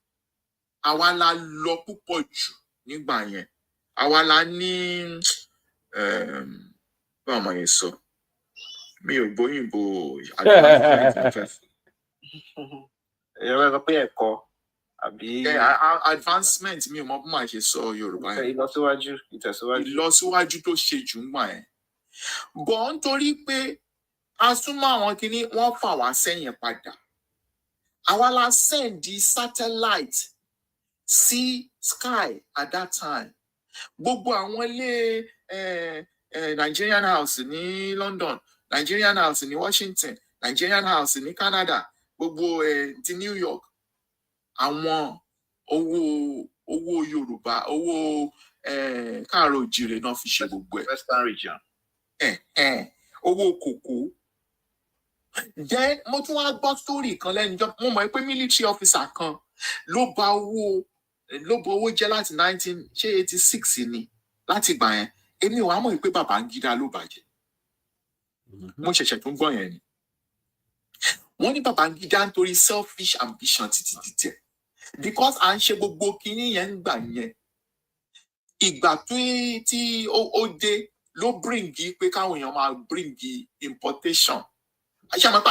Speaker 14: àwa la lọ púpọ̀ jù nígbà yẹn. Àwa la ní báwo máa yẹ sọ mi ò gbóyìnbó advancement mi ò mọ bí màá ṣe sọ Yorùbá yẹn. Ìlọsíwájú tó ṣe jù ń gbà yẹn. Bọ̀ nítorí pé a súnmọ́ àwọn kinní wọ́n fà wá sẹ́yìn padà. Àwa la send the satellite sí sky at that time. Gbogbo àwọn ilé Nigerian house ní London, Nigerian house ní Washington, Nigerian house ní Canada, gbogbo ti New York. Àwọn owó Yorùbá, owó káàárọ̀ oòjíire náà fi ṣe gbogbo ẹ̀. Western region. Owó kòkó. Then mo tún wá gbọ́ story kan lẹ́nu jọ́ mo mọ̀ pé military officer kan ló bà owó jẹ́ láti 1986 ni láti gbà yẹn. Èmi ò wá mọ̀ pé Babangida ló bàjẹ́. Mo ṣẹ̀ṣẹ̀ tún gbọ́ yẹn ni. Wọ́n ní Babangida nítorí selfish ambition títí títẹ̀. Because à ń ṣe gbogbo kinní yẹn ń gbà yẹn. Ìgbà tí ó dé ló bring pé káwọn èèyàn máa bring importation. Àṣà máa